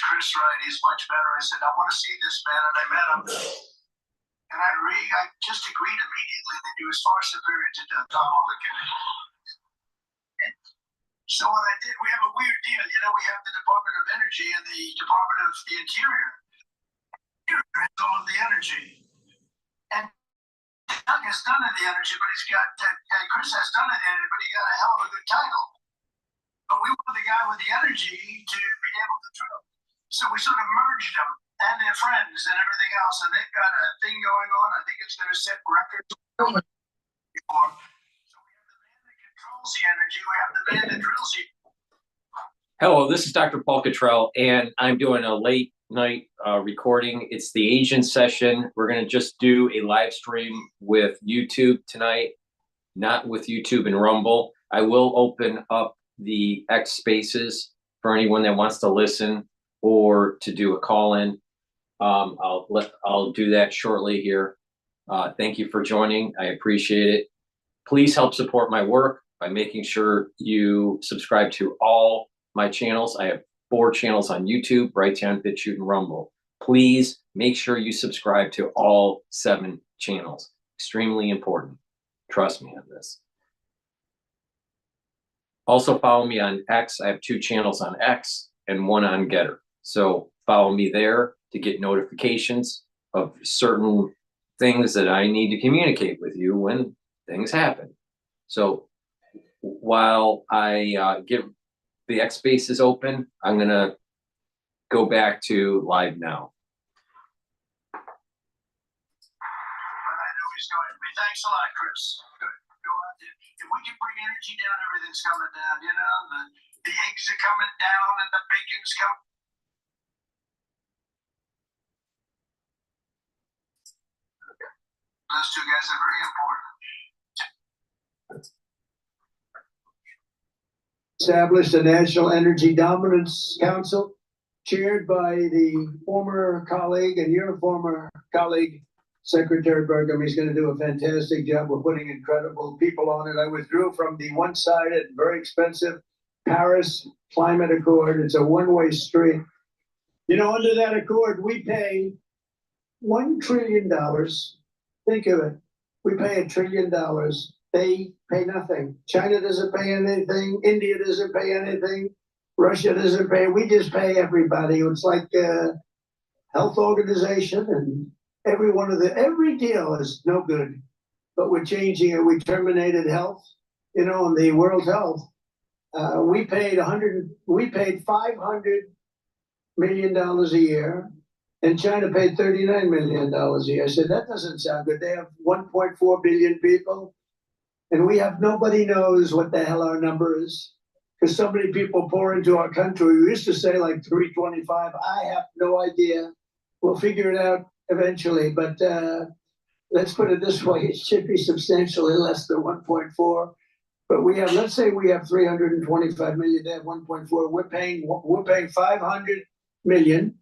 Chris right? He's much better. I said, I want to see this man, and I met him. And I just agreed immediately that he was far superior to Donald Kennedy. So what I did, we have a weird deal. You know, we have the Department of Energy and the Department of the Interior. Interior has all of the energy. And Doug has none of the energy, but he's got, Chris has none of the energy, but he got a hell of a good title. But we want the guy with the energy to be able to drill. So we sort of merged them and their friends and everything else. And they've got a thing going on. I think it's going to set records before. The energy, we have the man that drills you. Hello, this is Dr. Paul Cottrell, and I'm doing a late night recording. It's the Asian session. We're going to just do a live stream with YouTube tonight, not with YouTube and Rumble. I will open up the X Spaces for anyone that wants to listen or to do a call-in. I'll do that shortly here. Thank you for joining. I appreciate it. Please help support my work by making sure you subscribe to all my channels. I have 4 channels on YouTube: Brighteon, Bitchute, and Rumble. Please make sure you subscribe to all 7 channels. Extremely important. Trust me on this. Also follow me on X. I have 2 channels on X and 1 on GETTR. So follow me there to get notifications of certain things that I need to communicate with you when things happen. So while I get the X Spaces open, I'm going to go back to live now. I know he's going to be. Thanks a lot, Chris. If we can bring energy down, everything's coming down. You know, the eggs are coming down and the bacon's coming. Those 2 guys are very important. Established a National Energy Dominance Council, chaired by the former colleague and your former colleague, Secretary Burgum. He's going to do a fantastic job. We're putting incredible people on it. I withdrew from the one-sided, very expensive Paris Climate Accord. It's a one-way street. You know, under that accord, we pay $1 trillion. Think of it. We pay $1 trillion. They pay nothing. China doesn't pay anything. India doesn't pay anything. Russia doesn't pay. We just pay everybody. It's like a health organization, and every deal is no good. But we're changing it. We terminated health. You know, in the World Health, we paid $500 million a year, and China paid $39 million a year. I said, that doesn't sound good. They have 1.4 billion people. And we have, nobody knows what the hell our number is, because so many people pour into our country. We used to say like 325. I have no idea. We'll figure it out eventually. But let's put it this way. It should be substantially less than 1.4. But we have, let's say we have 325 million. They have 1.4. We're paying 500 million.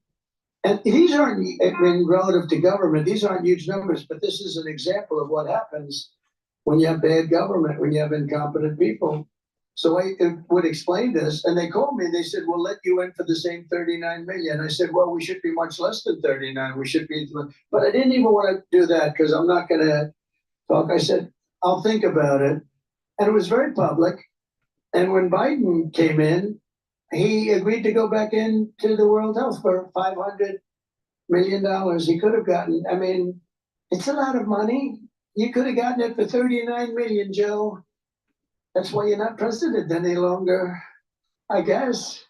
And these aren't, I mean, relative to government, these aren't huge numbers. But this is an example of what happens when you have bad government, when you have incompetent people. So I would explain this, and they called me and they said, we'll let you in for the same 39 million. I said, well, we should be much less than 39. We should be, but I didn't even want to do that because I'm not going to talk. I said, I'll think about it. And it was very public. And when Biden came in, he agreed to go back into the World Health for $500 million. He could have gotten, I mean, it's a lot of money. You could have gotten it for 39 million, Joe. That's why you're not president any longer, I guess.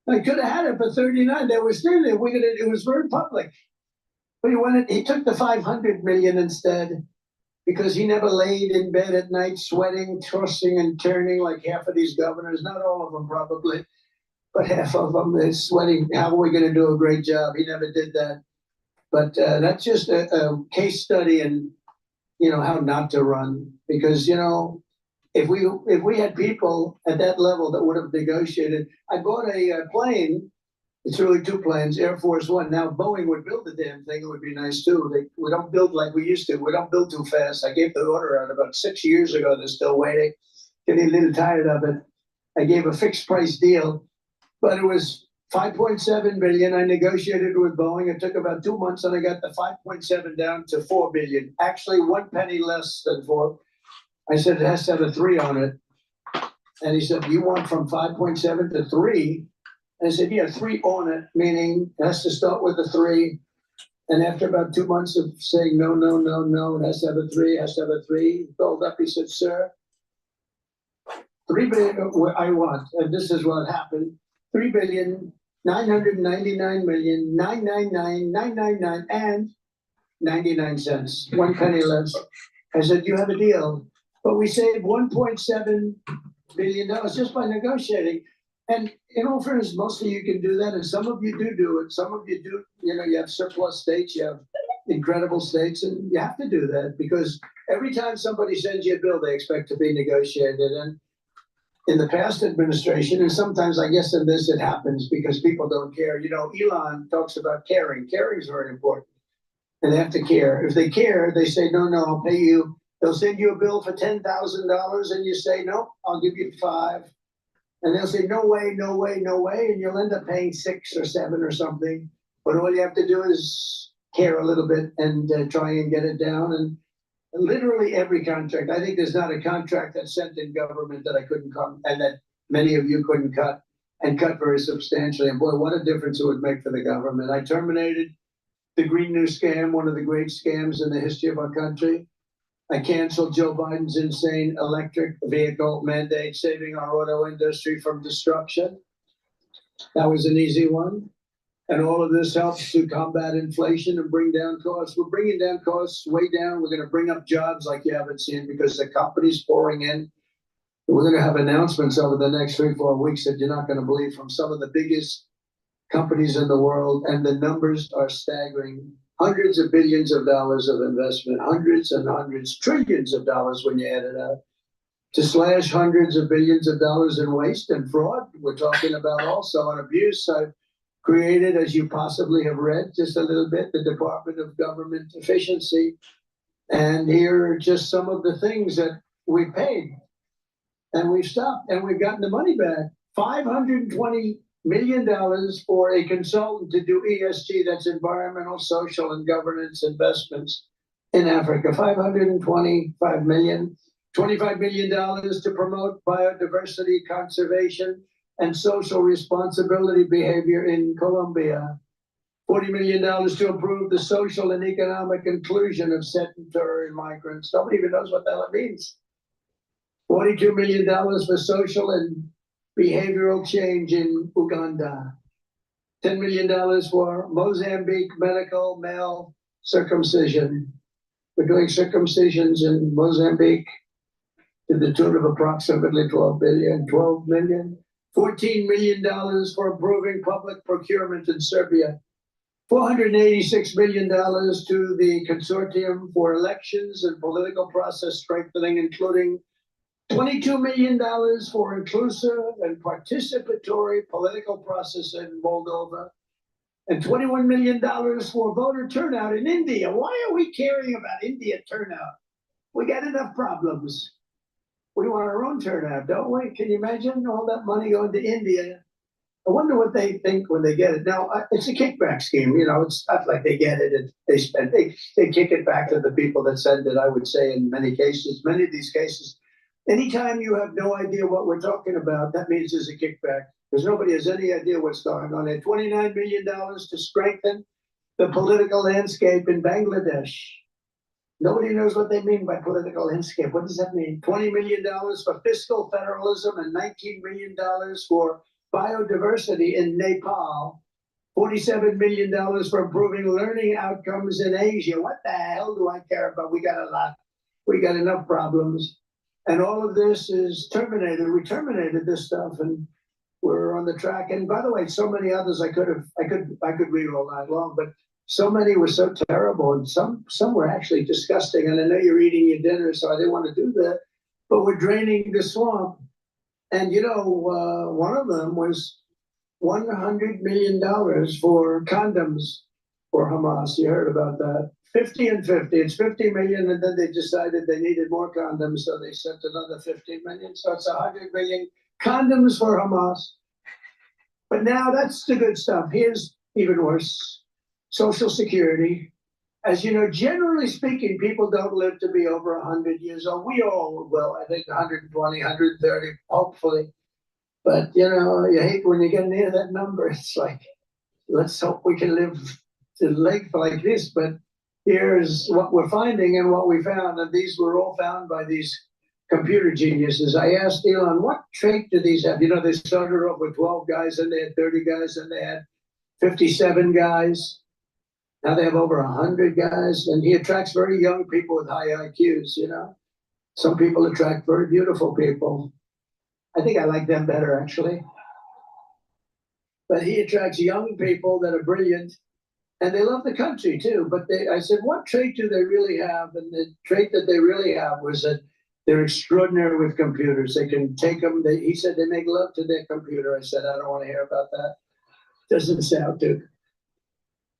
I could have had it for 39. They were still there. It was very public. But he took the 500 million instead, because he never laid in bed at night sweating, tossing and turning like half of these governors. Not all of them probably, but half of them is sweating. How are we going to do a great job? He never did that. But that's just a case study in, you know, how not to run. Because, you know, if we had people at that level that would have negotiated. I bought a plane. It's really 2 planes, Air Force One. Now Boeing would build the damn thing. It would be nice too. We don't build like we used to. We don't build too fast. I gave the order out about 6 years ago. They're still waiting. Getting a little tired of it. I gave a fixed price deal, but it was 5.7 billion. I negotiated with Boeing. It took about 2 months, and I got the 5.7 down to 4 billion. Actually, 1 penny less than 4. I said it has to have a 3 on it. And he said, you want from 5.7 to 3? And I said, yeah, 3 on it, meaning it has to start with a 3. And after about 2 months of saying no, no, no, no, it has to have a 3, has to have a 3, he called up, he said, sir, 3 billion, I want, and this is what happened, 3,999,999,999 and 99 cents, 1 penny less. I said, you have a deal. But we saved $1.7 billion just by negotiating. And in all fairness, most of you can do that, and some of you do it. Some of you do, you have surplus states, you have incredible states, and you have to do that because every time somebody sends you a bill, they expect to be negotiated. And in the past administration, and sometimes I guess in this it happens because people don't care. Elon talks about caring. Caring is very important. And they have to care. If they care, they say, no, no, I'll pay you. They'll send you a bill for $10,000 and you say, no, I'll give you 5. And they'll say, no way, no way, no way. And you'll end up paying 6 or 7 or something. But all you have to do is care a little bit and try and get it down. And literally every contract, I think there's not a contract that's sent in government that I couldn't cut and that many of you couldn't cut and cut very substantially. And boy, what a difference it would make for the government. I terminated the Green New Scam, one of the great scams in the history of our country. I canceled Joe Biden's insane electric vehicle mandate, saving our auto industry from destruction. That was an easy one. And all of this helps to combat inflation and bring down costs. We're bringing down costs way down. We're going to bring up jobs like you haven't seen because the company's pouring in. We're going to have announcements over the next 3-4 weeks that you're not going to believe from some of the biggest companies in the world. And the numbers are staggering. Hundreds of billions of dollars of investment, hundreds and hundreds, trillions of dollars when you add it up, to slash hundreds of billions of dollars in waste and fraud. We're talking about also on abuse. I've created, as you possibly have read just a little bit, the Department of Government Efficiency. And here are just some of the things that we paid. And we've stopped and we've gotten the money back. $520 million for a consultant to do ESG, that's environmental, social, and governance investments in Africa. $525 million. $25 million to promote biodiversity conservation and social responsibility behavior in Colombia. $40 million to improve the social and economic inclusion of sedentary migrants. Nobody even knows what the hell it means. $42 million for social and behavioral change in Uganda. $10 million for Mozambique medical male circumcision. We're doing circumcisions in Mozambique to the tune of approximately 12 million. $14 million for improving public procurement in Serbia. $486 million to the Consortium for Elections and Political Process Strengthening, including $22 million for inclusive and participatory political process in Moldova, and $21 million for voter turnout in India. Why are we caring about India turnout? We got enough problems. We want our own turnout, don't we? Can you imagine all that money going to India? I wonder what they think when they get it. Now, it's a kickback scheme. It's not like they get it and they spend. They kick it back to the people that send it, I would say, in many cases. Many of these cases, anytime you have no idea what we're talking about, that means there's a kickback. Because nobody has any idea what's going on there. $29 million to strengthen the political landscape in Bangladesh. Nobody knows what they mean by political landscape. What does that mean? $20 million for fiscal federalism and $19 million for biodiversity in Nepal. $47 million for improving learning outcomes in Asia. What the hell do I care about? We got a lot. We got enough problems. And all of this is terminated. We terminated this stuff and we're on the track. And by the way, so many others I could read all night long, but so many were so terrible and some were actually disgusting. And I know you're eating your dinner, so I didn't want to do that. But we're draining the swamp. And one of them was $100 million for condoms for Hamas. You heard about that. 50 and 50. It's 50 million, and then they decided they needed more condoms, so they sent another 50 million. So it's 100 million condoms for Hamas. But now that's the good stuff. Here's even worse. Social Security. As you know, generally speaking, people don't live to be over 100 years old. We all will, I think 120, 130, hopefully. But, you know, you hate when you get near that number. It's like, let's hope we can live to length like this. But here's what we're finding and what we found. And these were all found by these computer geniuses. I asked Elon, what trait do these have? You know, they started off with 12 guys, and they had 30 guys, and they had 57 guys. Now they have over 100 guys, and he attracts very young people with high IQs, you know. Some people attract very beautiful people. I think I like them better, actually. But he attracts young people that are brilliant, and they love the country, too. But I said, what trait do they really have? And the trait that they really have was that they're extraordinary with computers. They can take them. He said they make love to their computer. I said, I don't want to hear about that. Doesn't sound good.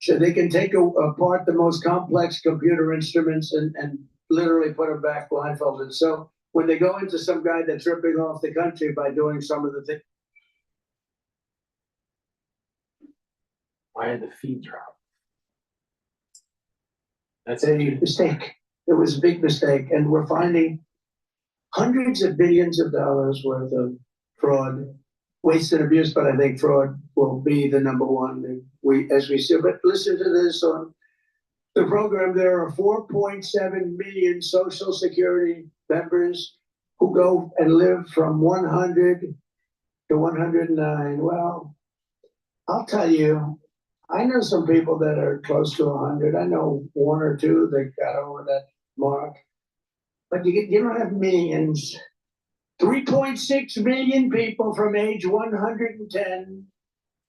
So they can take apart the most complex computer instruments and literally put them back blindfolded. So when they go into some guy that's ripping off the country by doing some of the things. Why did the feed drop? That's a mistake. It was a big mistake. And we're finding hundreds of billions of dollars worth of fraud, waste and abuse, but I think fraud will be the number one as we see. But listen to this on the program. There are 4.7 million Social Security members who go and live from 100 to 109. Well, I'll tell you, I know some people that are close to 100. I know one or two that got over that mark. But you don't have millions. 3.6 million people from age 110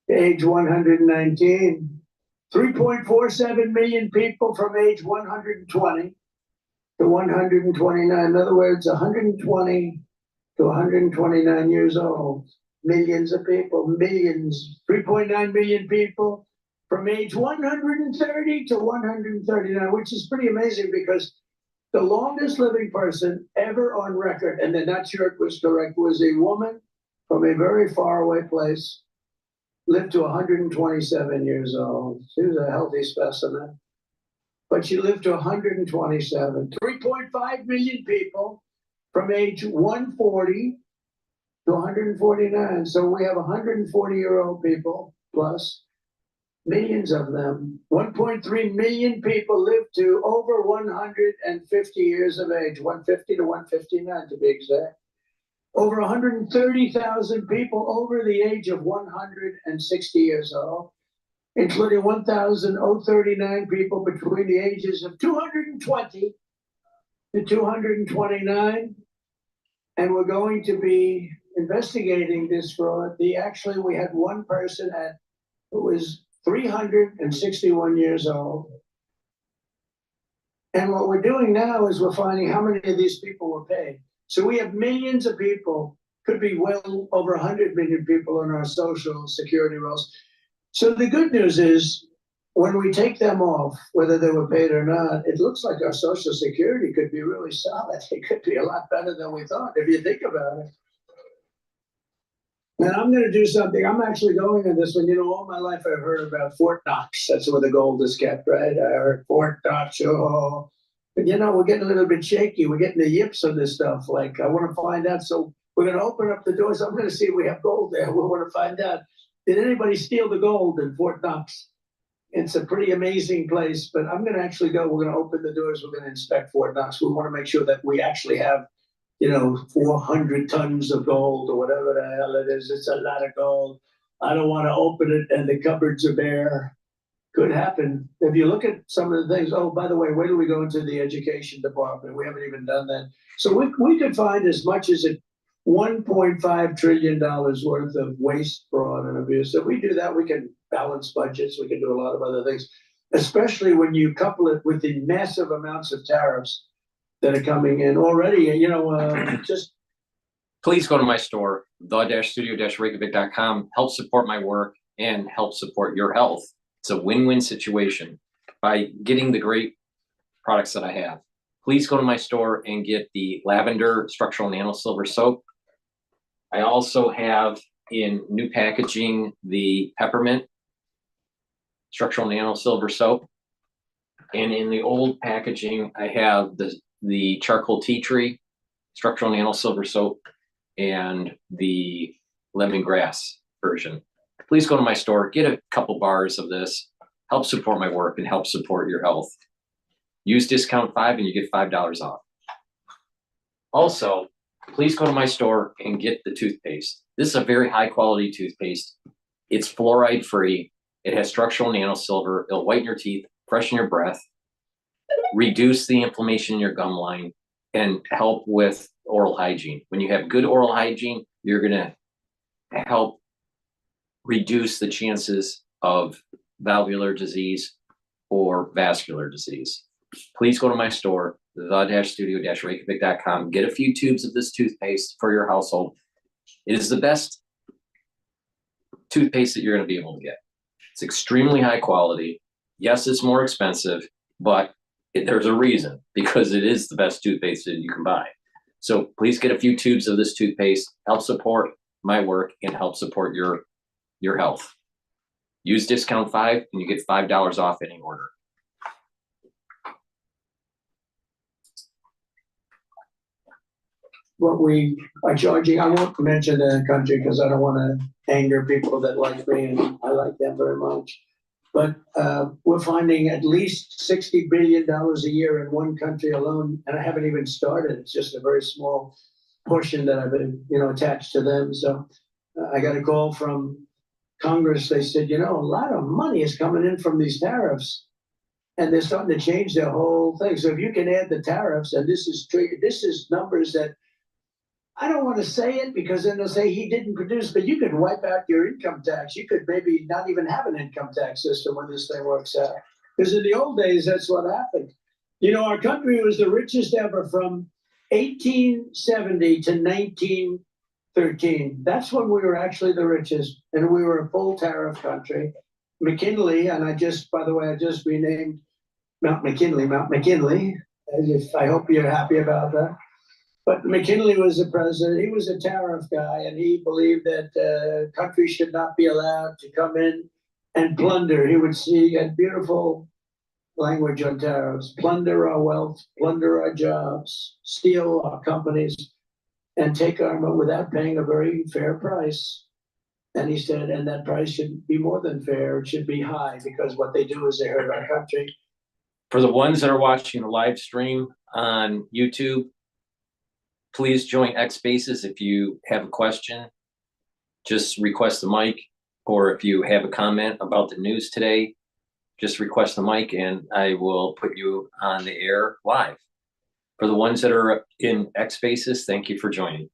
to age 119. 3.47 million people from age 120 to 129. In other words, 120 to 129 years old. Millions of people, millions. 3.9 million people from age 130 to 139, which is pretty amazing because the longest living person ever on record, and they're not sure it was correct, was a woman from a very far away place, lived to 127 years old. She was a healthy specimen, but she lived to 127. 3.5 million people from age 140 to 149. So we have 140-year-old people plus millions of them. 1.3 million people live to over 150 years of age, 150 to 159 to be exact. Over 130,000 people over the age of 160 years old, including 1,039 people between the ages of 220 to 229. And we're going to be investigating this fraud. Actually, we had one person who was 361 years old. And what we're doing now is we're finding how many of these people were paid. So we have millions of people, could be well over 100 million people in our Social Security rolls. So the good news is when we take them off, whether they were paid or not, it looks like our Social Security could be really solid. It could be a lot better than we thought, if you think about it. And I'm going to do something. I'm actually going on this one. You know, all my life I've heard about Fort Knox. That's where the gold is kept, right? I heard Fort Knox. Oh, but you know, we're getting a little bit shaky. We're getting the yips on this stuff. Like, I want to find out. So we're going to open up the doors. I'm going to see if we have gold there. We want to find out. Did anybody steal the gold in Fort Knox? It's a pretty amazing place, but I'm going to actually go. We're going to open the doors. We're going to inspect Fort Knox. We want to make sure that we actually have, you know, 400 tons of gold or whatever the hell it is. It's a lot of gold. I don't want to open it and the cupboards are bare. Could happen. If you look at some of the things, oh, by the way, wait till we go into the education department. We haven't even done that. So we could find as much as $1.5 trillion worth of waste, fraud, and abuse. If we do that, we can balance budgets. We can do a lot of other things, especially when you couple it with the massive amounts of tariffs that are coming in already. You know, just please go to my store, the-studio-reykjavik.com. Help support my work and help support your health. It's a win-win situation by getting the great products that I have. Please go to my store and get the lavender structural nano silver soap. I also have in new packaging the peppermint structural nano silver soap. And in the old packaging, I have the charcoal tea tree structural nano silver soap and the lemongrass version. Please go to my store, get a couple bars of this, help support my work and help support your health. Use discount 5 and you get $5 off. Also, please go to my store and get the toothpaste. This is a very high quality toothpaste. It's fluoride free. It has structural nano silver. It'll whiten your teeth, freshen your breath, reduce the inflammation in your gum line, and help with oral hygiene. When you have good oral hygiene, you're gonna help reduce the chances of valvular disease or vascular disease. Please go to my store, the-studio-reykjavik.com. Get a few tubes of this toothpaste for your household. It is the best toothpaste that you're going to be able to get. It's extremely high quality. Yes, it's more expensive, but there's a reason, because it is the best toothpaste that you can buy. So please get a few tubes of this toothpaste, help support my work and help support your health. Use discount 5 and you get $5 off any order. What we are charging, I won't mention the country because I don't want to anger people that like me, and I like them very much. But we're finding at least $60 billion a year in one country alone, and I haven't even started. It's just a very small portion that I've been, attached to them. So I got a call from Congress. They said, a lot of money is coming in from these tariffs, and they're starting to change their whole thing. So if you can add the tariffs, and this is numbers that I don't want to say it because then they'll say he didn't produce, but you could wipe out your income tax. You could maybe not even have an income tax system when this thing works out. Because in the old days, that's what happened. Our country was the richest ever from 1870 to 1913. That's when we were actually the richest, and we were a full tariff country. McKinley, and I just renamed Mount McKinley. I hope you're happy about that. But McKinley was the president. He was a tariff guy, and he believed that countries should not be allowed to come in and plunder. He would see a beautiful language on tariffs: plunder our wealth, plunder our jobs, steal our companies, and take our money without paying a very fair price. And he said, and that price should be more than fair. It should be high, because what they do is they hurt our country. For the ones that are watching the live stream on YouTube, please join X Spaces. If you have a question, just request the mic, or if you have a comment about the news today, just request the mic and I will put you on the air live. For the ones that are in X Spaces, thank you for joining.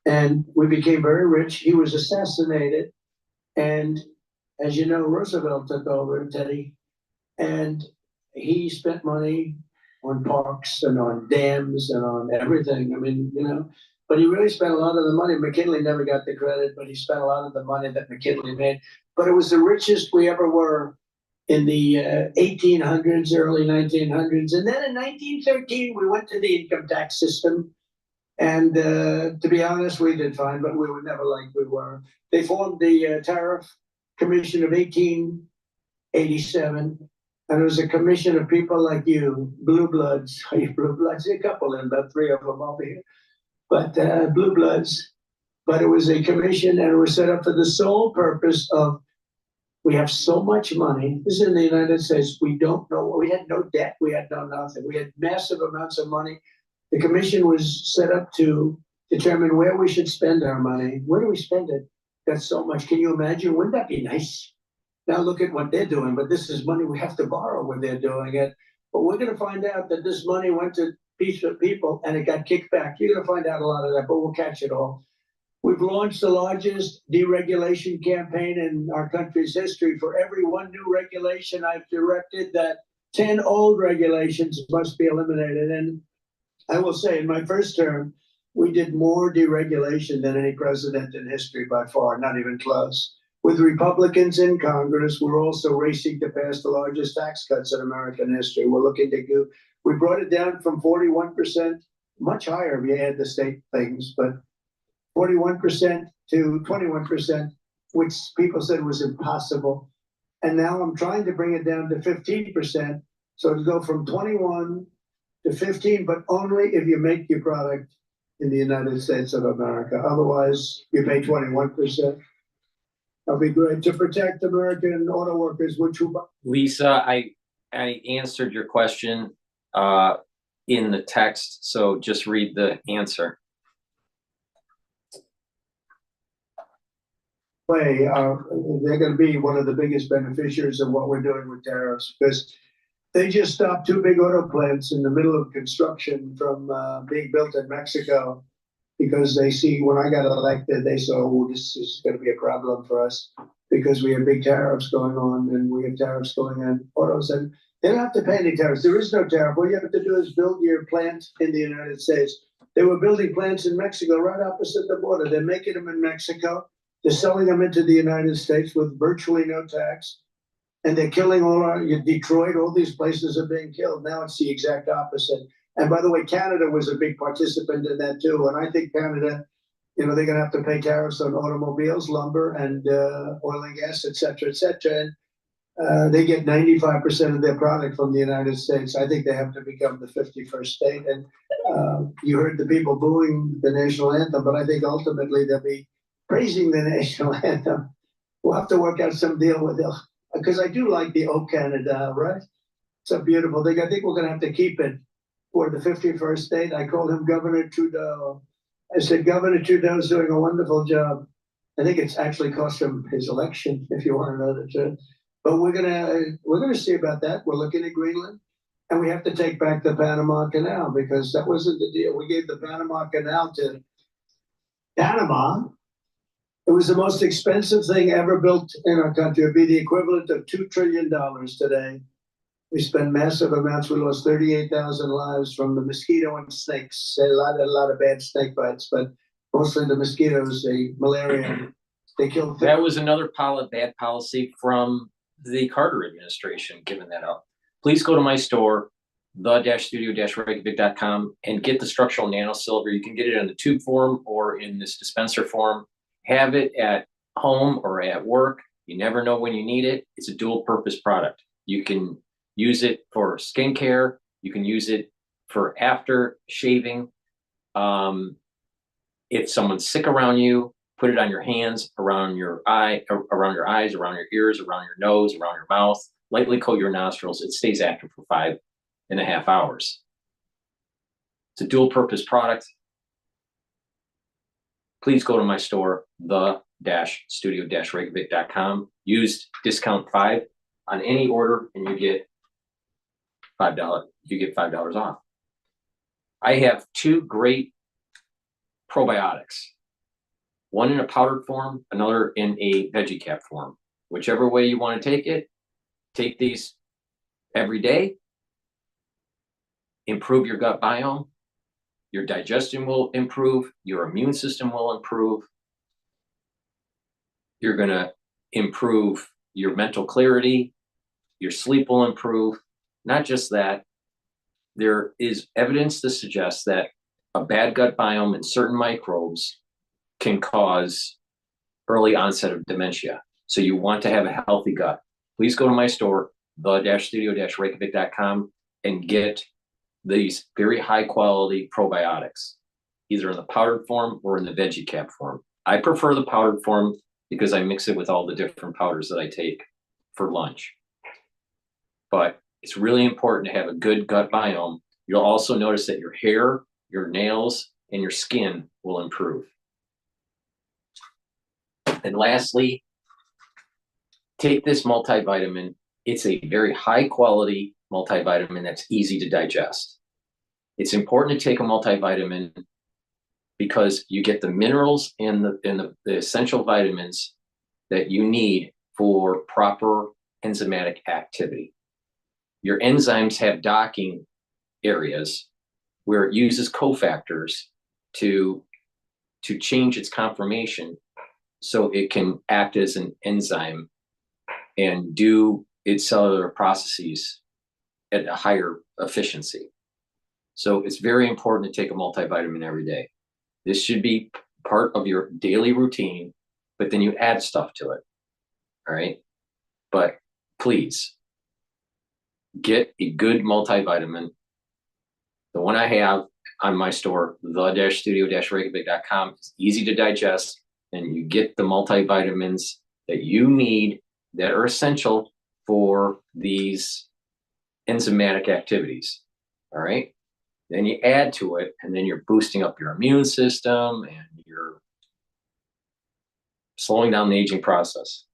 And we became very rich. He was assassinated. And as you know, Roosevelt took over, Teddy, and he spent money on parks and on dams and on everything. I mean, but he really spent a lot of the money. McKinley never got the credit, but he spent a lot of the money that McKinley made. But it was the richest we ever were in the 1800s, early 1900s. And then in 1913, we went to the income tax system. And to be honest, we did fine, but we were never like we were. They formed the Tariff Commission of 1887. And it was a commission of people like you, blue bloods. Are you blue bloods? A couple in, about 3 of them over here. But blue bloods. But it was a commission, and it was set up for the sole purpose of, we have so much money. This is in the United States. We don't know. We had no debt. We had no nothing. We had massive amounts of money. The commission was set up to determine where we should spend our money. Where do we spend it? That's so much. Can you imagine? Wouldn't that be nice? Now look at what they're doing, but this is money we have to borrow when they're doing it. But we're going to find out that this money went to people and it got kicked back. You're going to find out a lot of that, but we'll catch it all. We've launched the largest deregulation campaign in our country's history. For every one new regulation, I've directed that 10 old regulations must be eliminated. And I will say, in my first term, we did more deregulation than any president in history by far, not even close. With Republicans in Congress, we're also racing to pass the largest tax cuts in American history. We're looking to we brought it down from 41% much higher if you add the state things, but 41% to 21%, which people said was impossible. And now I'm trying to bring it down to 15%. So to go from 21 to 15, but only if you make your product in the United States of America. Otherwise, you pay 21%. That'll be great to protect American auto workers, which will... Lisa, I answered your question in the text, so just read the answer. Way, they're going to be one of the biggest beneficiaries of what we're doing with tariffs, because they just stopped two big auto plants in the middle of construction from being built in Mexico, because they see, when I got elected, they saw, oh, this is going to be a problem for us because we have big tariffs going on, and we have tariffs going on autos, and they don't have to pay any tariffs. There is no tariff. What you have to do is build your plant in the United States. They were building plants in Mexico right opposite the border. They're making them in Mexico. They're selling them into the United States with virtually no tax. And they're killing all our, Detroit, all these places are being killed. Now it's the exact opposite. And by the way, Canada was a big participant in that too. And I think Canada, they're going to have to pay tariffs on automobiles, lumber, and oil and gas, et cetera, et cetera. And they get 95% of their product from the United States. I think they have to become the 51st state. And you heard the people booing the national anthem, but I think ultimately they'll be praising the national anthem. We'll have to work out some deal with it, because I do like the "O Canada," right? It's a beautiful thing. I think we're going to have to keep it for the 51st state. I called him Governor Trudeau. I said, Governor Trudeau's doing a wonderful job. I think it's actually cost him his election, if you want to know the truth. But we're gonna see about that. We're looking at Greenland, and we have to take back the Panama Canal, because that wasn't the deal. We gave the Panama Canal to Panama. It was the most expensive thing ever built in our country. It'd be the equivalent of $2 trillion today. We spent massive amounts. We lost 38,000 lives from the mosquito and snakes. A lot of bad snake bites, but mostly the mosquitoes, the malaria. They killed. That was another bad policy from the Carter administration, giving that up. Please go to my store, the-studio-reykjavik.com, and get the structural nanosilver. You can get it in the tube form or in this dispenser form. Have it at home or at work. You never know when you need it. It's a dual purpose product. You can use it for skincare. You can use it for after shaving. If someone's sick around you, put it on your hands, around your eyes, around your ears, around your nose, around your mouth. Lightly coat your nostrils. It stays active for 5.5 hours. It's a dual purpose product. Please go to my store, the-studio-reykjavik.com. Use discount 5 on any order, and you get $5. You get $5 off. I have 2 great probiotics. One in a powdered form, another in a veggie cap form. Whichever way you want to take it, take these every day. Improve your gut biome. Your digestion will improve. Your immune system will improve. You're going to improve your mental clarity. Your sleep will improve. Not just that, there is evidence to suggest that a bad gut biome and certain microbes can cause early onset of dementia. So you want to have a healthy gut. Please go to my store, the-studio-reykjavik.com, and get these very high quality probiotics, either in the powdered form or in the veggie cap form. I prefer the powdered form because I mix it with all the different powders that I take for lunch. But it's really important to have a good gut biome. You'll also notice that your hair, your nails, and your skin will improve. And lastly, take this multivitamin. It's a very high quality multivitamin that's easy to digest. It's important to take a multivitamin because you get the minerals and the essential vitamins that you need for proper enzymatic activity. Your enzymes have docking areas where it uses cofactors to change its conformation so it can act as an enzyme and do its cellular processes at a higher efficiency. So it's very important to take a multivitamin every day. This should be part of your daily routine, but then you add stuff to it. All right. But please get a good multivitamin. The one I have on my store, the-studio-reykjavik.com, is easy to digest, and you get the multivitamins that you need that are essential for these enzymatic activities. All right. Then you add to it, and then you're boosting up your immune system and you're slowing down the aging process.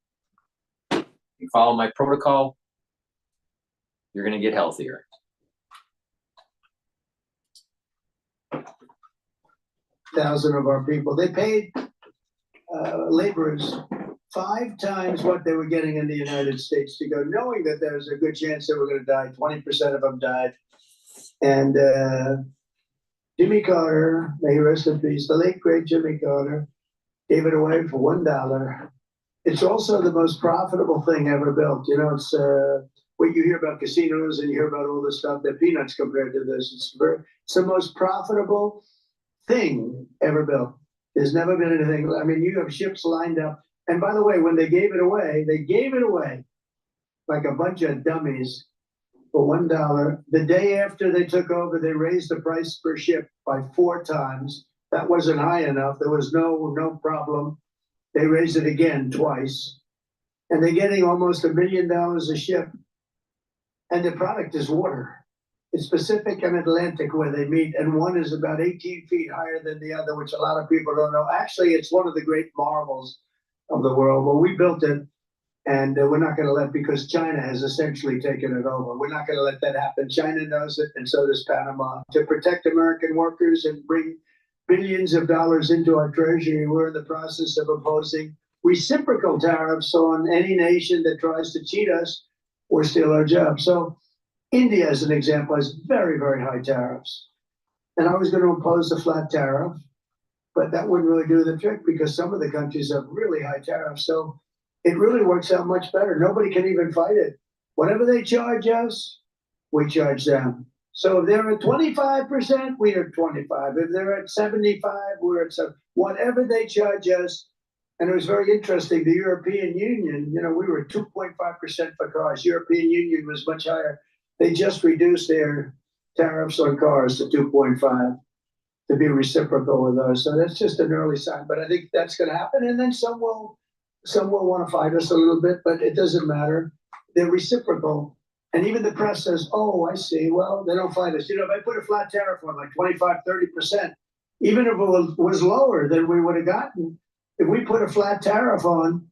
You follow my protocol, you're going to get healthier. Thousand of our people, they paid laborers 5 times what they were getting in the United States to go, knowing that there was a good chance they were going to die. 20% of them died. And Jimmy Carter, may he rest in peace, the late great Jimmy Carter, gave it away for $1. It's also the most profitable thing ever built. You know, it's what you hear about casinos and you hear about all this stuff, they're peanuts compared to this. It's the most profitable thing ever built. There's never been anything. I mean, you have ships lined up. And by the way, when they gave it away like a bunch of dummies for $1. The day after they took over, they raised the price per ship by 4 times. That wasn't high enough. There was no problem. They raised it again twice. And they're getting almost $1 million a ship. And the product is water. It's Pacific and Atlantic where they meet, and one is about 18 feet higher than the other, which a lot of people don't know. Actually, it's one of the great marvels of the world. Well, we built it, and we're not going to let, because China has essentially taken it over. We're not going to let that happen. China knows it, and so does Panama. To protect American workers and bring billions of dollars into our treasury, we're in the process of imposing reciprocal tariffs on any nation that tries to cheat us or steal our jobs. So India, as an example, has very, very high tariffs. And I was going to impose a flat tariff, but that wouldn't really do the trick because some of the countries have really high tariffs. So it really works out much better. Nobody can even fight it. Whatever they charge us, we charge them. So if they're at 25%, we're at 25. If they're at 75, we're at 7. Whatever they charge us. And it was very interesting. The European Union, you know, we were at 2.5% for cars. European Union was much higher. They just reduced their tariffs on cars to 2.5 to be reciprocal with us. So that's just an early sign. But I think that's going to happen. And then some will want to fight us a little bit, but it doesn't matter. They're reciprocal. And even the press says, oh, I see. Well, they don't fight us. You know, if I put a flat tariff on like 25, 30%, even if it was lower than we would have gotten, if we put a flat tariff on,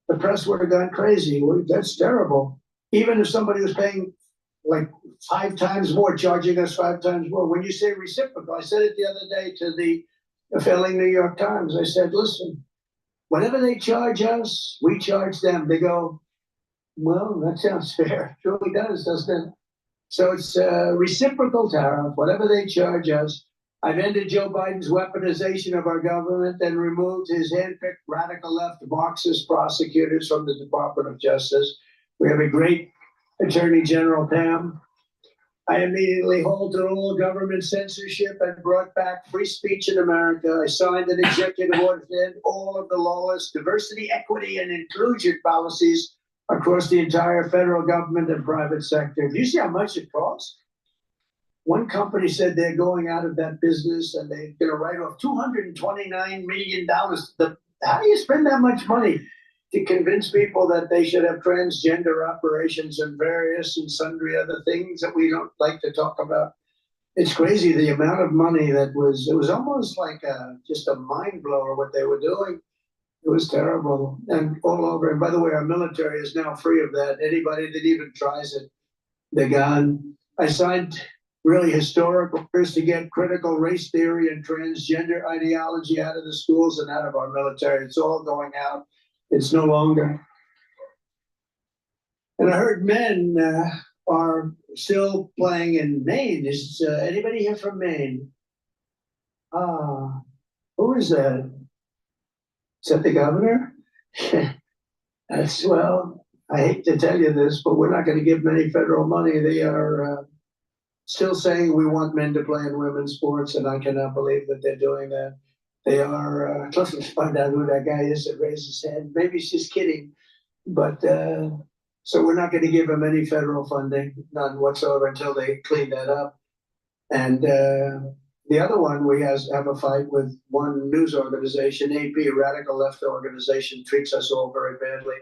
the press would have gone crazy. Well, that's terrible. Even if somebody was paying like 5 times more, charging us 5 times more. When you say reciprocal, I said it the other day to the failing New York Times. I said, listen, whatever they charge us, we charge them. They go, well, that sounds fair. It really does, doesn't it? So it's a reciprocal tariff, whatever they charge us. I've ended Joe Biden's weaponization of our government and removed his handpicked radical left Marxist prosecutors from the Department of Justice. We have a great Attorney General, Pam. I immediately halted all government censorship and brought back free speech in America. I signed an executive order to end all of the lawless diversity, equity, and inclusion policies across the entire federal government and private sector. Do you see how much it costs? One company said they're going out of that business and they're going to write off $229 million. How do you spend that much money to convince people that they should have transgender operations and various and sundry other things that we don't like to talk about? It's crazy the amount of money it was almost like just a mind blower what they were doing. It was terrible and all over. And by the way, our military is now free of that. Anybody that even tries it, they're gone. I signed really historic orders to get critical race theory and transgender ideology out of the schools and out of our military. It's all going out. It's no longer. And I heard men are still playing in Maine. Is anybody here from Maine? Who is that? Is that the governor? That's, well, I hate to tell you this, but we're not going to give them any federal money. They are still saying we want men to play in women's sports, and I cannot believe that they're doing that. They are, let's find out who that guy is that raised his hand. Maybe he's just kidding. But so we're not going to give him any federal funding, none whatsoever, until they clean that up. And the other one, we have a fight with one news organization, AP, a radical left organization, treats us all very badly.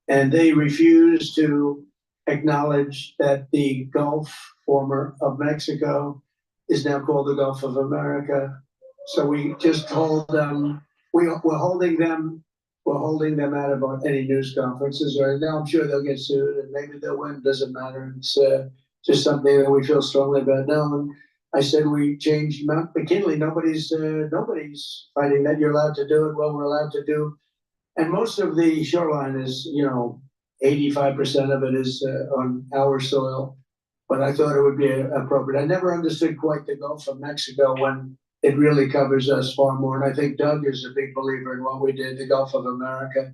And they refuse to acknowledge that the Gulf, former of Mexico, is now called the Gulf of America. So we just hold them, we're holding them out of any news conferences right now. I'm sure they'll get sued and maybe they'll win, doesn't matter. It's just something that we feel strongly about now. And I said we changed Mount McKinley. Nobody's fighting that. You're allowed to do it. Well, we're allowed to do. And most of the shoreline is, 85% of it is on our soil. But I thought it would be appropriate. I never understood quite the Gulf of Mexico when it really covers us far more. And I think Doug is a big believer in what we did, the Gulf of America.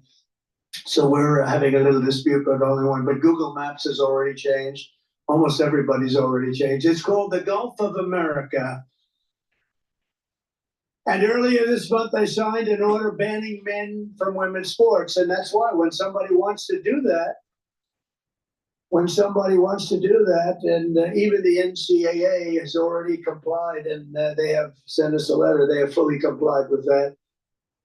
So we're having a little dispute, but only one. But Google Maps has already changed. Almost everybody's already changed. It's called the Gulf of America. And earlier this month, I signed an order banning men from women's sports. And that's why when somebody wants to do that, and even the NCAA has already complied, and they have sent us a letter. They have fully complied with that.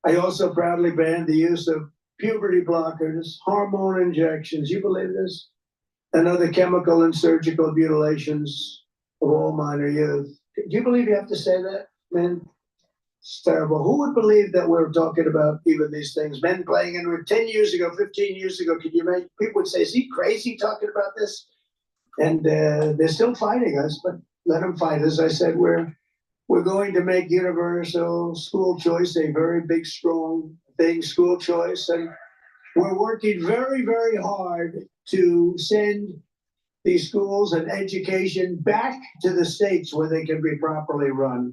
I also proudly banned the use of puberty blockers, hormone injections. You believe this? And other chemical and surgical mutilations of all minor youth. Do you believe you have to say that, man? It's terrible. Who would believe that we're talking about even these things? Men playing in 10 years ago, 15 years ago, could you imagine? People would say, is he crazy talking about this? And they're still fighting us, but let them fight. As I said, we're going to make universal school choice a very big, strong thing, school choice. And we're working very, very hard to send these schools and education back to the states where they can be properly run.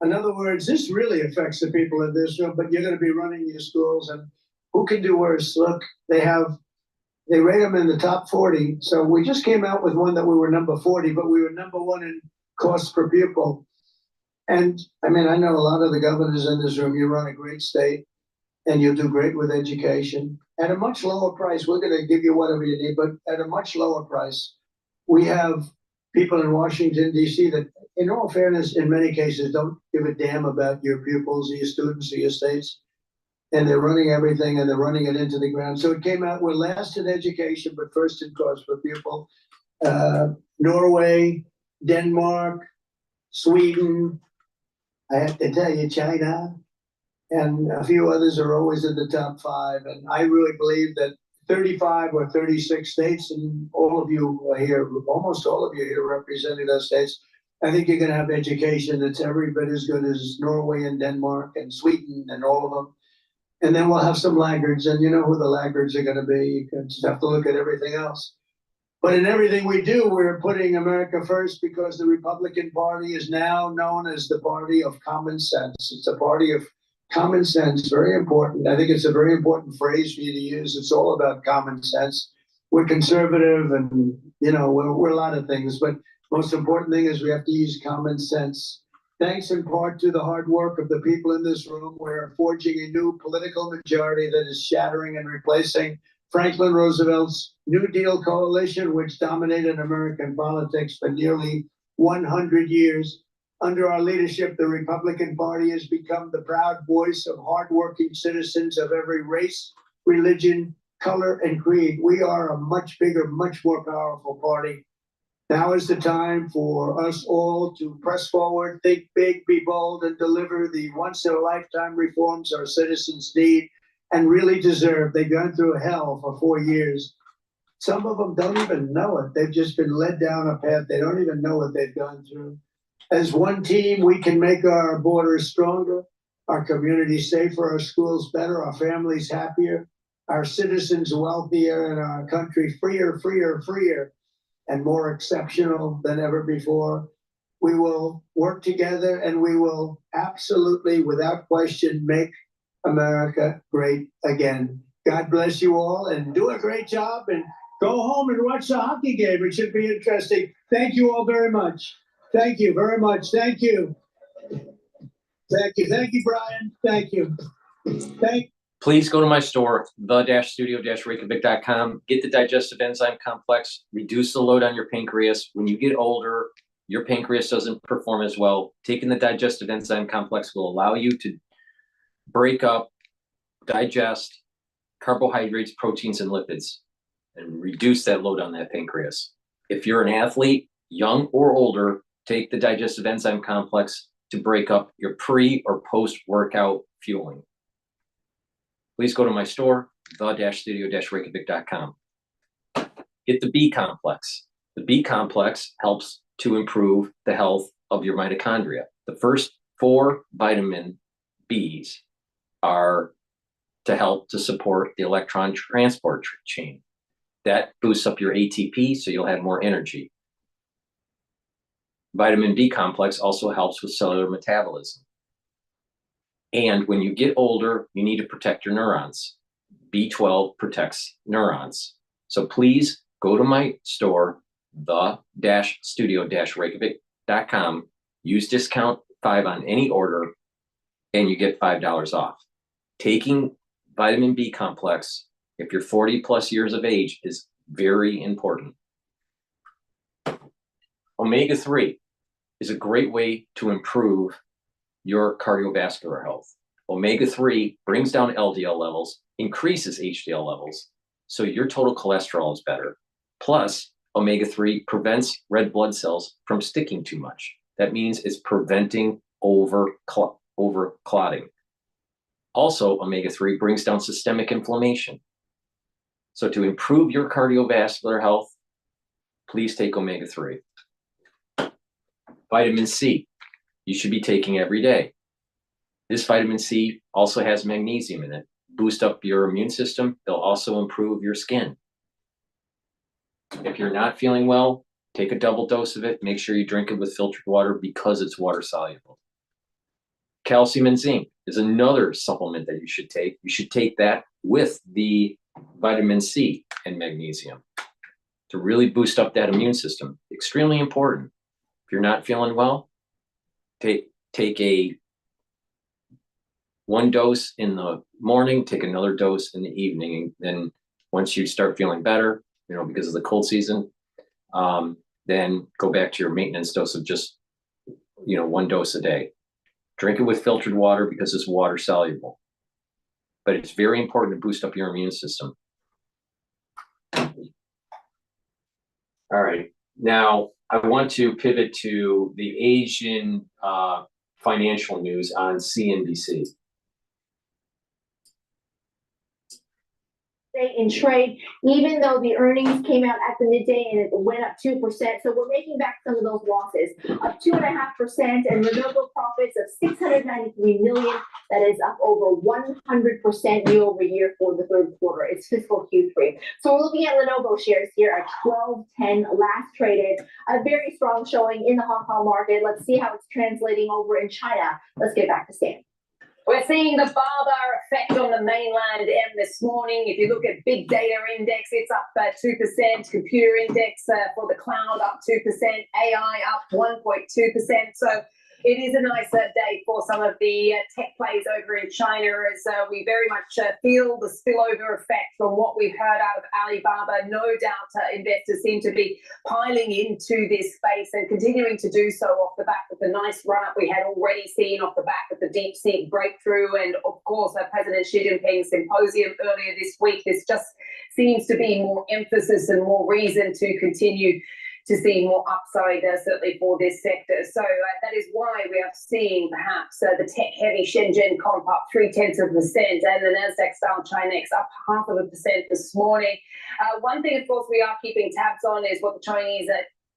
In other words, this really affects the people in this room, but you're going to be running your schools, and who can do worse? Look, they rate them in the top 40. So we just came out with one that we were number 40, but we were number 1 in cost per pupil. And I mean, I know a lot of the governors in this room. You run a great state, and you'll do great with education at a much lower price. We're going to give you whatever you need, but at a much lower price. We have people in Washington, D.C. that, in all fairness, in many cases, don't give a damn about your pupils or your students or your states. And they're running everything, and they're running it into the ground. So it came out, we're last in education, but first in cost per pupil. Norway, Denmark, Sweden, I have to tell you, China, and a few others are always in the top 5. And I really believe that 35 or 36 states, and all of you are here, almost all of you here representing those states, I think you're going to have education that's every bit as good as Norway and Denmark and Sweden and all of them. And then we'll have some laggards, and you know who the laggards are going to be. You just have to look at everything else. But in everything we do, we're putting America first, because the Republican Party is now known as the party of common sense. It's a party of common sense, very important. I think it's a very important phrase for you to use. It's all about common sense. We're conservative, and we're a lot of things, but most important thing is we have to use common sense. Thanks in part to the hard work of the people in this room, we're forging a new political majority that is shattering and replacing Franklin Roosevelt's New Deal coalition, which dominated American politics for nearly 100 years. Under our leadership, the Republican Party has become the proud voice of hardworking citizens of every race, religion, color, and creed. We are a much bigger, much more powerful party. Now is the time for us all to press forward, think big, be bold, and deliver the once-in-a-lifetime reforms our citizens need and really deserve. They've gone through hell for 4 years. Some of them don't even know it. They've just been led down a path. They don't even know what they've gone through. As one team, we can make our borders stronger, our communities safer, our schools better, our families happier, our citizens wealthier, and our country freer, freer, freer, and more exceptional than ever before. We will work together, and we will absolutely, without question, make America great again. God bless you all, and do a great job, and Go home and watch the hockey game. It should be interesting. Thank you all very much. Thank you very much. Thank you. Thank you. Thank you, Brian. Thank you. Please go to my store, the-studio-reykjavik.com. Get the digestive enzyme complex. Reduce the load on your pancreas. When you get older, your pancreas doesn't perform as well. Taking the digestive enzyme complex will allow you to break up, digest carbohydrates, proteins, and lipids, and reduce that load on that pancreas. If you're an athlete, young or older, take the digestive enzyme complex to break up your pre or post-workout fueling. Please go to my store, the-studio-reykjavik.com. Get the B complex. The B complex helps to improve the health of your mitochondria. The first 4 vitamin Bs are to help to support the electron transport chain. That boosts up your ATP, so you'll have more energy. Vitamin B complex also helps with cellular metabolism. And when you get older, you need to protect your neurons. B12 protects neurons. So please go to my store, the-studio-reykjavik.com, use discount 5 on any order, and you get $5 off. Taking vitamin B complex, if you're 40 plus years of age, is very important. Omega-3 is a great way to improve your cardiovascular health. Omega-3 brings down LDL levels, increases HDL levels, so your total cholesterol is better. Plus, omega-3 prevents red blood cells from sticking too much. That means it's preventing over clotting. Also, omega-3 brings down systemic inflammation. So to improve your cardiovascular health, please take omega-3. Vitamin C, you should be taking every day. This vitamin C also has magnesium in it. Boost up your immune system. They'll also improve your skin. If you're not feeling well, take a double dose of it. Make sure you drink it with filtered water because it's water soluble. Calcium and zinc is another supplement that you should take. You should take that with the vitamin C and magnesium to really boost up that immune system. Extremely important. If you're not feeling well, take a 1 dose in the morning, take another dose in the evening. And then once you start feeling better, because of the cold season, then go back to your maintenance dose of just, 1 dose a day. Drink it with filtered water because it's water soluble. But it's very important to boost up your immune system. All right. Now, I want to pivot to the Asian financial news on CNBC. In trade, even though the earnings came out at the midday and it went up 2%. So we're making back some of those losses of 2.5% and renewable profits of $693 million. That is up over 100% year over year for the third quarter. It's fiscal Q3. So we're looking at Lenovo shares here at 12.10 last traded. A very strong showing in the Hong Kong market. Let's see how it's translating over in China. Let's get back to Stan. We're seeing the Baba effect on the mainland this morning. If you look at big data index, it's up 2%. Computer index for the cloud up 2%. AI up 1.2%. So it is a nice day for some of the tech plays over in China as we very much feel the spillover effect from what we've heard out of Alibaba. No doubt investors seem to be piling into this space and continuing to do so off the back of the nice run-up we had already seen off the back of the DeepSeek breakthrough and, of course, President Xi Jinping's symposium earlier this week. This just seems to be more emphasis and more reason to continue to see more upside, certainly for this sector. So that is why we are seeing perhaps the tech-heavy Shenzhen comp up 0.3% and the Nasdaq-style Chinex up 0.5% this morning. One thing, of course, we are keeping tabs on is what the Chinese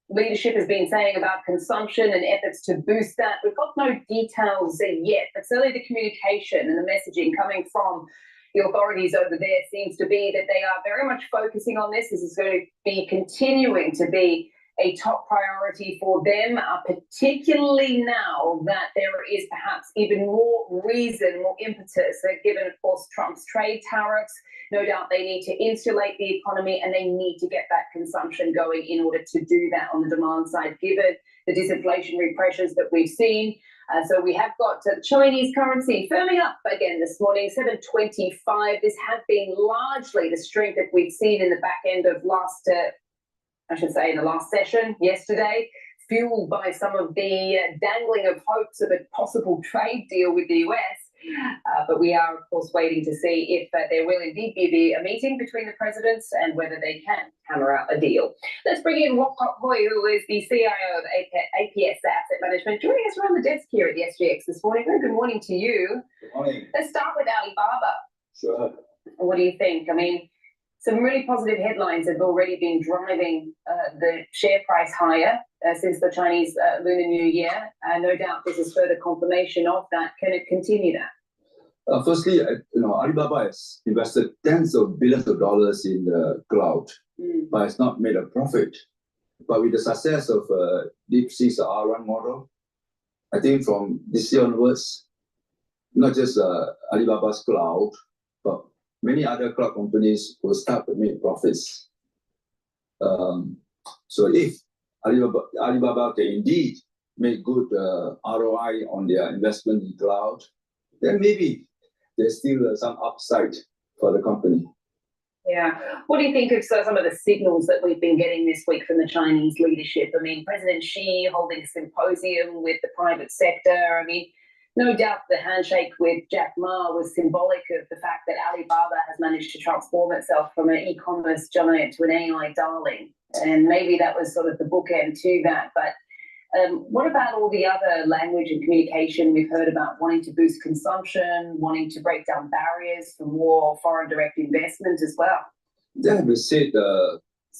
leadership has been saying about consumption and efforts to boost that. We've got no details yet, but certainly the communication and the messaging coming from the authorities over there seems to be that they are very much focusing on this. This is going to be continuing to be a top priority for them, particularly now that there is perhaps even more reason, more impetus, given, of course, Trump's trade tariffs. No doubt they need to insulate the economy and they need to get that consumption going in order to do that on the demand side, given the disinflationary pressures that we've seen. So we have got Chinese currency firming up again this morning, 725. This had been largely the strength that we've seen in the back end of in the last session yesterday, fueled by some of the dangling of hopes of a possible trade deal with the US. But we are, of course, waiting to see if there will indeed be a meeting between the presidents and whether they can hammer out a deal. Let's bring in Wokok Hoi, who is the CIO of APS Asset Management, joining us around the desk here at the SGX this morning. Very good morning to you. Good morning. Let's start with Alibaba. Sure. What do you think? I mean, some really positive headlines have already been driving the share price higher since the Chinese Lunar New Year. No doubt this is further confirmation of that. Can it continue that? Firstly, Alibaba has invested tens of billions of dollars in the cloud, but it's not made a profit. But with the success of DeepSeek's R1 model, I think from this year onwards, not just Alibaba's cloud, but many other cloud companies will start to make profits. So if Alibaba can indeed make good ROI on their investment in cloud, then maybe there's still some upside for the company. Yeah. What do you think of some of the signals that we've been getting this week from the Chinese leadership? I mean, President Xi holding a symposium with the private sector. I mean, no doubt the handshake with Jack Ma was symbolic of the fact that Alibaba has managed to transform itself from an e-commerce giant to an AI darling. And maybe that was sort of the bookend to that. But what about all the other language and communication we've heard about wanting to boost consumption, wanting to break down barriers for more foreign direct investment as well? That has been said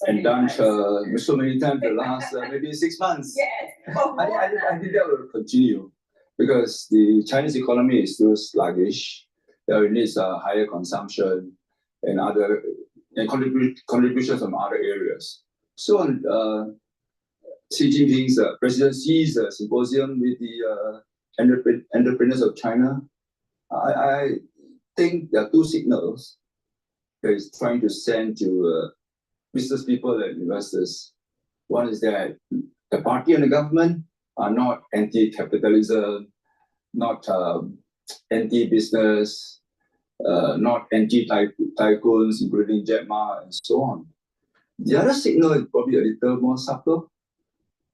and done so many times the last maybe 6 months. Yes. I think that will continue because the Chinese economy is still sluggish. There needs higher consumption and other contributions from other areas. So Xi Jinping's President Xi's symposium with the entrepreneurs of China, I think there are two signals that he's trying to send to business people and investors. One is that the party and the government are not anti-capitalism, not anti-business, not anti-tycoons, including Jack Ma and so on. The other signal is probably a little more subtle.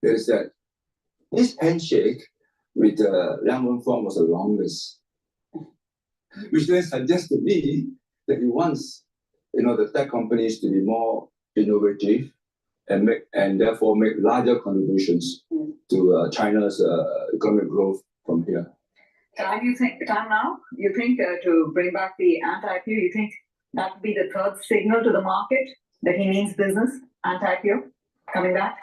Is that his handshake with Liang Wenfeng was the longest, which then suggests to me that he wants, the tech companies to be more innovative and therefore make larger contributions to China's economic growth from here. Time now? You think to bring back the anti-IPO, you think that would be the third signal to the market that he means business, anti-IPO, coming back?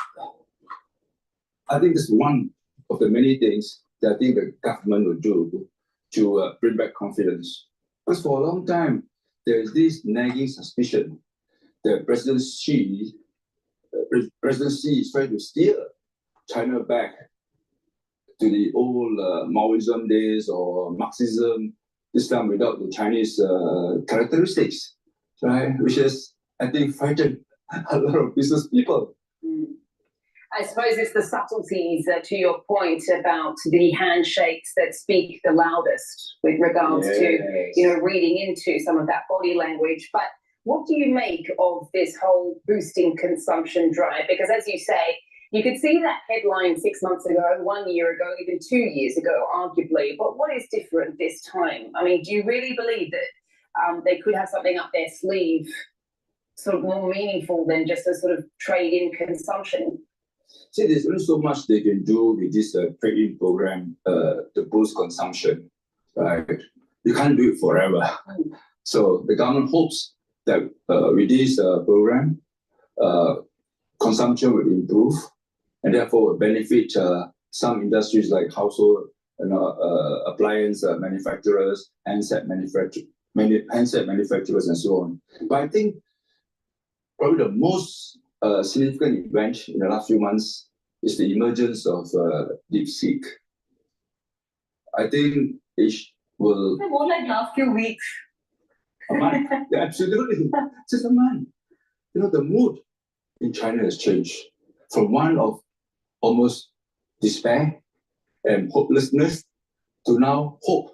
I think this is one of the many things that I think the government will do to bring back confidence. Because for a long time, there is this nagging suspicion that President Xi is trying to steer China back to the old Maoism days or Marxism, this time without the Chinese characteristics, right? Which is, I think, frightened a lot of business people. I suppose it's the subtleties, to your point about the handshakes that speak the loudest with regards to, reading into some of that body language. But what do you make of this whole boosting consumption drive? Because as you say, you could see that headline 6 months ago, 1 year ago, even 2 years ago, arguably. But what is different this time? I mean, do you really believe that they could have something up their sleeve sort of more meaningful than just a sort of trade-in consumption? See, there's only so much they can do with this trade-in program to boost consumption, right? You can't do it forever. So the government hopes that with this program, consumption will improve and therefore will benefit some industries like household, appliance manufacturers, handset manufacturers, and so on. But I think probably the most significant event in the last few months is the emergence of DeepSeek. I think it will. More like last few weeks. A month. Yeah, absolutely. Just a month. The mood in China has changed from one of almost despair and hopelessness to now hope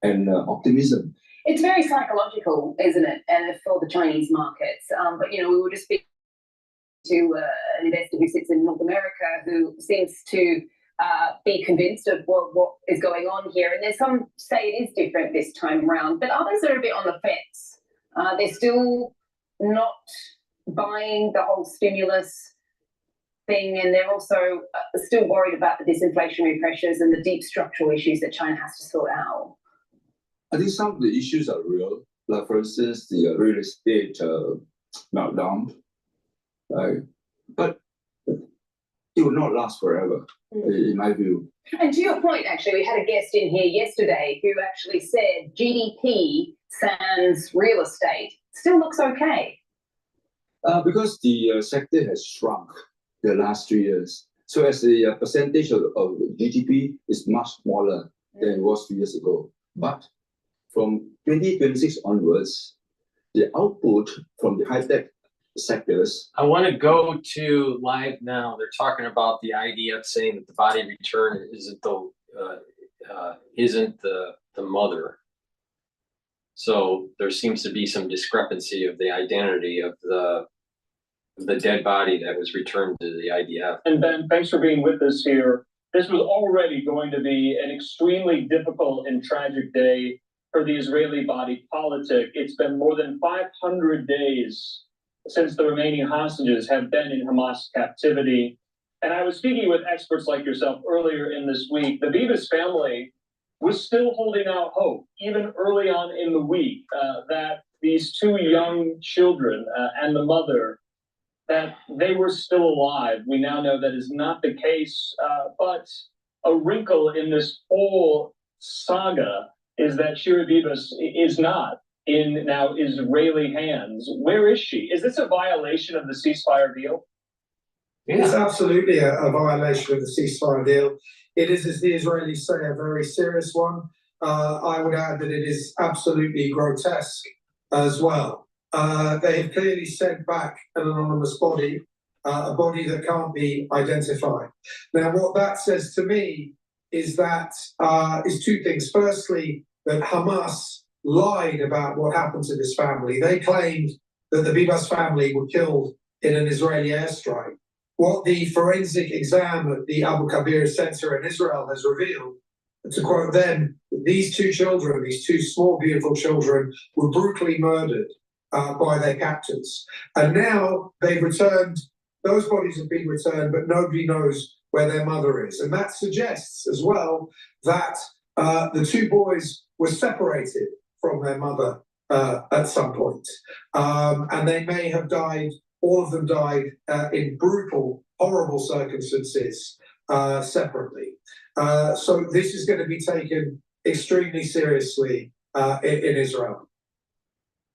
and optimism. It's very psychological, isn't it, for the Chinese markets? But we were just speaking to an investor who sits in North America who seems to be convinced of what is going on here. And there's some say it is different this time around, but others are a bit on the fence. They're still not buying the whole stimulus thing, and they're also still worried about the disinflationary pressures and the deep structural issues that China has to sort out. I think some of the issues are real, like for instance, the real estate meltdown, right? But it will not last forever, in my view. And to your point, actually, we had a guest in here yesterday who actually said GDP sans real estate still looks okay. Because the sector has shrunk the last 3 years. So as the percentage of GDP is much smaller than it was 2 years ago. But from 2026 onwards, the output from the high-tech sectors. I want to go to live now. They're talking about the IDF saying that the body return isn't the mother. So there seems to be some discrepancy of the identity of the dead body that was returned to the IDF. And Ben, thanks for being with us here. This was already going to be an extremely difficult and tragic day for the Israeli body politic. It's been more than 500 days since the remaining hostages have been in Hamas captivity. And I was speaking with experts like yourself earlier in this week. The Bibas family was still holding out hope, even early on in the week, that these two young children and the mother, that they were still alive. We now know that is not the case, but a wrinkle in this whole saga is that Shira Bibas is not in now Israeli hands. Where is she? Is this a violation of the ceasefire deal? It's absolutely a violation of the ceasefire deal. It is, as the Israelis say, a very serious one. I would add that it is absolutely grotesque as well. They have clearly sent back an anonymous body, a body that can't be identified. Now, what that says to me is that is two things. Firstly, that Hamas lied about what happened to this family. They claimed that the Bibas family were killed in an Israeli airstrike. What the forensic exam at the Abu Kabir Center in Israel has revealed, to quote them, these two children, these two small, beautiful children, were brutally murdered by their captors. And now they've returned, those bodies have been returned, but nobody knows where their mother is. And that suggests as well that the two boys were separated from their mother at some point. And they may have died, all of them died in brutal, horrible circumstances separately. So this is going to be taken extremely seriously in Israel.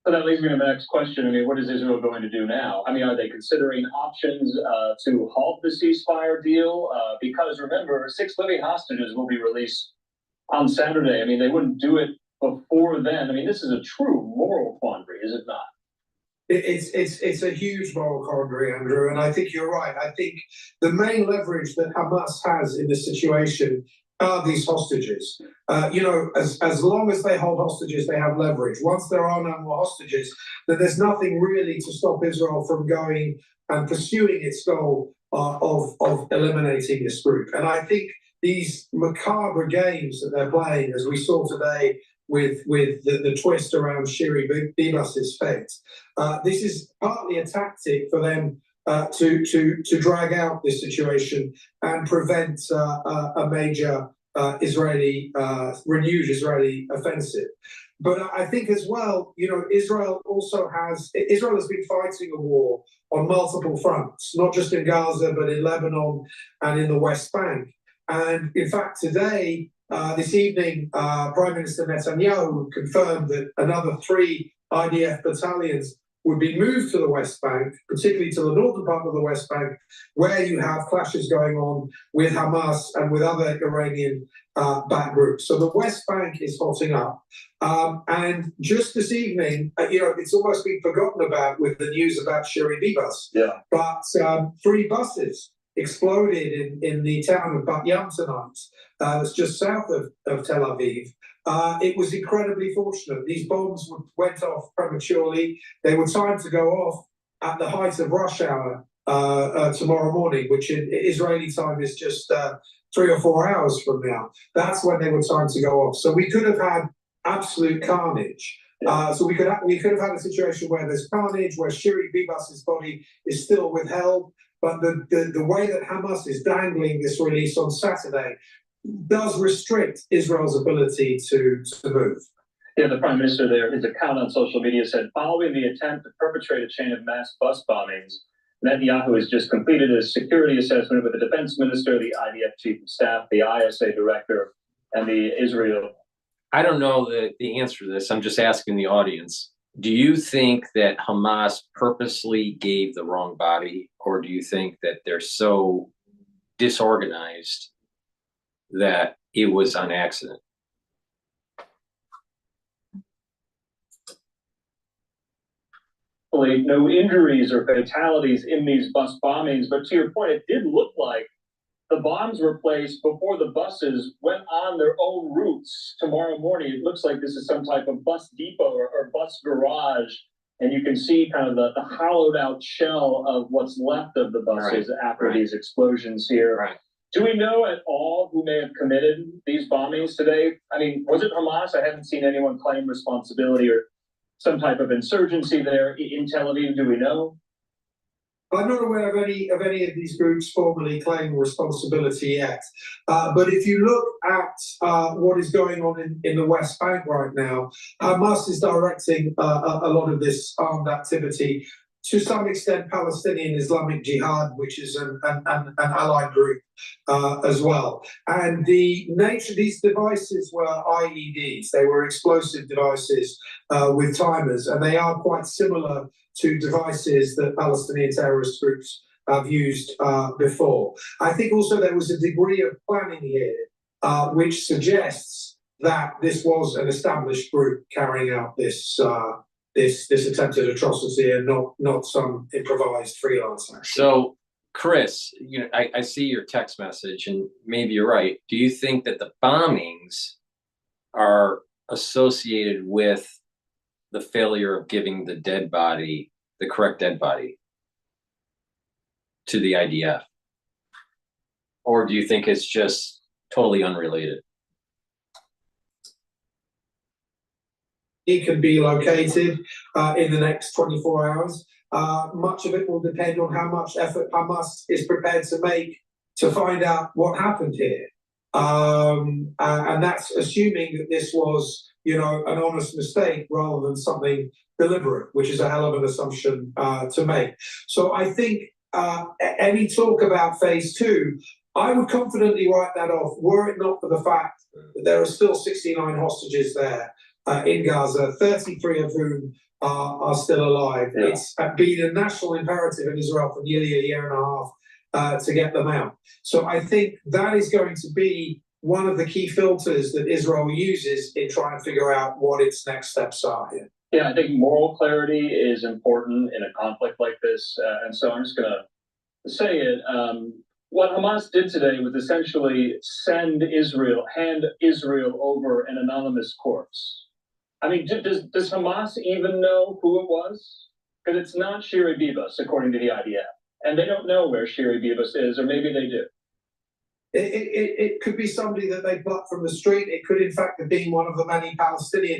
So that leads me to the next question. I mean, what is Israel going to do now? I mean, are they considering options to halt the ceasefire deal? Because remember, 6 living hostages will be released on Saturday. I mean, they wouldn't do it before then. I mean, this is a true moral quandary, is it not? It's a huge moral quandary, Andrew, and I think you're right. I think the main leverage that Hamas has in this situation are these hostages. As long as they hold hostages, they have leverage. Once there are no more hostages, then there's nothing really to stop Israel from going and pursuing its goal of eliminating this group. And I think these macabre games that they're playing, as we saw today with the twist around Shiri Bibas's fate, this is partly a tactic for them to drag out this situation and prevent a major renewed Israeli offensive. But I think as well, Israel has been fighting a war on multiple fronts, not just in Gaza, but in Lebanon and in the West Bank. And in fact, today, this evening, Prime Minister Netanyahu confirmed that another 3 IDF battalions would be moved to the West Bank, particularly to the northern part of the West Bank, where you have clashes going on with Hamas and with other Iranian backed groups. So the West Bank is hotting up. And just this evening, it's almost been forgotten about with the news about Shiri Bibas. Yeah. But 3 buses exploded in the town of Bat'yam tonight. It's just south of Tel Aviv. It was incredibly fortunate. These bombs went off prematurely. They were timed to go off at the height of rush hour tomorrow morning, which in Israeli time is just 3 or 4 hours from now. That's when they were timed to go off. So we could have had absolute carnage. So we could have had a situation where there's carnage, where Shiri Bibas's body is still withheld, but the way that Hamas is dangling this release on Saturday does restrict Israel's ability to move. Yeah, the Prime Minister there, his account on social media said, following the attempt to perpetrate a chain of mass bus bombings, Netanyahu has just completed a security assessment with the Defense Minister, the IDF Chief of Staff, the ISA Director, and the Israel. I don't know the answer to this. I'm just asking the audience. Do you think that Hamas purposely gave the wrong body, or do you think that they're so disorganized that it was on accident? No injuries or fatalities in these bus bombings, but to your point, it did look like the bombs were placed before the buses went on their own routes tomorrow morning. It looks like this is some type of bus depot or bus garage, and you can see kind of the hollowed out shell of what's left of the buses after these explosions here. Right. Do we know at all who may have committed these bombings today? I mean, was it Hamas? I haven't seen anyone claim responsibility or some type of insurgency there in Tel Aviv. Do we know? I'm not aware of any of these groups formally claiming responsibility yet. But if you look at what is going on in the West Bank right now, Hamas is directing a lot of this armed activity, to some extent Palestinian Islamic Jihad, which is an allied group as well. And the nature of these devices were IEDs. They were explosive devices with timers, and they are quite similar to devices that Palestinian terrorist groups have used before. I think also there was a degree of planning here, which suggests that this was an established group carrying out this attempted atrocity and not some improvised freelancer. So, Chris, I see your text message, and maybe you're right. Do you think that the bombings are associated with the failure of giving the correct dead body to the IDF? Or do you think it's just totally unrelated? It can be located in the next 24 hours. Much of it will depend on how much effort Hamas is prepared to make to find out what happened here. And that's assuming that this was, an honest mistake rather than something deliberate, which is a hell of an assumption to make. So I think any talk about phase 2, I would confidently write that off, were it not for the fact that there are still 69 hostages there in Gaza, 33 of whom are still alive. Yeah. It's been a national imperative in Israel for nearly a year and a half to get them out. So I think that is going to be one of the key filters that Israel uses in trying to figure out what its next steps are here. Yeah, I think moral clarity is important in a conflict like this. And so I'm just going to say it. What Hamas did today was essentially hand Israel over an anonymous corpse. I mean, does Hamas even know who it was? Because it's not Shiri Bibas, according to the IDF. And they don't know where Shiri Bibas is, or maybe they do. It could be somebody that they plucked from the street. It could, in fact, have been one of the many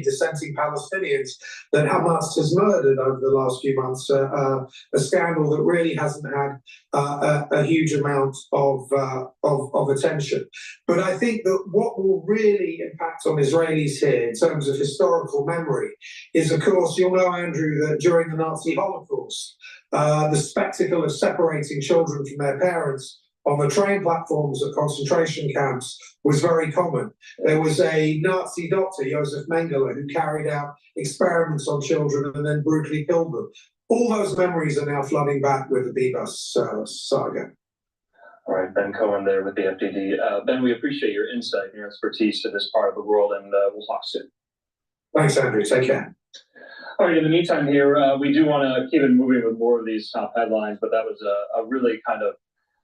dissenting Palestinians that Hamas has murdered over the last few months. A scandal that really hasn't had a huge amount of attention. But I think that what will really impact on Israelis here in terms of historical memory is, of course, you'll know, Andrew, that during the Nazi Holocaust, the spectacle of separating children from their parents on the train platforms at concentration camps was very common. There was a Nazi doctor, Josef Mengele, who carried out experiments on children and then brutally killed them. all those memories are now flooding back with the B-Bus saga. All right, Ben Cohen there with the FDD. Ben, we appreciate your insight and your expertise to this part of the world, and we'll talk soon. Thanks, Andrew. Take care. All right, in the meantime here, we do want to keep it moving with more of these top headlines, but that was a really kind of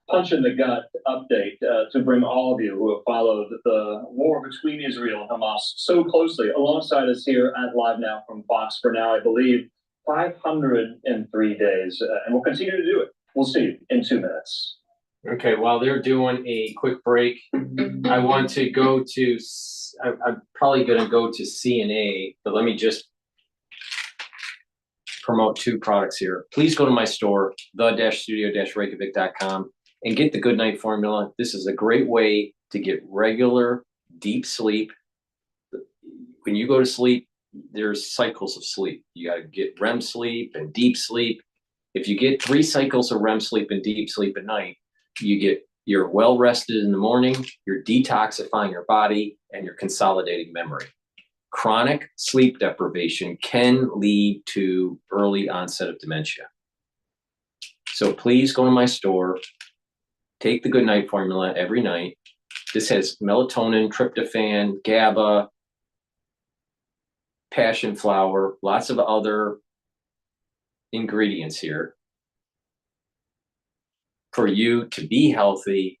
punch in the gut update to bring all of you who have followed the war between Israel and Hamas so closely. Alongside us here at Live Now from Fox for now, I believe, 503 days, and we'll continue to do it. We'll see you in 2 minutes. Okay, while they're doing a quick break, I want to go to, I'm probably going to go to CNA, but let me just promote 2 products here. Please go to my store, the-studio-reykjavik.com, and get the Good Night Formula. This is a great way to get regular, deep sleep. When you go to sleep, there's cycles of sleep. You got to get REM sleep and deep sleep. If you get 3 cycles of REM sleep and deep sleep at night, you're well rested in the morning, you're detoxifying your body, and you're consolidating memory. Chronic sleep deprivation can lead to early onset of dementia. So please go to my store, take the Good Night Formula every night. This has melatonin, tryptophan, GABA, passion flower, lots of other ingredients here for you to be healthy.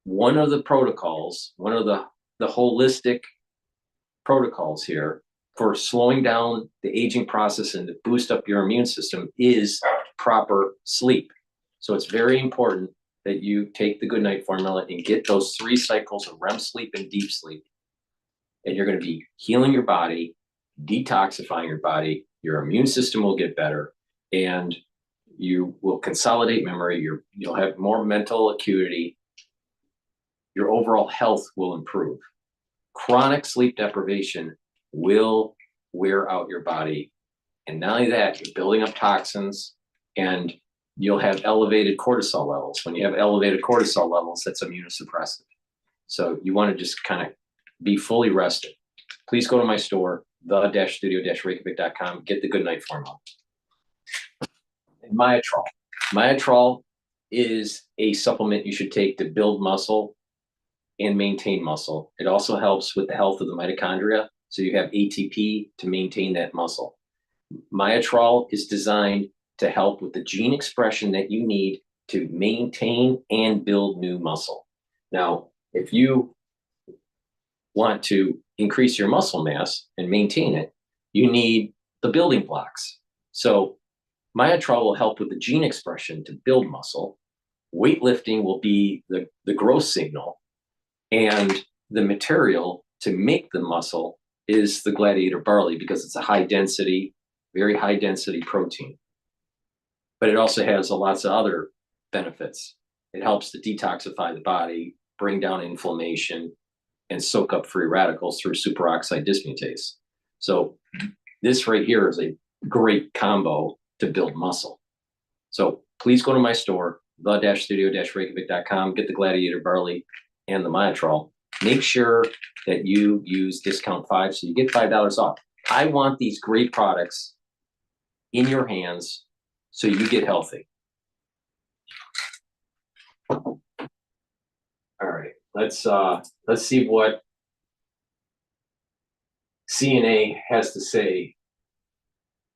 One of the protocols, one of the holistic protocols here for slowing down the aging process and to boost up your immune system is proper sleep. So it's very important that you take the Good Night Formula and get those 3 cycles of REM sleep and deep sleep. And you're going to be healing your body, detoxifying your body, your immune system will get better, and you will consolidate memory, you'll have more mental acuity, your overall health will improve. Chronic sleep deprivation will wear out your body. And not only that, you're building up toxins, and you'll have elevated cortisol levels. When you have elevated cortisol levels, that's immunosuppressive. So you want to just kind of be fully rested. Please go to my store, the-studio-reykjavik.com, get the Good Night Formula. And Myotrol. Myotrol is a supplement you should take to build muscle and maintain muscle. It also helps with the health of the mitochondria, so you have ATP to maintain that muscle. Myotrol is designed to help with the gene expression that you need to maintain and build new muscle. Now, if you want to increase your muscle mass and maintain it, you need the building blocks. So Myotrol will help with the gene expression to build muscle. Weightlifting will be the growth signal. And the material to make the muscle is the gladiator barley, because it's a high density, very high density protein. But it also has lots of other benefits. It helps to detoxify the body, bring down inflammation, and soak up free radicals through superoxide dismutase. So this right here is a great combo to build muscle. So please go to my store, the-studio-reykjavik.com, get the gladiator barley and the Myotrol. Make sure that you use discount 5 so you get $5 off. I want these great products in your hands so you get healthy. All right, let's see what CNA has to say,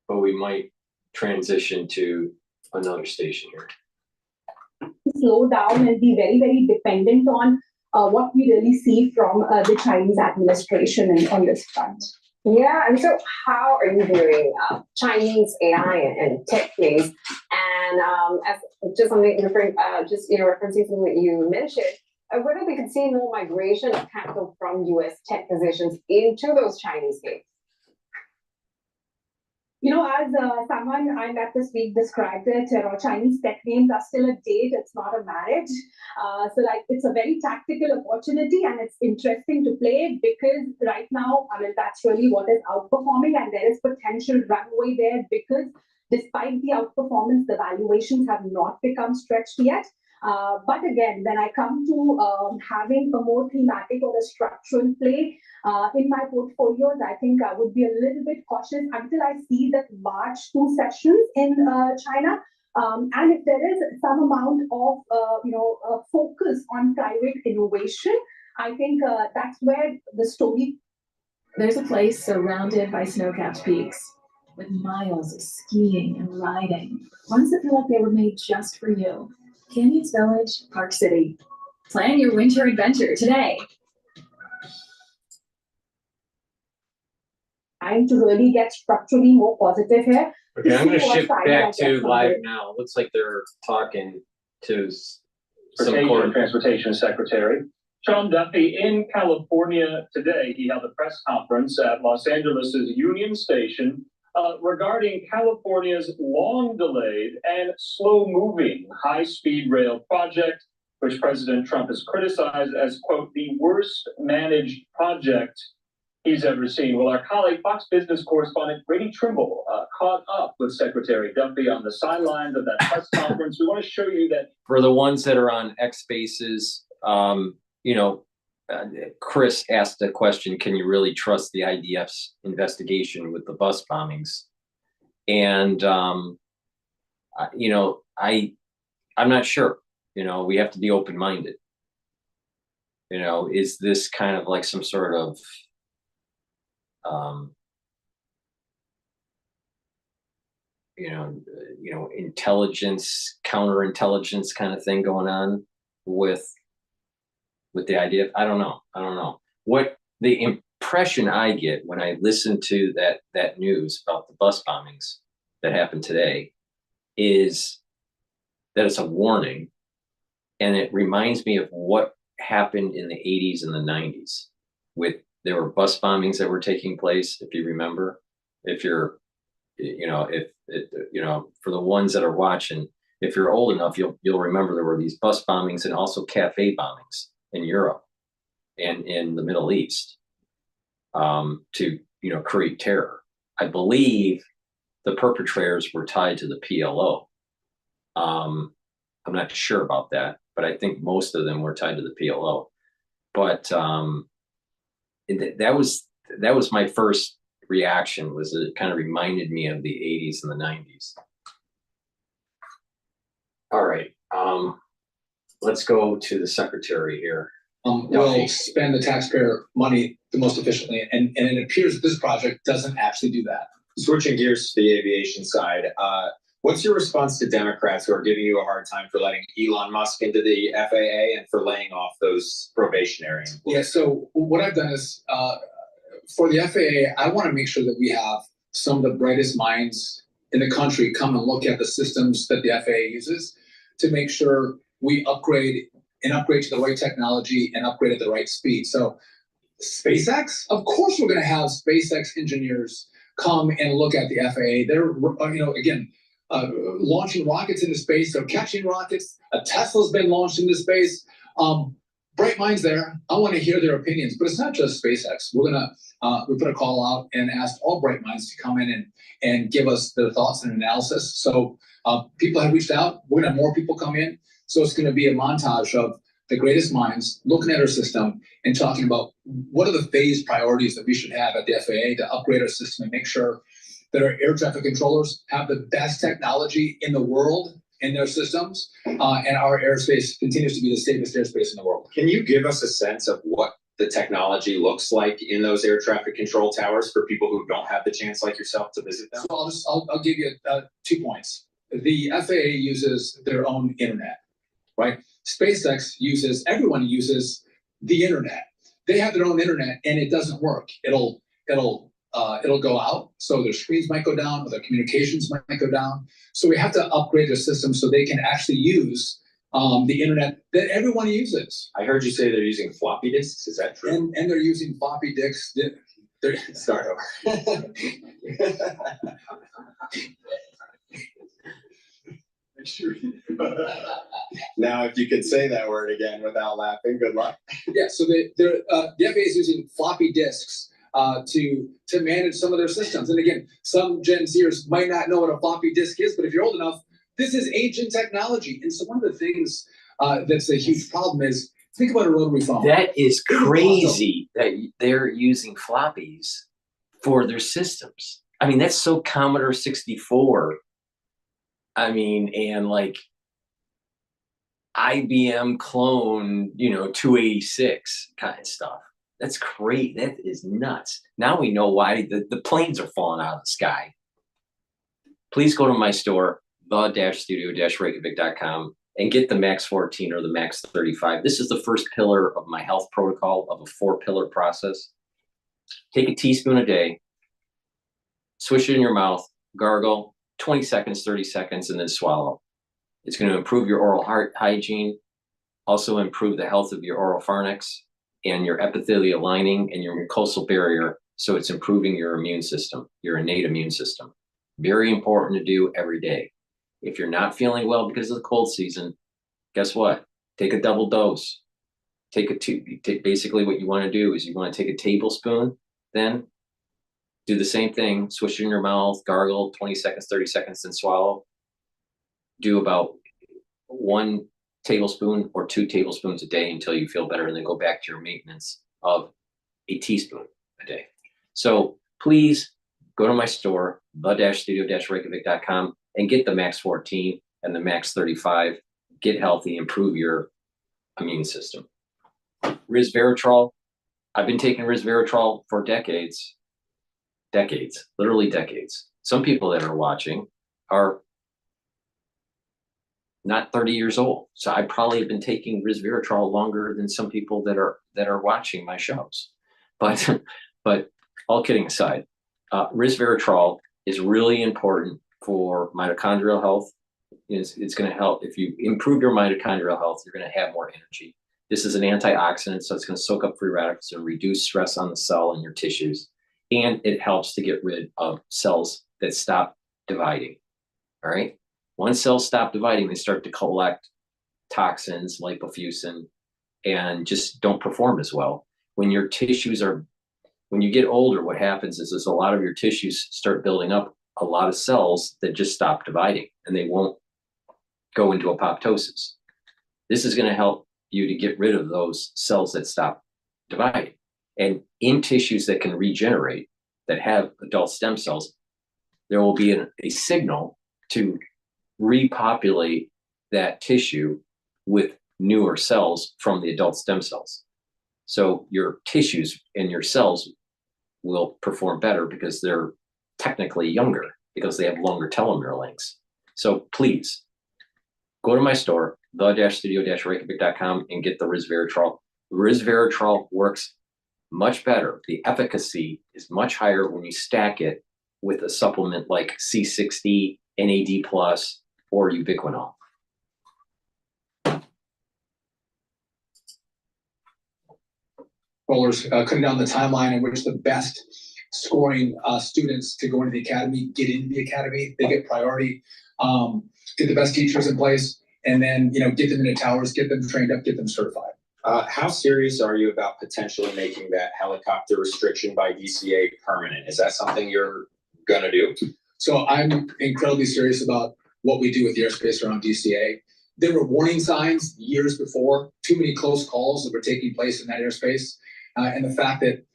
but we might transition to another station here. Slow down and be very, very dependent on what we really see from the Chinese administration and on this front. Yeah, and so how are you viewing Chinese AI and tech plays? And as just something referring, referencing something that you mentioned, whether we could see more migration of capital from U.S. tech positions into those Chinese plays. You know, as someone I met this week described it, Chinese tech names are still a date, it's not a marriage. So like, it's a very tactical opportunity, and it's interesting to play it because right now, I mean, that's really what is outperforming, and there is potential runway there because despite the outperformance, the valuations have not become stretched yet. But again, when I come to having a more thematic or a structural play in my portfolios, I think I would be a little bit cautious until I see that March 2 sessions in China. And if there is some amount of focus on private innovation, I think that's where the story. There's a place surrounded by snow-capped peaks with miles of skiing and riding, ones that feel like they were made just for you. Canyons Village, Park City. Plan your winter adventure today. Trying to really get structurally more positive here. Okay, I'm going to see what shift side back I get to from live it. now. Looks like they're talking to some Transportation Secretary Sean Duffy in California today. He held a press conference at Los Angeles' Union Station regarding California's long-delayed and slow-moving high-speed rail project, which President Trump has criticized as, quote, the worst managed project he's ever seen. Well, our colleague, Fox Business correspondent Brady Trimble, caught up with Secretary Duffy on the sidelines of that press conference. We want to show you that. For the ones that are on X Spaces, Chris asked a question, can you really trust the IDF's investigation with the bus bombings? And, I'm not sure. We have to be open-minded. Is this kind of like some sort of intelligence, counterintelligence kind of thing going on with the idea of, I don't know. What the impression I get when I listen to that news about the bus bombings that happened today is that it's a warning, and it reminds me of what happened in the 80s and the 90s there were bus bombings that were taking place, if you remember. If you're, for the ones that are watching, if you're old enough, you'll remember there were these bus bombings and also cafe bombings in Europe and in the Middle East to create terror. I believe the perpetrators were tied to the PLO. I'm not sure about that, but I think most of them were tied to the PLO. But that was my first reaction, was it kind of reminded me of the 80s and the 90s. All right, let's go to the secretary here. Will spend the taxpayer money the most efficiently, and it appears that this project doesn't actually do that. Switching gears to the aviation side, what's your response to Democrats who are giving you a hard time for letting Elon Musk into the FAA and for laying off those probationary employees? Yeah, so what I've done is, for the FAA, I want to make sure that we have some of the brightest minds in the country come and look at the systems that the FAA uses to make sure we upgrade to the right technology and upgrade at the right speed. So SpaceX, of course we're going to have SpaceX engineers come and look at the FAA. They're, launching rockets into space. They're catching rockets. A Tesla's been launched into space. Bright minds there. I want to hear their opinions, but it's not just SpaceX. We're going to, we put a call out and asked all bright minds to come in and give us their thoughts and analysis. So people have reached out. We're going to have more people come in. So it's going to be a montage of the greatest minds looking at our system and talking about what are the phase priorities that we should have at the FAA to upgrade our system and make sure that our air traffic controllers have the best technology in the world in their systems, and our airspace continues to be the safest airspace in the world. Can you give us a sense of what the technology looks like in those air traffic control towers for people who don't have the chance like yourself to visit them? So I'll give you 2 points. The FAA uses their own internet, right? SpaceX everyone uses the internet. They have their own internet and it doesn't work. It'll go out. So their screens might go down, or their communications might go down. So we have to upgrade their system so they can actually use the internet that everyone uses. I heard you say they're using floppy disks. Is that true? And they're using floppy disks. Start over. Now, if you could say that word again without laughing, good luck. Yeah, so the FAA is using floppy disks to manage some of their systems. And again, some Gen Zers might not know what a floppy disk is, but if you're old enough, this is ancient technology. And so one of the things that's a huge problem is, think about a rotary phone. That is crazy that they're using floppies for their systems. I mean, that's so Commodore 64. I mean, and like IBM clone, 286 kind of stuff. That's great. That is nuts. Now we know why the planes are falling out of the sky. Please go to my store, the-studio-reykjavik.com, and get the Max 14 or the Max 35. This is the first pillar of my health protocol of a 4-pillar process. Take a teaspoon a day, swish it in your mouth, gargle, 20 seconds, 30 seconds, and then swallow. It's going to improve your oral hygiene, also improve the health of your oral pharynx and your epithelial lining and your mucosal barrier. So it's improving your immune system, your innate immune system. Very important to do every day. If you're not feeling well because of the cold season, guess what? Take a double dose. Basically what you want to do is you want to take a tablespoon, then do the same thing, swish it in your mouth, gargle, 20 seconds, 30 seconds, then swallow. Do about 1 tablespoon or 2 tablespoons a day until you feel better, and then go back to your maintenance of a teaspoon a day. So please go to my store, the-studio-reykjavik.com, and get the Max 14 and the Max 35. Get healthy, improve your immune system. Resveratrol. I've been taking resveratrol for decades, literally decades. Some people that are watching are not 30 years old. So I probably have been taking resveratrol longer than some people that are watching my shows. But all kidding aside, resveratrol is really important for mitochondrial health. It's going to help. If you improve your mitochondrial health, you're going to have more energy. This is an antioxidant, so it's going to soak up free radicals and reduce stress on the cell and your tissues. And it helps to get rid of cells that stop dividing. All right. Once cells stop dividing, they start to collect toxins, lipofuscin, and just don't perform as well. When you get older, what happens is a lot of your tissues start building up a lot of cells that just stop dividing, and they won't go into apoptosis. This is going to help you to get rid of those cells that stop dividing. And in tissues that can regenerate, that have adult stem cells, there will be a signal to repopulate that tissue with newer cells from the adult stem cells. So your tissues and your cells will perform better because they're technically younger, because they have longer telomere lengths. So please go to my store, the-studio-reykjavik.com, and get the resveratrol. Resveratrol works much better. The efficacy is much higher when you stack it with a supplement like C60, NAD+, or ubiquinol. Rollers cutting down the timeline in which the best scoring students to go into the academy get into the academy. They get priority, get the best teachers in place, and then get them into towers, get them trained up, get them certified. How serious are you about potentially making that helicopter restriction by DCA permanent? Is that something you're gonna do? So I'm incredibly serious about what we do with the airspace around DCA. There were warning signs years before, too many close calls that were taking place in that airspace. And the fact that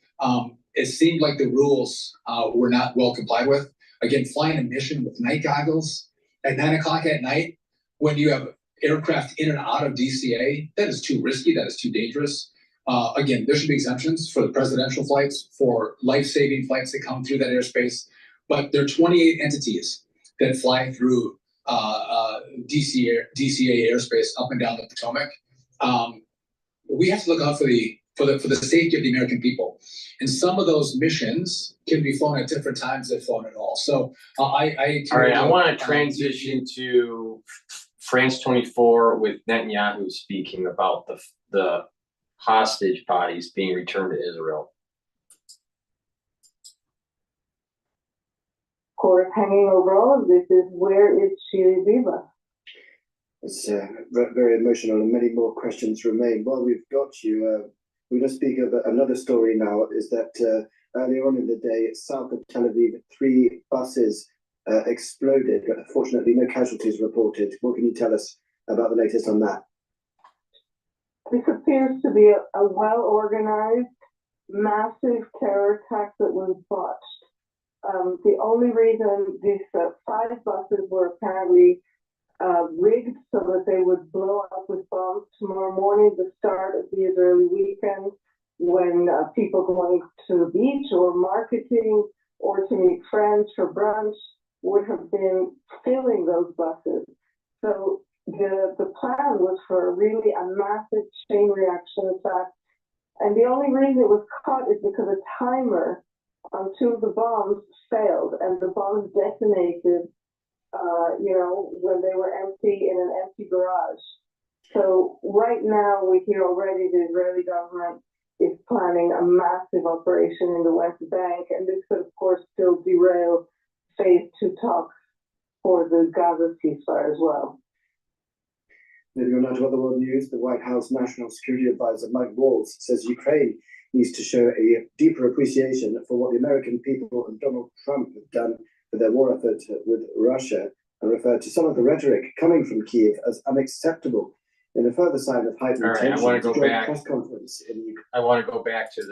it seemed like the rules were not well complied with. Again, flying a mission with night goggles at 9 o'clock at night when you have aircraft in and out of DCA, that is too risky, that is too dangerous. Again, there should be exemptions for the presidential flights, for life-saving flights that come through that airspace. But there are 28 entities that fly through DCA airspace up and down the Potomac. We have to look out for the safety of the American people. And some of those missions can be flown at different times if flown at all. So all right, I want to transition to France 24 with Netanyahu speaking about the hostage bodies being returned to Israel. Of course, hanging over all of this is, where is Shiri Viva? It's very emotional, and many more questions remain. While we've got you, we're going to speak of another story now. Is that earlier on in the day, south of Tel Aviv, 3 buses exploded, but fortunately no casualties reported. What can you tell us about the latest on that? This appears to be a well-organized, massive terror attack that was botched. The only reason these 5 buses were apparently rigged so that they would blow up with bombs tomorrow morning, the start of the Israeli weekend, when people going to the beach or marketing or to meet friends for brunch would have been filling those buses. So the plan was for really a massive chain reaction attack. And the only reason it was caught is because a timer on 2 of the bombs failed and the bombs detonated, when they were empty in an empty garage. So right now we hear already the Israeli government is planning a massive operation in the West Bank, and this could of course still derail phase 2 talks for the Gaza ceasefire as well. Moving on now to other world news, the White House National Security Advisor Mike Waltz says Ukraine needs to show a deeper appreciation for what the American people and Donald Trump have done for their war effort with Russia, and referred to some of the rhetoric coming from Kyiv as unacceptable in a further sign of heightened tension. I want to go back. Press conference in I want to go back to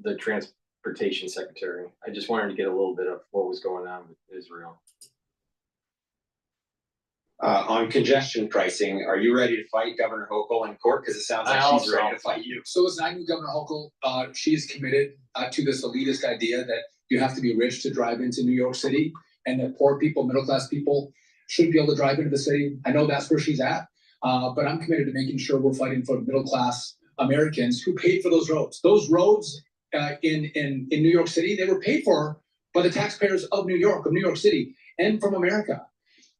the transportation secretary. I just wanted to get a little bit of what was going on with Israel. On congestion pricing, are you ready to fight Governor Hochul in court? Because it sounds like she's ready to fight you. So listen, I knew Governor Hochul. She's committed to this elitist idea that you have to be rich to drive into New York City, and that poor people, middle class people, should be able to drive into the city. I know that's where she's at, but I'm committed to making sure we're fighting for middle class Americans who paid for those roads. Those roads in New York City, they were paid for by the taxpayers of New York City, and from America.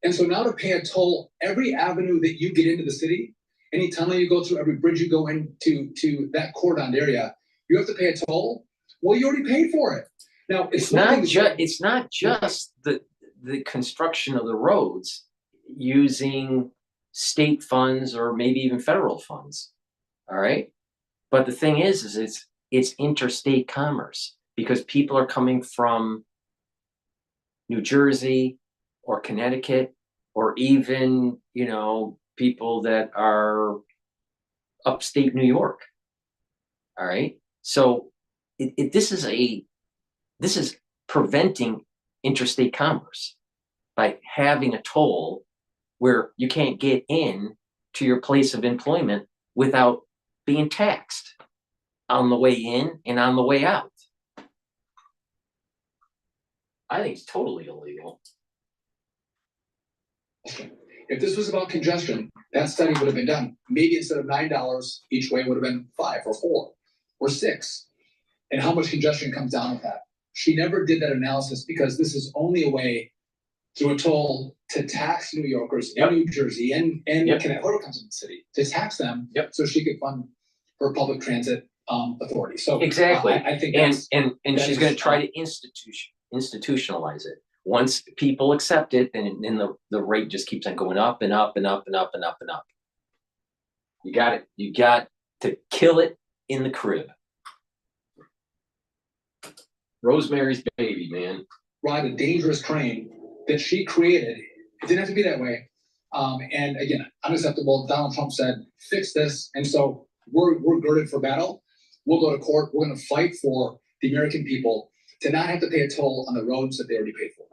And so now to pay a toll every avenue that you get into the city, any tunnel you go through, every bridge you go into that cordoned area, you have to pay a toll. Well, you already paid for it. Now it's not just the construction of the roads using state funds or maybe even federal funds. All right. But the thing is it's interstate commerce, because people are coming from New Jersey or Connecticut, or even, people that are upstate New York. All right. So this is preventing interstate commerce by having a toll where you can't get in to your place of employment without being taxed on the way in and on the way out. I think it's totally illegal. If this was about congestion, that study would have been done. Maybe instead of $9 each way, it would have been 5 or 4 or 6. And how much congestion comes down with that? She never did that analysis, because this is only a way through a toll to tax New Yorkers in New Jersey and Connecticut, whoever comes in the city, to tax them so she could fund her public transit authority. So exactly. I think and she's going to try to institutionalize it. Once people accept it, then the rate just keeps on going up and up and up and up and up and up. You got to kill it in the crib. Rosemary's Baby, man. Ride a dangerous train that she created. It didn't have to be that way. And again, unacceptable. Donald Trump said, fix this. And so we're girded for battle. We'll go to court. We're going to fight for the American people to not have to pay a toll on the roads that they already paid for.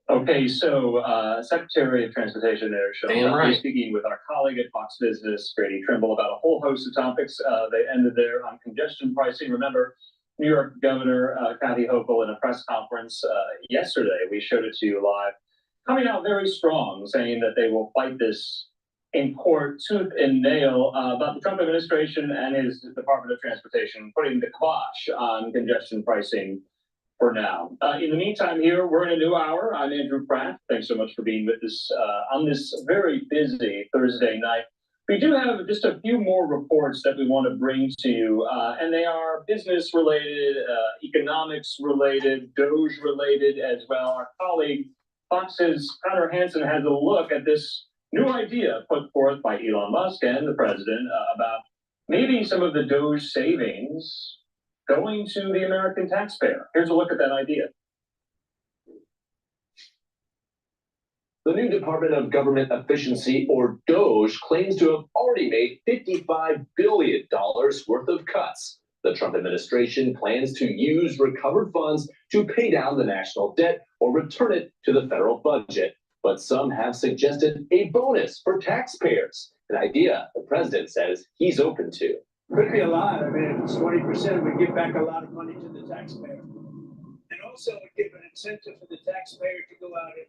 Okay, so Secretary of Transportation there, Sean, speaking with our colleague at Fox Business, Grady Trimble, about a whole host of topics. They ended there on congestion pricing. Remember, New York Governor Kathy Hochul in a press conference yesterday, we showed it to you live, coming out very strong, saying that they will fight this in court, tooth and nail, about the Trump administration and his Department of Transportation putting the kibosh on congestion pricing for now. In the meantime, here we're in a new hour. I'm Andrew Pratt. Thanks so much for being with us on this very busy Thursday night. We do have just a few more reports that we want to bring to you, and they are business related, economics related, Doge related as well. Our colleague Fox's Connor Hansen has a look at this new idea put forth by Elon Musk and the president about maybe some of the Doge savings going to the American taxpayer. Here's a look at that idea. The new Department of Government Efficiency, or DOGE, claims to have already made $55 billion worth of cuts. The Trump administration plans to use recovered funds to pay down the national debt or return it to the federal budget. But some have suggested a bonus for taxpayers, an idea the president says he's open to. Could be a lot. I mean, if it's 20%, we give back a lot of money to the taxpayer. And also would give an incentive for the taxpayer to go out and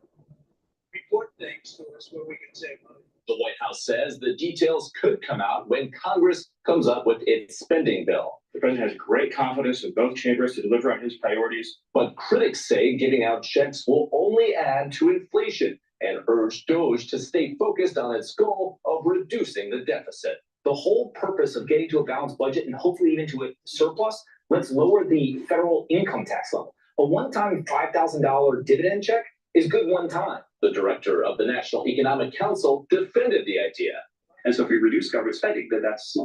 report things to us where we can save money. The White House says the details could come out when Congress comes up with its spending bill. The president has great confidence in both chambers to deliver on his priorities. But critics say giving out checks will only add to inflation and urge DOGE to stay focused on its goal of reducing the deficit. The whole purpose of getting to a balanced budget and hopefully even to a surplus, let's lower the federal income tax level. A one-time $5,000 dividend check is good one time. The director of the National Economic Council defended the idea. And so if we reduce government spending, then that's,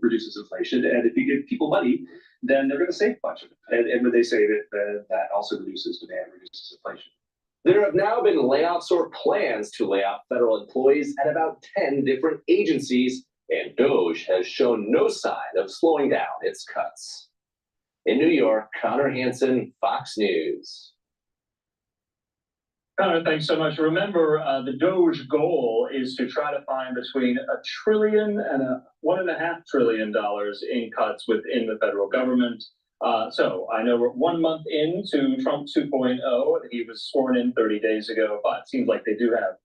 reduces inflation. And if you give people money, then they're going to save a bunch of it. And when they save it, that also reduces demand, reduces inflation. There have now been layoffs or plans to lay off federal employees at about 10 different agencies, and DOGE has shown no sign of slowing down its cuts. In New York, Connor Hansen, Fox News. Connor, thanks so much. Remember, the DOGE goal is to try to find between $1 trillion and $1.5 trillion in cuts within the federal government. So I know we're 1 month into Trump 2.0. He was sworn in 30 days ago, but it seems like they do have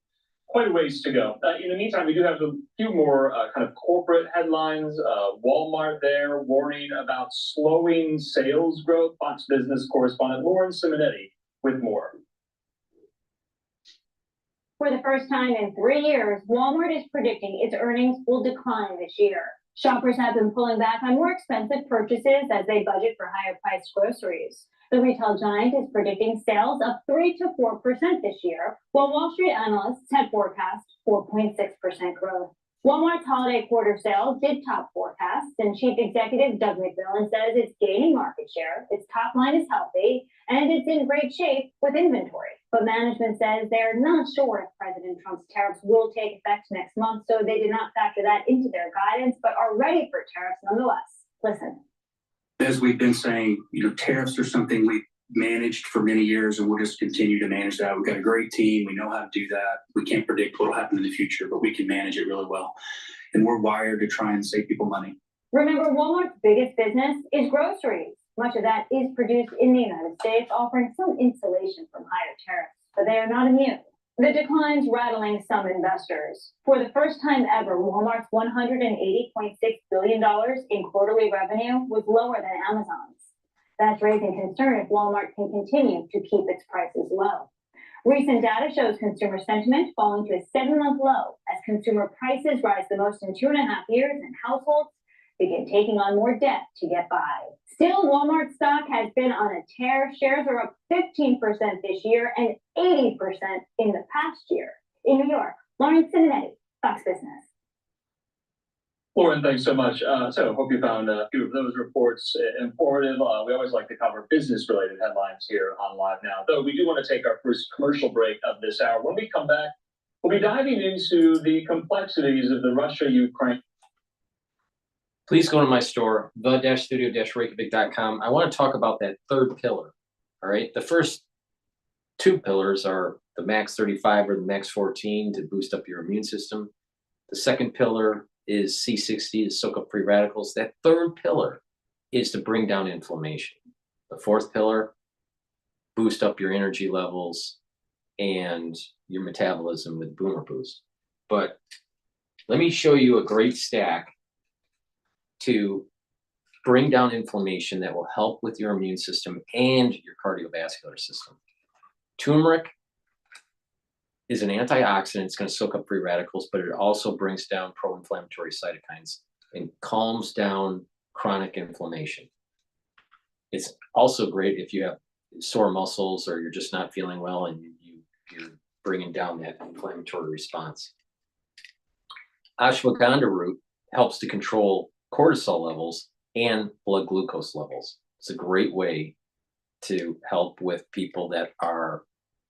quite a ways to go. In the meantime, we do have a few more kind of corporate headlines. Walmart there warning about slowing sales growth. Fox Business correspondent Lauren Simonetti with more. For the first time in 3 years, Walmart is predicting its earnings will decline this year. Shoppers have been pulling back on more expensive purchases as they budget for higher priced groceries. The retail giant is predicting sales up 3 to 4% this year, while Wall Street analysts had forecast 4.6% growth. Walmart's holiday quarter sales did top forecasts, and Chief Executive Doug McMillon says it's gaining market share, its top line is healthy, and it's in great shape with inventory. But management says they're not sure if President Trump's tariffs will take effect next month, so they did not factor that into their guidance, but are ready for tariffs nonetheless. Listen. As we've been saying, tariffs are something we've managed for many years, and we'll just continue to manage that. We've got a great team. We know how to do that. We can't predict what will happen in the future, but we can manage it really well. And we're wired to try and save people money. Remember, Walmart's biggest business is groceries. Much of that is produced in the United States, offering some insulation from higher tariffs, but they are not immune. The decline's rattling some investors. For the first time ever, Walmart's $180.6 billion in quarterly revenue was lower than Amazon's. That's raising concern if Walmart can continue to keep its prices low. Recent data shows consumer sentiment falling to a 7-month low as consumer prices rise the most in 2.5 years and households begin taking on more debt to get by. Still, Walmart stock has been on a tear. Shares are up 15% this year and 80% in the past year. In New York, Lauren Simonetti, Fox Business. Lauren, thanks so much. So hope you found a few of those reports informative. We always like to cover business-related headlines here on Live Now, though we do want to take our first commercial break of this hour. When we come back, we'll be diving into the complexities of the Russia-Ukraine. Please go to my store, the-studio-reykjavik.com. I want to talk about that third pillar. All right. The first two pillars are the Max 35 or the Max 14 to boost up your immune system. The second pillar is C60 to soak up free radicals. That third pillar is to bring down inflammation. The fourth pillar, boost up your energy levels and your metabolism with Boomer Boost. But let me show you a great stack to bring down inflammation that will help with your immune system and your cardiovascular system. Turmeric is an antioxidant. It's going to soak up free radicals, but it also brings down pro-inflammatory cytokines and calms down chronic inflammation. It's also great if you have sore muscles or you're just not feeling well and you're bringing down that inflammatory response. Ashwagandha root helps to control cortisol levels and blood glucose levels. It's a great way to help with people that are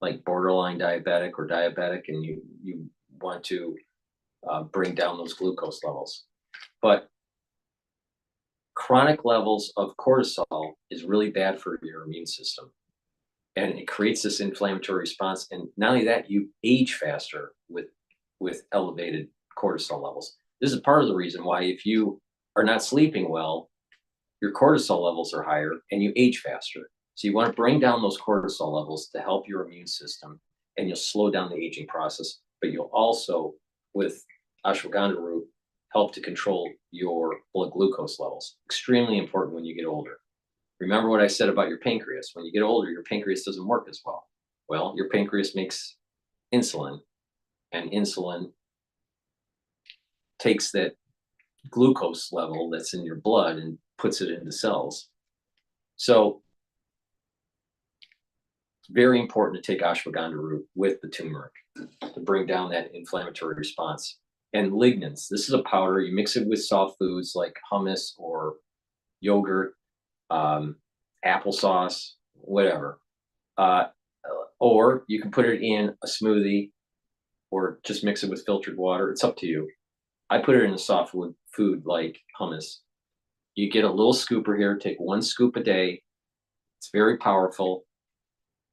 like borderline diabetic or diabetic, and you want to bring down those glucose levels. But chronic levels of cortisol is really bad for your immune system, and it creates this inflammatory response. And not only that, you age faster with elevated cortisol levels. This is part of the reason why, if you are not sleeping well, your cortisol levels are higher and you age faster. So you want to bring down those cortisol levels to help your immune system, and you'll slow down the aging process. But you'll also, with ashwagandha root, help to control your blood glucose levels. Extremely important when you get older. Remember what I said about your pancreas. When you get older, your pancreas doesn't work as well. Well, your pancreas makes insulin, and insulin takes that glucose level that's in your blood and puts it into cells. So it's very important to take ashwagandha root with the turmeric to bring down that inflammatory response. And lignans, this is a powder. You mix it with soft foods like hummus or yogurt, applesauce, whatever. Or you can put it in a smoothie or just mix it with filtered water. It's up to you. I put it in a soft food like hummus. You get a little scooper here, take 1 scoop a day. It's very powerful.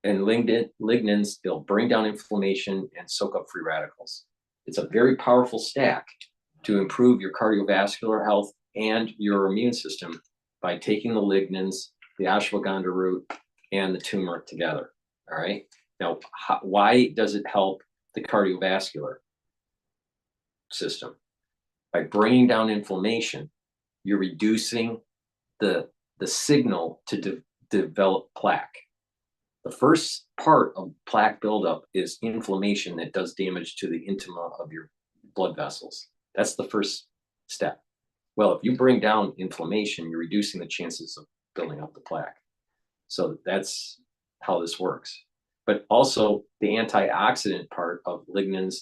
And lignans, they'll bring down inflammation and soak up free radicals. It's a very powerful stack to improve your cardiovascular health and your immune system by taking the lignans, the ashwagandha root, and the turmeric together. All right. Now, why does it help the cardiovascular system? By bringing down inflammation, you're reducing the signal to develop plaque. The first part of plaque buildup is inflammation that does damage to the intima of your blood vessels. That's the first step. Well, if you bring down inflammation, you're reducing the chances of building up the plaque. So that's how this works. But also the antioxidant part of lignans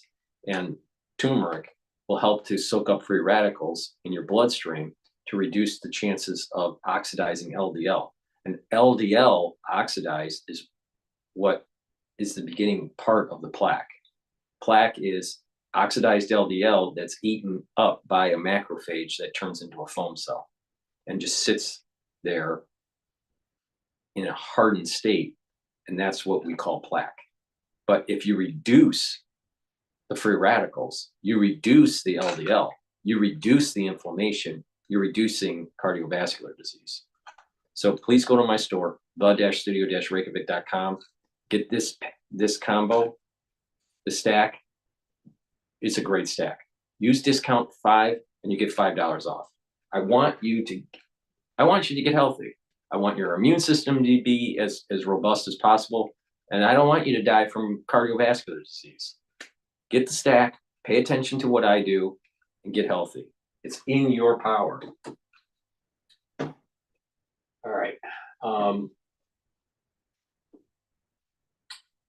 and turmeric will help to soak up free radicals in your bloodstream to reduce the chances of oxidizing LDL. And LDL oxidized is what is the beginning part of the plaque. Plaque is oxidized LDL that's eaten up by a macrophage that turns into a foam cell and just sits there in a hardened state. And that's what we call plaque. But if you reduce the free radicals, you reduce the LDL, you reduce the inflammation, you're reducing cardiovascular disease. So please go to my store, the-studio-reykjavik.com. Get this combo, the stack. It's a great stack. Use discount 5 and you get $5 off. I want you to get healthy. I want your immune system to be as robust as possible. And I don't want you to die from cardiovascular disease. Get the stack, pay attention to what I do, and get healthy. It's in your power. All right.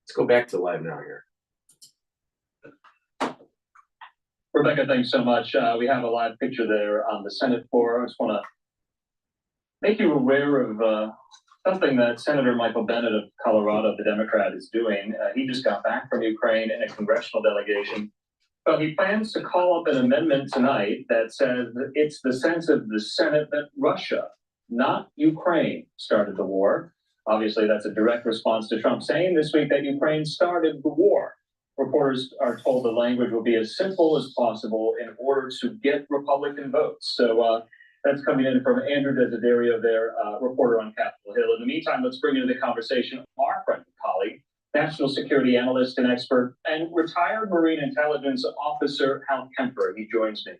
Let's go back to the live now here. Rebecca, thanks so much. We have a live picture there on the Senate floor. I just want to make you aware of something that Senator Michael Bennet of Colorado, the Democrat, is doing. He just got back from Ukraine in a congressional delegation. But he plans to call up an amendment tonight that says it's the sense of the Senate that Russia, not Ukraine, started the war. Obviously, that's a direct response to Trump saying this week that Ukraine started the war. Reporters are told the language will be as simple as possible in order to get Republican votes. So that's coming in from Andrew Desiderio there, reporter on Capitol Hill. In the meantime, let's bring into the conversation our friend and colleague, national security analyst and expert, and retired Marine intelligence officer Hal Kemper. He joins me.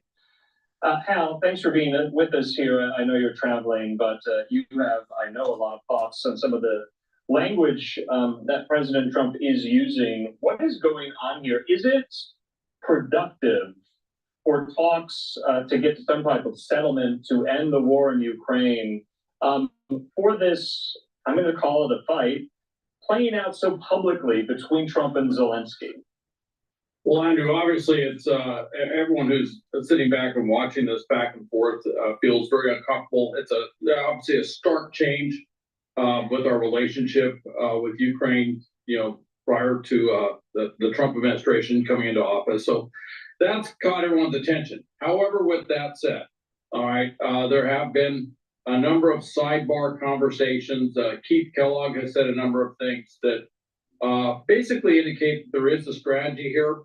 Hal, thanks for being with us here. I know you're traveling, but you have, I know, a lot of thoughts on some of the language that President Trump is using. What is going on here? Is it productive for talks to get to some type of settlement to end the war in Ukraine for this, I'm going to call it a fight, playing out so publicly between Trump and Zelensky? Well, Andrew, obviously it's everyone who's sitting back and watching this back and forth feels very uncomfortable. It's obviously a stark change with our relationship with Ukraine. You know, prior to the Trump administration coming into office. So that's caught everyone's attention. However, with that said, all right, there have been a number of sidebar conversations. Keith Kellogg has said a number of things that basically indicate that there is a strategy here.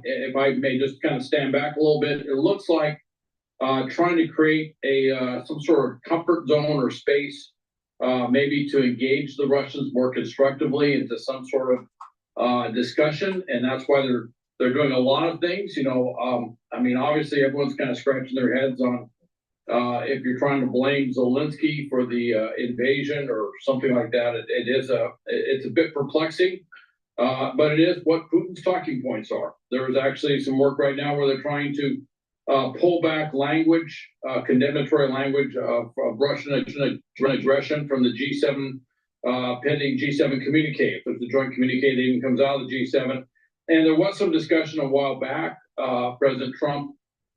If I may just kind of stand back a little bit, it looks like trying to create some sort of comfort zone or space, maybe to engage the Russians more constructively into some sort of discussion, and that's why they're doing a lot of things. You know, I mean, obviously everyone's kind of scratching their heads on if you're trying to blame Zelensky for the invasion or something like that. It's a bit perplexing. But it is what Putin's talking points are. There is actually some work right now where they're trying to pull back language, condemnatory language of Russian aggression from the G7 pending G7 communique. If the joint communique that even comes out of the G7. And there was some discussion a while back. President Trump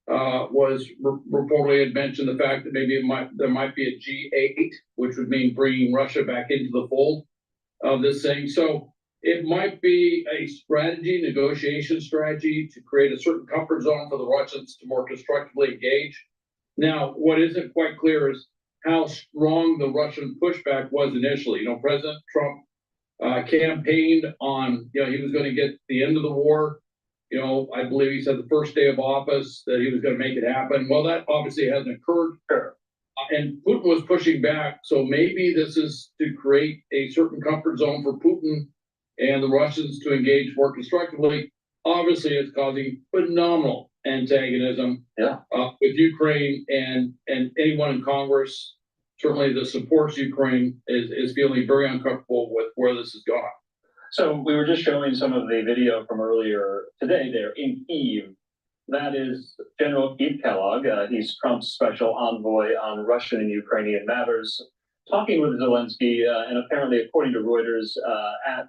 was reportedly had mentioned the fact that maybe there might be a G8, which would mean bringing Russia back into the fold of this thing. So it might be a strategy, negotiation strategy, to create a certain comfort zone for the Russians to more constructively engage. Now, what isn't quite clear is how strong the Russian pushback was initially. You know, President Trump campaigned on, you know, he was going to get the end of the war. You know, I believe he said the first day of office that he was going to make it happen. Well, that obviously hasn't occurred. And Putin was pushing back. So maybe this is to create a certain comfort zone for Putin and the Russians to engage more constructively. Obviously, it's causing phenomenal antagonism with Ukraine, and anyone in Congress, certainly that supports Ukraine, is feeling very uncomfortable with where this has gone. So we were just showing some of the video from earlier today there in Kyiv. That is General Keith Kellogg. He's Trump's special envoy on Russian and Ukrainian matters, talking with Zelensky, and apparently, according to Reuters, at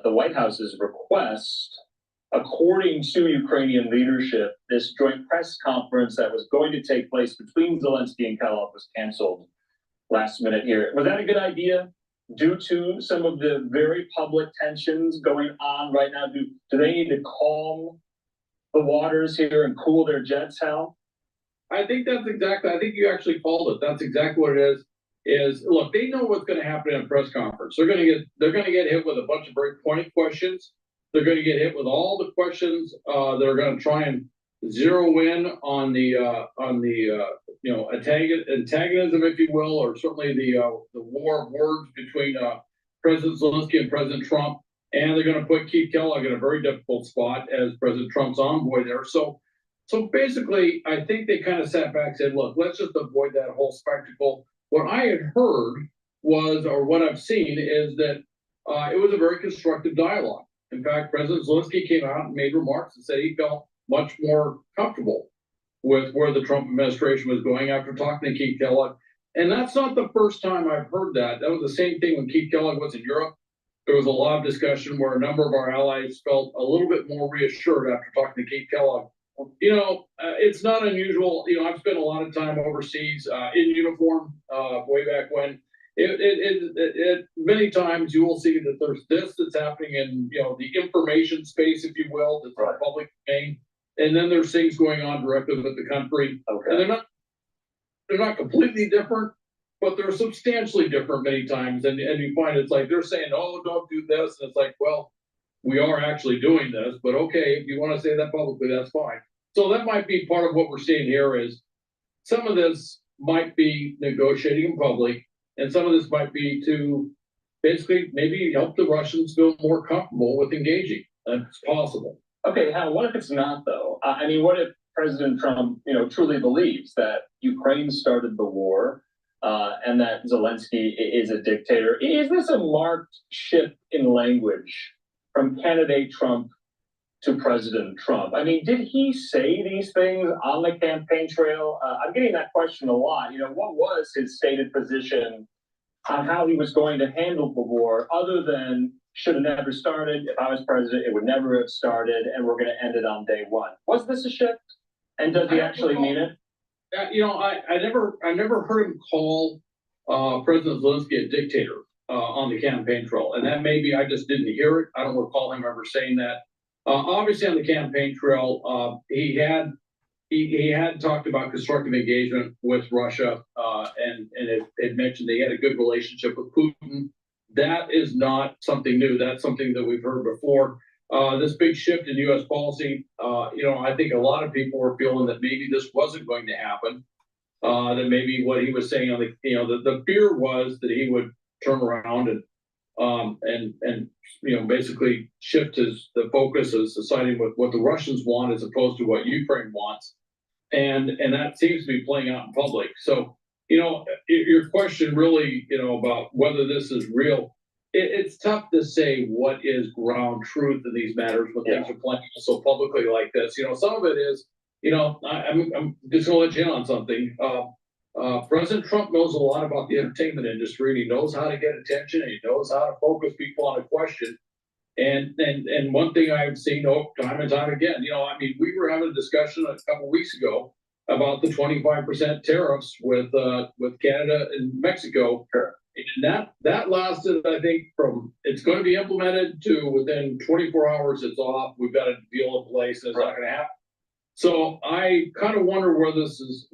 the White House's request, according to Ukrainian leadership, this joint press conference that was going to take place between Zelensky and Kellogg was canceled last minute here. Was that a good idea due to some of the very public tensions going on right now? Do they need to calm the waters here and cool their jets, Hal? I think you actually called it. That's exactly what it is look, they know what's going to happen in a press conference. They're going to get hit with a bunch of very pointed questions. They're going to get hit with all the questions that are going to try and zero in on the you know, antagonism, if you will, or certainly the war of words between President Zelensky and President Trump. And they're going to put Keith Kellogg in a very difficult spot as President Trump's envoy there. So basically, I think they kind of sat back and said, look, let's just avoid that whole spectacle. What I had heard was, or what I've seen, is that it was a very constructive dialogue. In fact, President Zelensky came out and made remarks and said he felt much more comfortable with where the Trump administration was going after talking to Keith Kellogg. And that's not the first time I've heard that. That was the same thing when Keith Kellogg was in Europe. There was a lot of discussion where a number of our allies felt a little bit more reassured after talking to Keith Kellogg. You know, it's not unusual. You know, I've spent a lot of time overseas in uniform way back when. Many times you will see that there's this that's happening in, you know, the information space, if you will, that's the public domain, and then there's things going on directly with the country. And they're not completely different, but they're substantially different many times. And you find it's like they're saying, "Oh, don't do this," and it's like, well, we are actually doing this, but okay, if you want to say that publicly, that's fine. So that might be part of what we're seeing here is some of this might be negotiating in public, and some of this might be to basically maybe help the Russians feel more comfortable with engaging. It's possible. Okay, Hal, what if it's not, though? I mean, what if President Trump, you know, truly believes that Ukraine started the war and that Zelensky is a dictator? Is this a marked shift in language from candidate Trump to President Trump? I mean, did he say these things on the campaign trail? I'm getting that question a lot. You know, what was his stated position on how he was going to handle the war, other than should have never started? If I was president, it would never have started, and we're going to end it on day one. Was this a shift? And does he actually mean it? You know, I never heard him call President Zelensky a dictator. on the campaign trail, and that maybe I just didn't hear it. I don't recall him ever saying that. Obviously, on the campaign trail, he had talked about constructive engagement with Russia, and it mentioned they had a good relationship with Putin. That is not something new. That's something that we've heard before. This big shift in U.S. policy, I think a lot of people were feeling that maybe this wasn't going to happen. That maybe what he was saying on the fear was that he would turn around and basically shift the focus as siding with what the Russians want as opposed to what Ukraine wants, and that seems to be playing out in public. So your question really about whether this is real, it's tough to say what is ground truth in these matters when things are playing so publicly like this. Some of it is, I'm just gonna let you in on something. President Trump knows a lot about the entertainment industry, and he knows how to get attention, and he knows how to focus people on a question. And one thing I've seen time and time again, we were having a discussion a couple of weeks ago about the 25% tariffs with Canada and Mexico. Sure. And that lasted, I think, from it's going to be implemented to within 24 hours it's off. We've got a deal in place, and it's not going to happen. So I kind of wonder where this is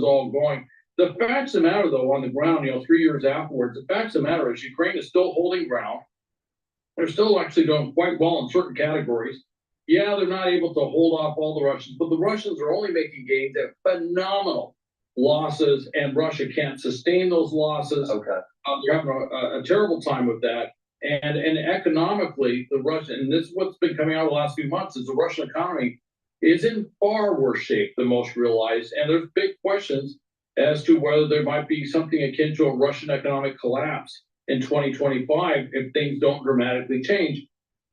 all going. The facts of the matter, though, on the ground, 3 years afterwards, the facts of the matter is Ukraine is still holding ground. They're still actually doing quite well in certain categories. Yeah, they're not able to hold off all the Russians, but the Russians are only making gains at phenomenal losses, and Russia can't sustain those losses. Okay. They're having a terrible time with that. And economically, and this is what's been coming out the last few months, is the Russian economy is in far worse shape than most realize. And there's big questions as to whether there might be something akin to a Russian economic collapse in 2025 if things don't dramatically change.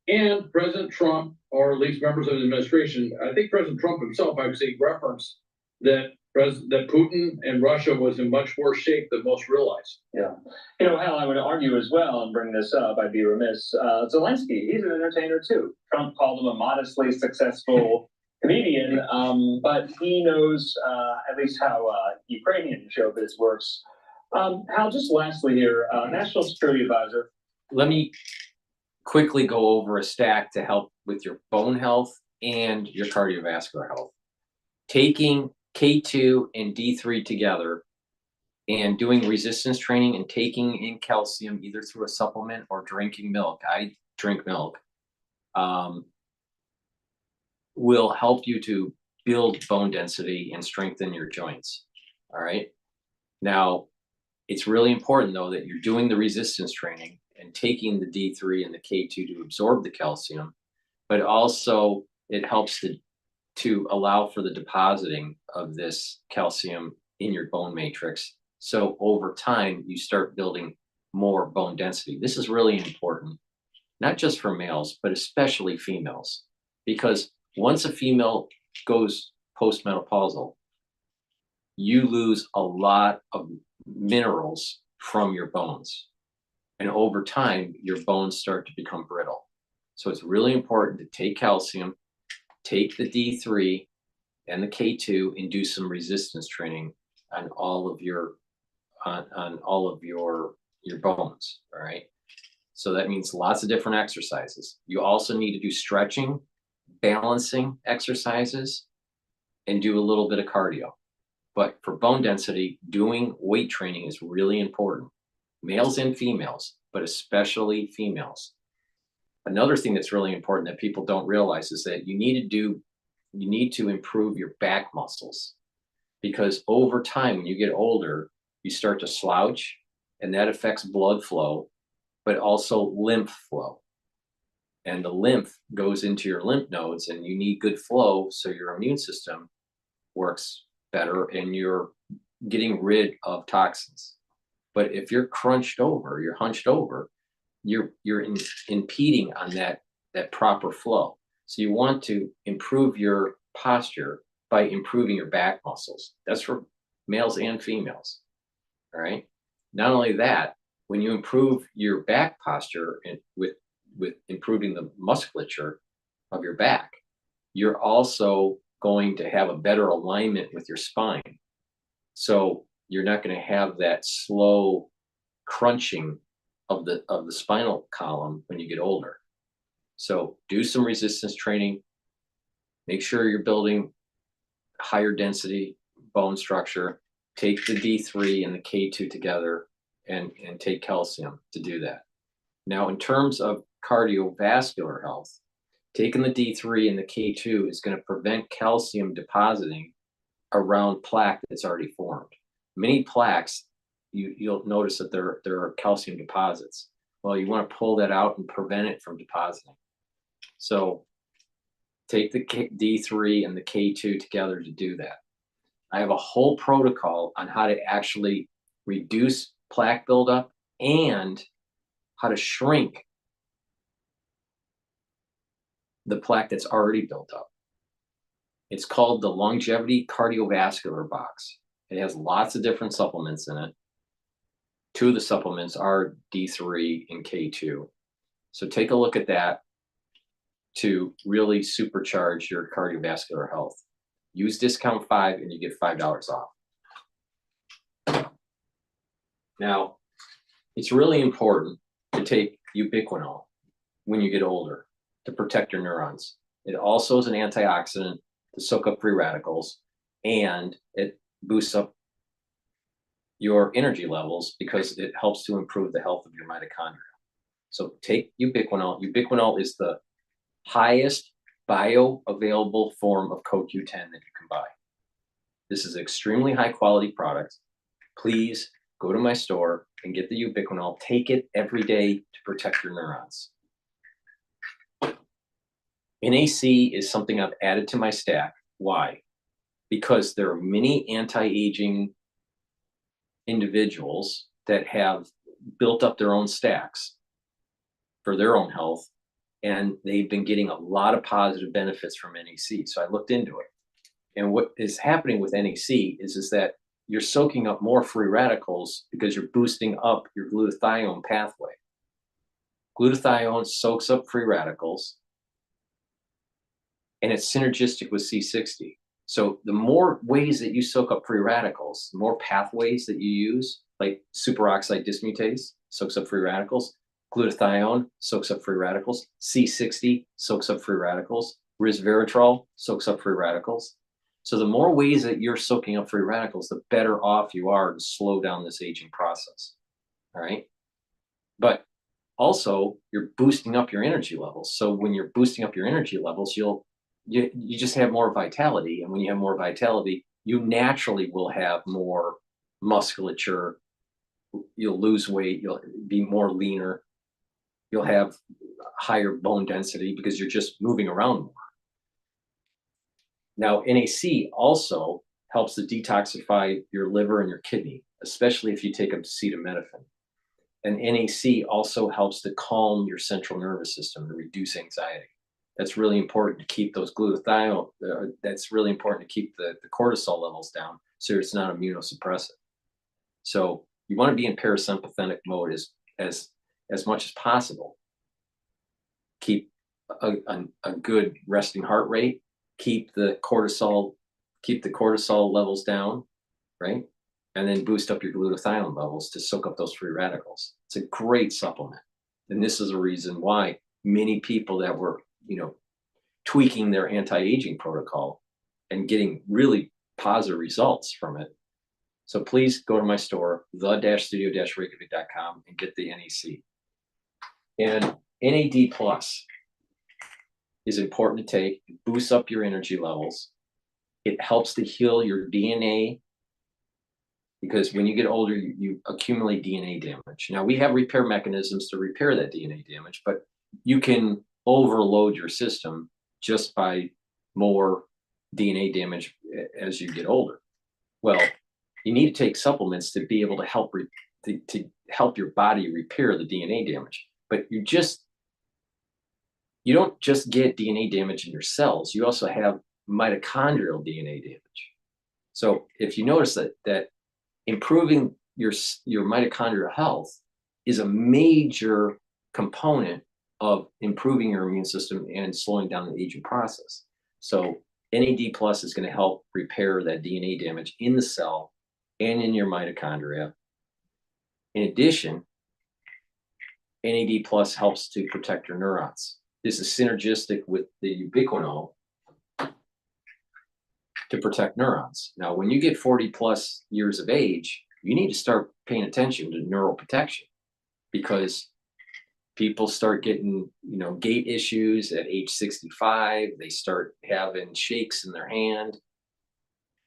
And President Trump, or at least members of the administration, I think President Trump himself actually referenced that Putin and Russia was in much worse shape than most realize. Yeah. Hal, I would argue as well, and bring this up, I'd be remiss. Zelensky, he's an entertainer too. Trump called him a modestly successful comedian, but he knows at least how Ukrainian showbiz works. Hal, just lastly here, National Security Advisor. Let me quickly go over a stack to help with your bone health and your cardiovascular health. Taking K2 and D3 together and doing resistance training and taking in calcium either through a supplement or drinking milk. I drink milk. Will help you to build bone density and strengthen your joints. All right. Now, it's really important, though, that you're doing the resistance training and taking the D3 and the K2 to absorb the calcium, but also it helps to allow for the depositing of this calcium in your bone matrix. So over time, you start building more bone density. This is really important, not just for males, but especially females, because once a female goes postmenopausal, you lose a lot of minerals from your bones. And over time, your bones start to become brittle. So it's really important to take calcium, take the D3 and the K2 and do some resistance training on all of your your bones. All right. So that means lots of different exercises. You also need to do stretching, balancing exercises, and do a little bit of cardio. But for bone density, doing weight training is really important. Males and females, but especially females. Another thing that's really important that people don't realize is that you need to improve your back muscles, because over time, when you get older, you start to slouch, and that affects blood flow, but also lymph flow. And the lymph goes into your lymph nodes, and you need good flow so your immune system works better and you're getting rid of toxins. But if you're hunched over, you're impeding on that proper flow. So you want to improve your posture by improving your back muscles. That's for males and females. All right. Not only that, when you improve your back posture and with improving the musculature of your back, you're also going to have a better alignment with your spine. So you're not going to have that slow crunching of the spinal column when you get older. So do some resistance training. Make sure you're building higher density bone structure. Take the D3 and the K2 together and take calcium to do that. Now, in terms of cardiovascular health, taking the D3 and the K2 is going to prevent calcium depositing around plaque that's already formed. Many plaques, you'll notice that there are calcium deposits. Well, you want to pull that out and prevent it from depositing. So take the D3 and the K2 together to do that. I have a whole protocol on how to actually reduce plaque buildup and how to shrink the plaque that's already built up. It's called the Longevity Cardiovascular Box. It has lots of different supplements in it. 2 of the supplements are D3 and K2. So take a look at that to really supercharge your cardiovascular health. Use discount 5 and you get $5 off. Now, it's really important to take ubiquinol when you get older to protect your neurons. It also is an antioxidant to soak up free radicals, and it boosts up your energy levels because it helps to improve the health of your mitochondria. So take ubiquinol. Ubiquinol is the highest bioavailable form of CoQ10 that you can buy. This is an extremely high quality product. Please go to my store and get the ubiquinol. Take it every day to protect your neurons. NAC is something I've added to my stack. Why? Because there are many anti-aging individuals that have built up their own stacks for their own health, and they've been getting a lot of positive benefits from NAC. So I looked into it. And what is happening with NAC is that you're soaking up more free radicals because you're boosting up your glutathione pathway. Glutathione soaks up free radicals, and it's synergistic with C60. So the more ways that you soak up free radicals, the more pathways that you use, like superoxide dismutase soaks up free radicals, glutathione soaks up free radicals, C60 soaks up free radicals, resveratrol soaks up free radicals. So the more ways that you're soaking up free radicals, the better off you are to slow down this aging process. All right. But also you're boosting up your energy levels. So when you're boosting up your energy levels, you just have more vitality. And when you have more vitality, you naturally will have more musculature. You'll lose weight. You'll be more leaner. You'll have higher bone density because you're just moving around more. Now, NAC also helps to detoxify your liver and your kidney, especially if you take acetaminophen. And NAC also helps to calm your central nervous system and reduce anxiety. That's really important to keep those glutathione. That's really important to keep the cortisol levels down so it's not immunosuppressive. So you want to be in parasympathetic mode as much as possible. Keep a good resting heart rate. Keep the cortisol levels down, right? And then boost up your glutathione levels to soak up those free radicals. It's a great supplement. And this is a reason why many people that were, tweaking their anti-aging protocol and getting really positive results from it. So please go to my store, the-studio-reykjavik.com, and get the NAC. And NAD plus is important to take. It boosts up your energy levels. It helps to heal your DNA because when you get older, you accumulate DNA damage. Now, we have repair mechanisms to repair that DNA damage, but you can overload your system just by more DNA damage as you get older. Well, you need to take supplements to be able to help to help your body repair the DNA damage. But you don't just get DNA damage in your cells, you also have mitochondrial DNA damage. So if you notice that improving your mitochondrial health is a major component of improving your immune system and slowing down the aging process. So NAD plus is going to help repair that DNA damage in the cell and in your mitochondria. In addition, NAD plus helps to protect your neurons. This is synergistic with the ubiquinol to protect neurons. Now, when you get 40 plus years of age, you need to start paying attention to neural protection, because people start getting, gait issues at age 65. They start having shakes in their hand.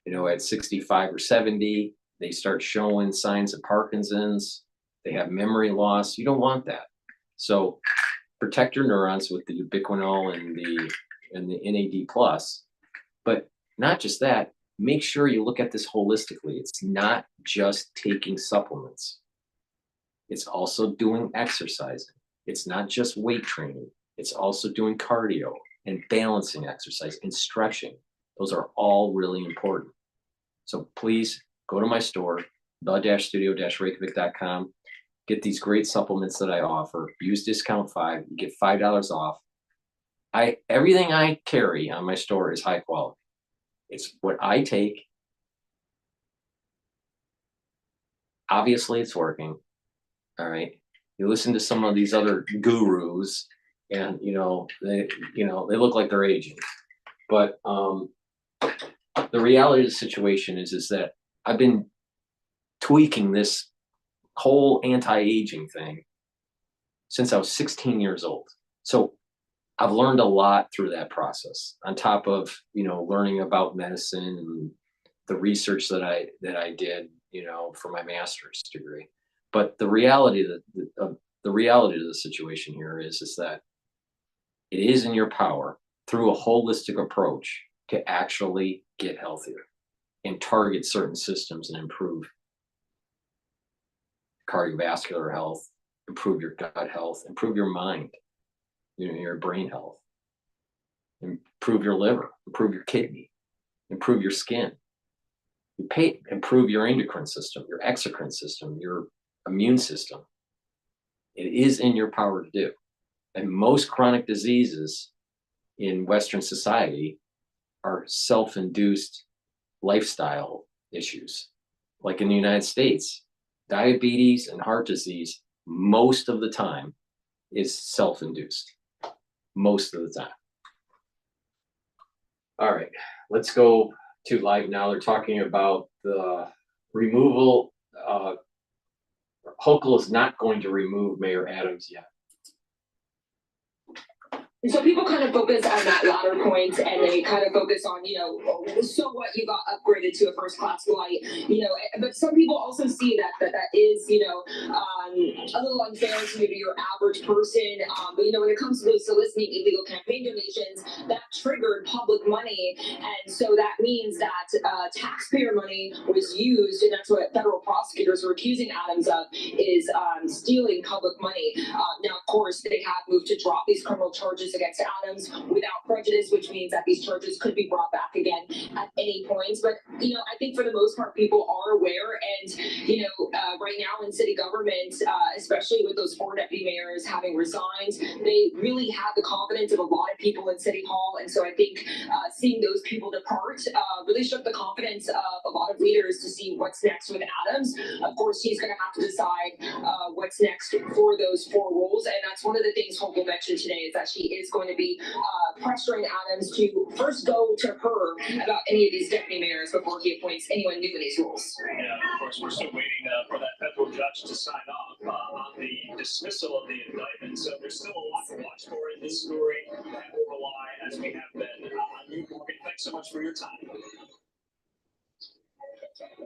At 65 or 70, they start showing signs of Parkinson's. They have memory loss. You don't want that. So protect your neurons with the ubiquinol and the NAD plus. But not just that, make sure you look at this holistically. It's not just taking supplements. It's also doing exercising. It's not just weight training. It's also doing cardio and balancing exercise and stretching. Those are all really important. So please go to my store, the-studio-reykjavik.com. Get these great supplements that I offer. Use discount 5. You get $5 off. Everything I carry on my store is high quality. It's what I take. Obviously, it's working. All right. You listen to some of these other gurus, and they look like they're aging. But the reality of the situation is that I've been tweaking this whole anti-aging thing since I was 16 years old. So I've learned a lot through that process, on top of, learning about medicine and the research that I did, for my master's degree. But the reality of the situation here is that it is in your power, through a holistic approach, to actually get healthier and target certain systems and improve cardiovascular health, improve your gut health, improve your mind, your brain health, improve your liver, improve your kidney, improve your skin, improve your endocrine system, your exocrine system, your immune system. It is in your power to do. And most chronic diseases in Western society are self-induced lifestyle issues. Like in the United States, diabetes and heart disease, most of the time, is self-induced. Most of the time. All right, let's go to live now. They're talking about the removal. Hochul is not going to remove Mayor Adams yet. And so people kind of focus on that latter point, and they kind of focus on, so what, you got upgraded to a first class flight, but some people also see that is, a little unfair to maybe your average person. But when it comes to those soliciting illegal campaign donations, that triggered public money. And so that means that taxpayer money was used, and that's what federal prosecutors were accusing Adams of, is stealing public money. Now, of course, they have moved to drop these criminal charges against Adams without prejudice, which means that these charges could be brought back again at any point. But, I think for the most part, people are aware. And, right now in city government, especially with those 4 deputy mayors having resigned, they really have the confidence of a lot of people in City Hall. And so I think seeing those people depart really shook the confidence of a lot of leaders to see what's next with Adams. Of course, he's going to have to decide what's next for those 4 roles. And that's one of the things Hochul mentioned today, is that she is going to be pressuring Adams to first go to her about any of these deputy mayors before he appoints anyone new in these roles. Yeah, of course, we're still waiting for that federal judge to sign off on the dismissal of the indictment. So there's still a lot to watch for in this story, and we'll rely, as we have been, on you, Morgan. Thanks so much for your time.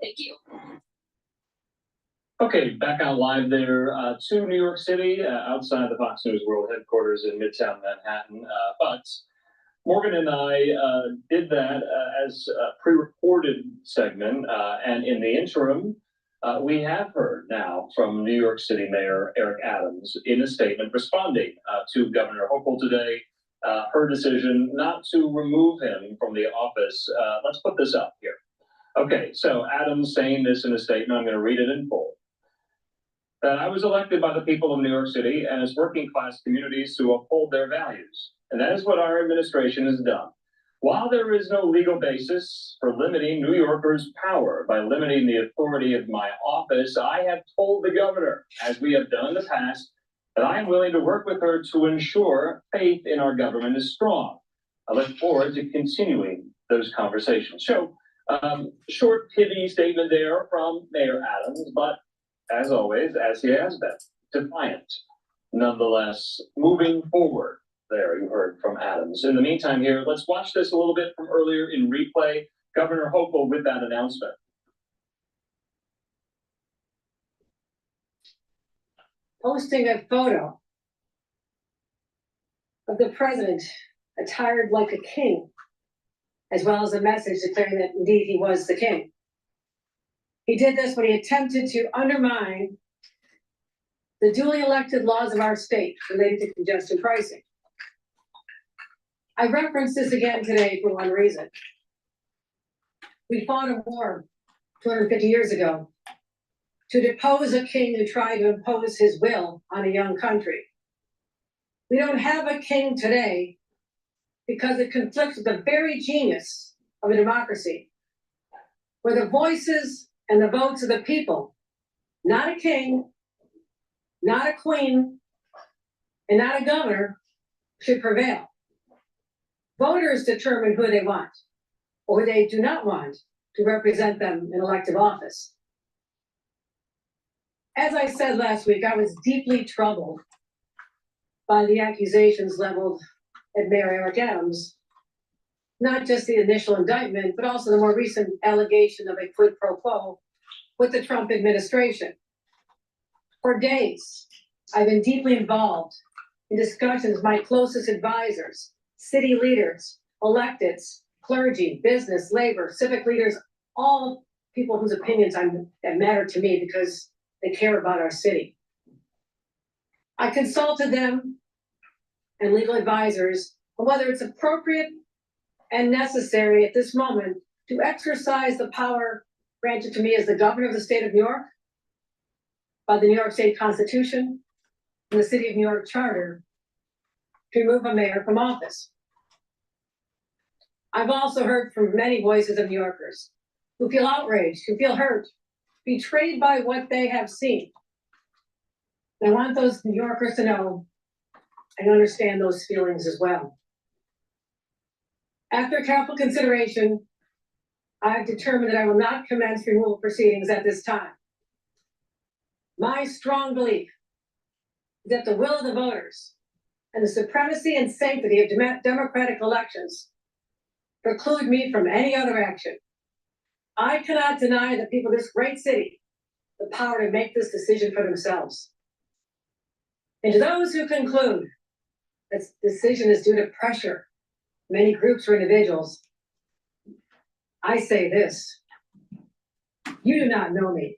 Thank you. Okay, back on live there to New York City, outside the Fox News World headquarters in Midtown Manhattan. But Morgan and I did that as a pre-recorded segment, and in the interim, we have heard now from New York City Mayor Eric Adams in a statement responding to Governor Hochul today, her decision not to remove him from the office. Let's put this up here. Okay, so Adams saying this in a statement, I'm going to read it in full. That I was elected by the people of New York City as working class communities to uphold their values. And that is what our administration has done. While there is no legal basis for limiting New Yorkers' power by limiting the authority of my office, I have told the governor, as we have done in the past, and I am willing to work with her to ensure faith in our government is strong. I look forward to continuing those conversations. So, short, pithy statement there from Mayor Adams, but as always, as he has been, defiant. Nonetheless, moving forward, there you heard from Adams. In the meantime here, let's watch this a little bit from earlier in replay. Governor Hochul with that announcement. Posting a photo of the president attired like a king, as well as a message declaring that indeed he was the king. He did this when he attempted to undermine the duly elected laws of our state related to congestion pricing. I reference this again today for one reason. We fought a war 250 years ago to depose a king who tried to impose his will on a young country. We don't have a king today because it conflicts with the very genius of a democracy, where the voices and the votes of the people, not a king, not a queen, and not a governor, should prevail. Voters determine who they want or who they do not want to represent them in elective office. As I said last week, I was deeply troubled by the accusations leveled at Mayor Eric Adams, not just the initial indictment, but also the more recent allegation of a quid pro quo with the Trump administration. For days, I've been deeply involved in discussions with my closest advisors, city leaders, electeds, clergy, business, labor, civic leaders, all people whose opinions that matter to me because they care about our city. I consulted them and legal advisors on whether it's appropriate and necessary at this moment to exercise the power granted to me as the governor of the state of New York by the New York State Constitution and the City of New York Charter to remove a mayor from office. I've also heard from many voices of New Yorkers who feel outraged, who feel hurt, betrayed by what they have seen. I want those New Yorkers to know and understand those feelings as well. After careful consideration, I've determined that I will not commence removal proceedings at this time. My strong belief is that the will of the voters and the supremacy and sanctity of democratic elections preclude me from any other action. I cannot deny the people of this great city the power to make this decision for themselves. And to those who conclude this decision is due to pressure, many groups or individuals, I say this: you do not know me.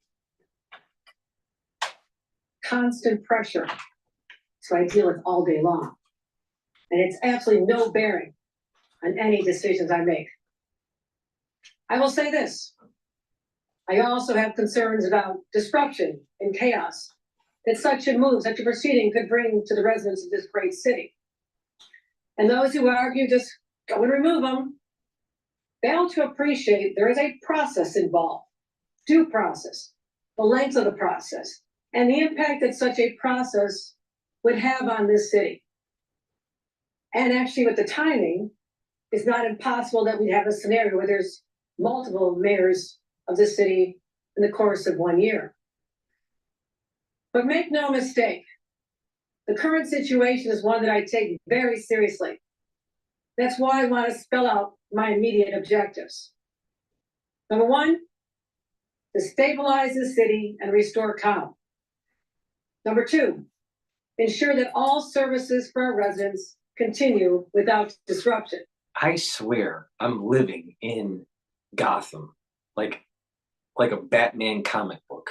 Constant pressure, so I deal with all day long. And it's absolutely no bearing on any decisions I make. I will say this: I also have concerns about disruption and chaos that such a move, such a proceeding could bring to the residents of this great city. And those who argue just go and remove them fail to appreciate there is a process involved, due process, the length of the process, and the impact that such a process would have on this city. And actually with the timing, it's not impossible that we'd have a scenario where there's multiple mayors of this city in the course of 1 year. But make no mistake, the current situation is one that I take very seriously. That's why I want to spell out my immediate objectives. Number one, to stabilize the city and restore calm. Number two, ensure that all services for our residents continue without disruption. I swear I'm living in Gotham, like a Batman comic book.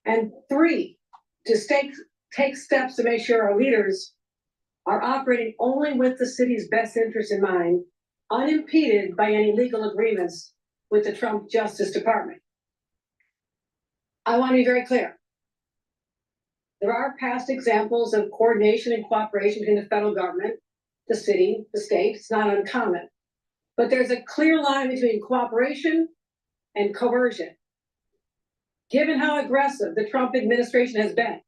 And three, to take steps to make sure our leaders are operating only with the city's best interest in mind, unimpeded by any legal agreements with the Trump Justice Department. I want to be very clear. There are past examples of coordination and cooperation between the federal government, the city, the state. It's not uncommon. But there's a clear line between cooperation and coercion. Given how aggressive the Trump administration has been,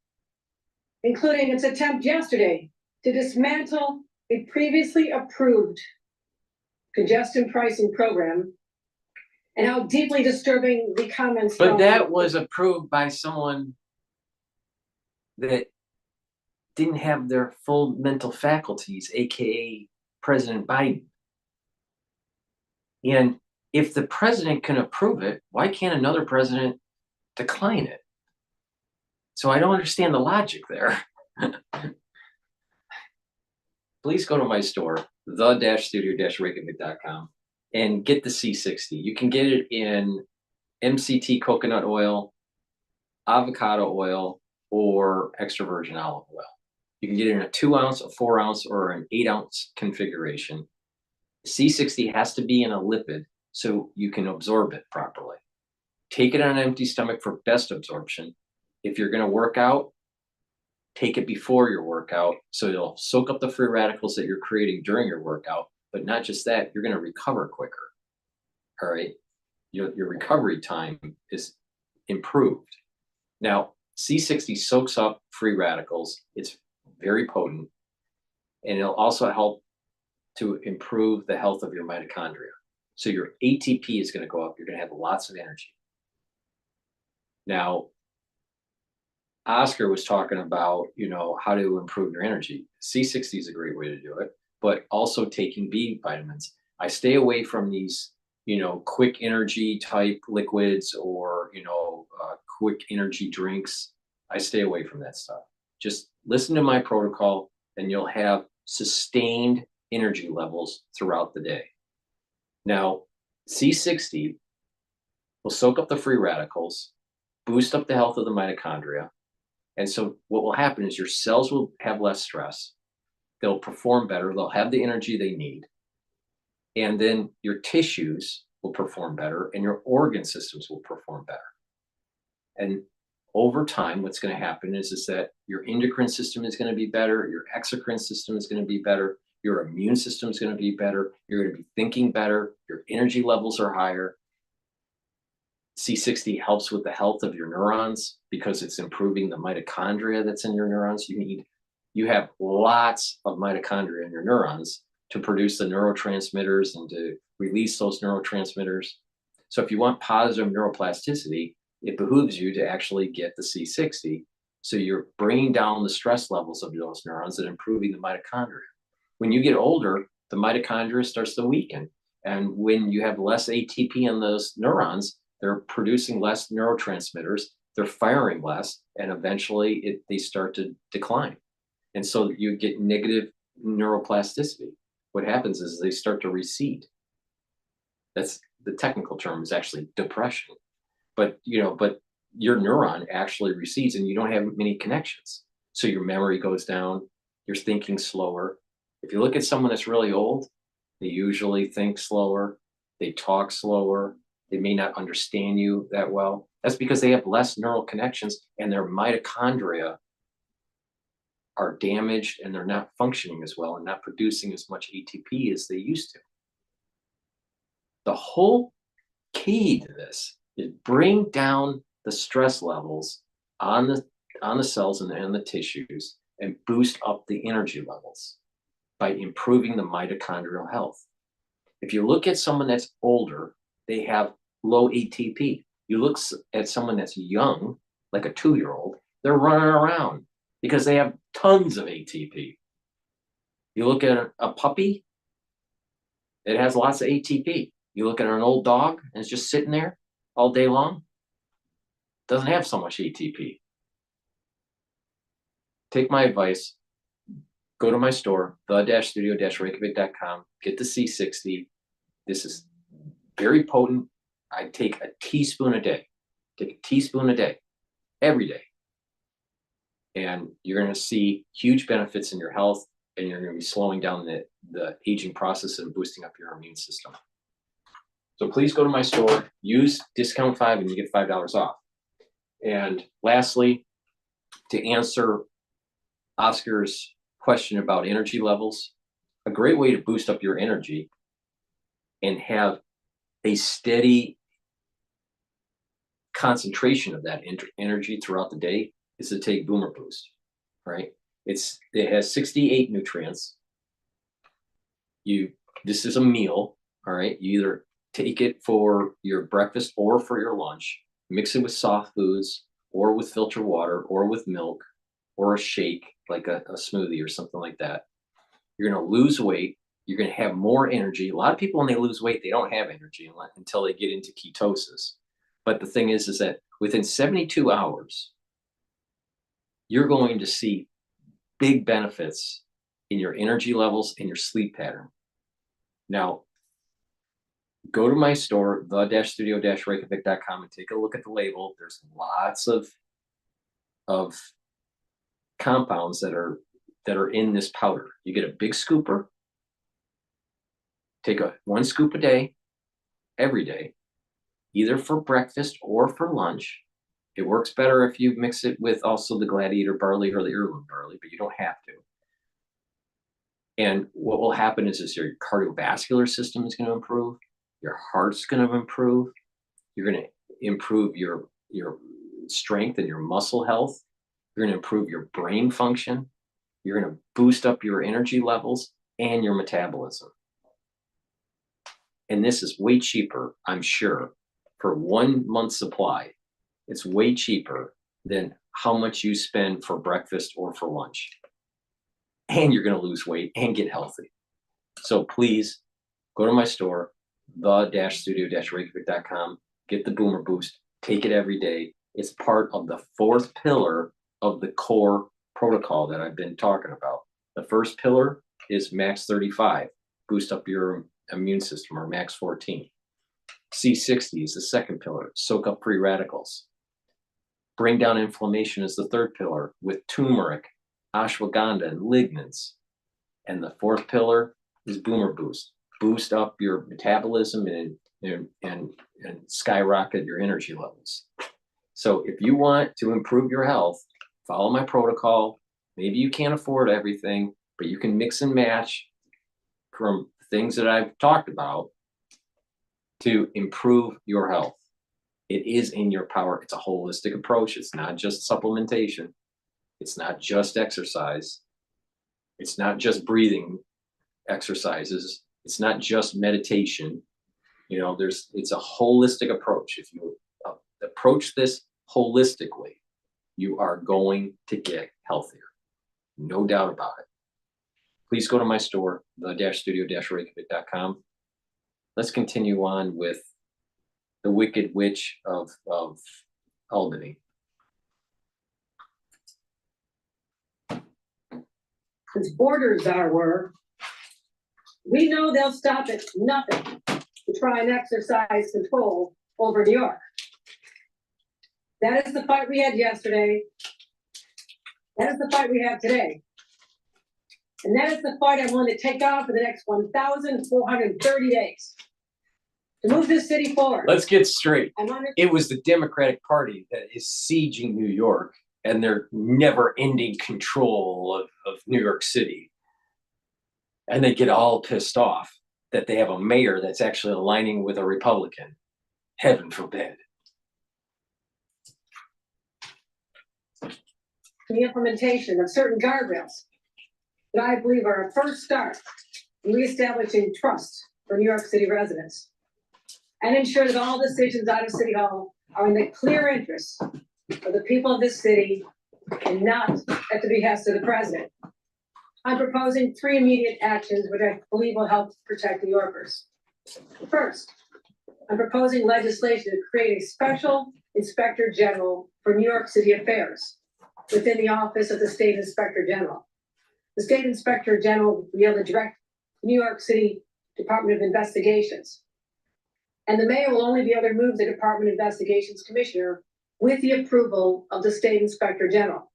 including its attempt yesterday to dismantle a previously approved congestion pricing program, and how deeply disturbing the comments. But that was approved by someone that didn't have their full mental faculties, aka President Biden. And if the president can approve it, why can't another president decline it? So I don't understand the logic there. Please go to my store, the-studio-reykjavik.com, and get the C60. You can get it in MCT coconut oil, avocado oil, or extra virgin olive oil. You can get it in a 2-ounce, a 4-ounce, or an 8-ounce configuration. C60 has to be in a lipid so you can absorb it properly. Take it on an empty stomach for best absorption. If you're going to work out, take it before your workout so it'll soak up the free radicals that you're creating during your workout. But not just that, you're going to recover quicker. All right. Your recovery time is improved. Now, C60 soaks up free radicals. It's very potent, and it'll also help to improve the health of your mitochondria. So your ATP is going to go up. You're going to have lots of energy. Now, Oscar was talking about, how to improve your energy. C60 is a great way to do it, but also taking B vitamins. I stay away from these, quick energy type liquids or, quick energy drinks. I stay away from that stuff. Just listen to my protocol and you'll have sustained energy levels throughout the day. Now, C60 will soak up the free radicals, boost up the health of the mitochondria. And so what will happen is your cells will have less stress. They'll perform better. They'll have the energy they need. And then your tissues will perform better and your organ systems will perform better. And over time, what's going to happen is that your endocrine system is going to be better. Your exocrine system is going to be better. Your immune system is going to be better. You're going to be thinking better. Your energy levels are higher. C60 helps with the health of your neurons because it's improving the mitochondria that's in your neurons. You have lots of mitochondria in your neurons to produce the neurotransmitters and to release those neurotransmitters. So if you want positive neuroplasticity, it behooves you to actually get the C60. So you're bringing down the stress levels of those neurons and improving the mitochondria. When you get older, the mitochondria starts to weaken. And when you have less ATP in those neurons, they're producing less neurotransmitters, they're firing less, and eventually they start to decline. And so you get negative neuroplasticity. What happens is they start to recede. That's the technical term is actually depression. But your neuron actually recedes and you don't have many connections. So your memory goes down, you're thinking slower. If you look at someone that's really old, they usually think slower, they talk slower, they may not understand you that well. That's because they have less neural connections and their mitochondria are damaged and they're not functioning as well and not producing as much ATP as they used to. The whole key to this is bring down the stress levels on the cells and the tissues and boost up the energy levels by improving the mitochondrial health. If you look at someone that's older, they have low ATP. You look at someone that's young, like a 2-year-old, they're running around because they have tons of ATP. You look at a puppy, it has lots of ATP. You look at an old dog and it's just sitting there all day long, doesn't have so much ATP. Take my advice, go to my store, the-studio-reykjavik.com, get the C60. This is very potent. I take a teaspoon a day. Take a teaspoon a day, every day. And you're going to see huge benefits in your health, and you're going to be slowing down the aging process and boosting up your immune system. So please go to my store, use discount 5 and you get $5 off. And lastly, to answer Oscar's question about energy levels, a great way to boost up your energy and have a steady concentration of that energy throughout the day is to take Boomer Boost, right? It has 68 nutrients. This is a meal, all right? You either take it for your breakfast or for your lunch, mix it with soft foods or with filtered water or with milk or a shake, like a smoothie or something like that. You're going to lose weight. You're going to have more energy. A lot of people, when they lose weight, they don't have energy until they get into ketosis. But the thing is that within 72 hours, you're going to see big benefits in your energy levels and your sleep pattern. Now, go to my store, the-studio-reykjavik.com, and take a look at the label. There's lots of compounds that are in this powder. You get a big scooper. Take one scoop a day, every day, either for breakfast or for lunch. It works better if you mix it with also the Gladiator barley or the heirloom barley, but you don't have to. And what will happen is your cardiovascular system is going to improve. Your heart's going to improve. You're going to improve your strength and your muscle health. You're going to improve your brain function. You're going to boost up your energy levels and your metabolism. And this is way cheaper, I'm sure, for 1 month's supply. It's way cheaper than how much you spend for breakfast or for lunch. And you're going to lose weight and get healthy. So please go to my store, the-studio-reykjavik.com, get the Boomer Boost, take it every day. It's part of the 4th pillar of the core protocol that I've been talking about. The first pillar is max 35, boost up your immune system, or max 14. C60 is the second pillar, soak up free radicals. Bring down inflammation is the third pillar with turmeric, ashwagandha, and lignans. And the 4th pillar is Boomer Boost. Boost up your metabolism and skyrocket your energy levels. So if you want to improve your health, follow my protocol. Maybe you can't afford everything, but you can mix and match from things that I've talked about to improve your health. It is in your power. It's a holistic approach. It's not just supplementation. It's not just exercise. It's not just breathing exercises. It's not just meditation. It's a holistic approach. If you approach this holistically, you are going to get healthier. No doubt about it. Please go to my store, the-studio-reykjavik.com. Let's continue on with the Wicked Witch of Albany. Since borders were, we know they'll stop at nothing to try and exercise control over New York. That is the fight we had yesterday. That is the fight we have today. And that is the fight I want to take on for the next 1,430 days to move this city forward. Let's get straight. It was the Democratic Party that is sieging New York and their never-ending control of New York City. And they get all pissed off that they have a mayor that's actually aligning with a Republican. Heaven forbid. The implementation of certain guardrails that I believe are a first start in reestablishing trust for New York City residents and ensure that all decisions out of City Hall are in the clear interest of the people of this city and not at the behest of the president. I'm proposing 3 immediate actions which I believe will help protect New Yorkers. First, I'm proposing legislation to create a special Inspector General for New York City affairs within the office of the State Inspector General. The State Inspector General will be able to direct New York City Department of Investigations. And the mayor will only be able to remove the Department of Investigations Commissioner with the approval of the State Inspector General.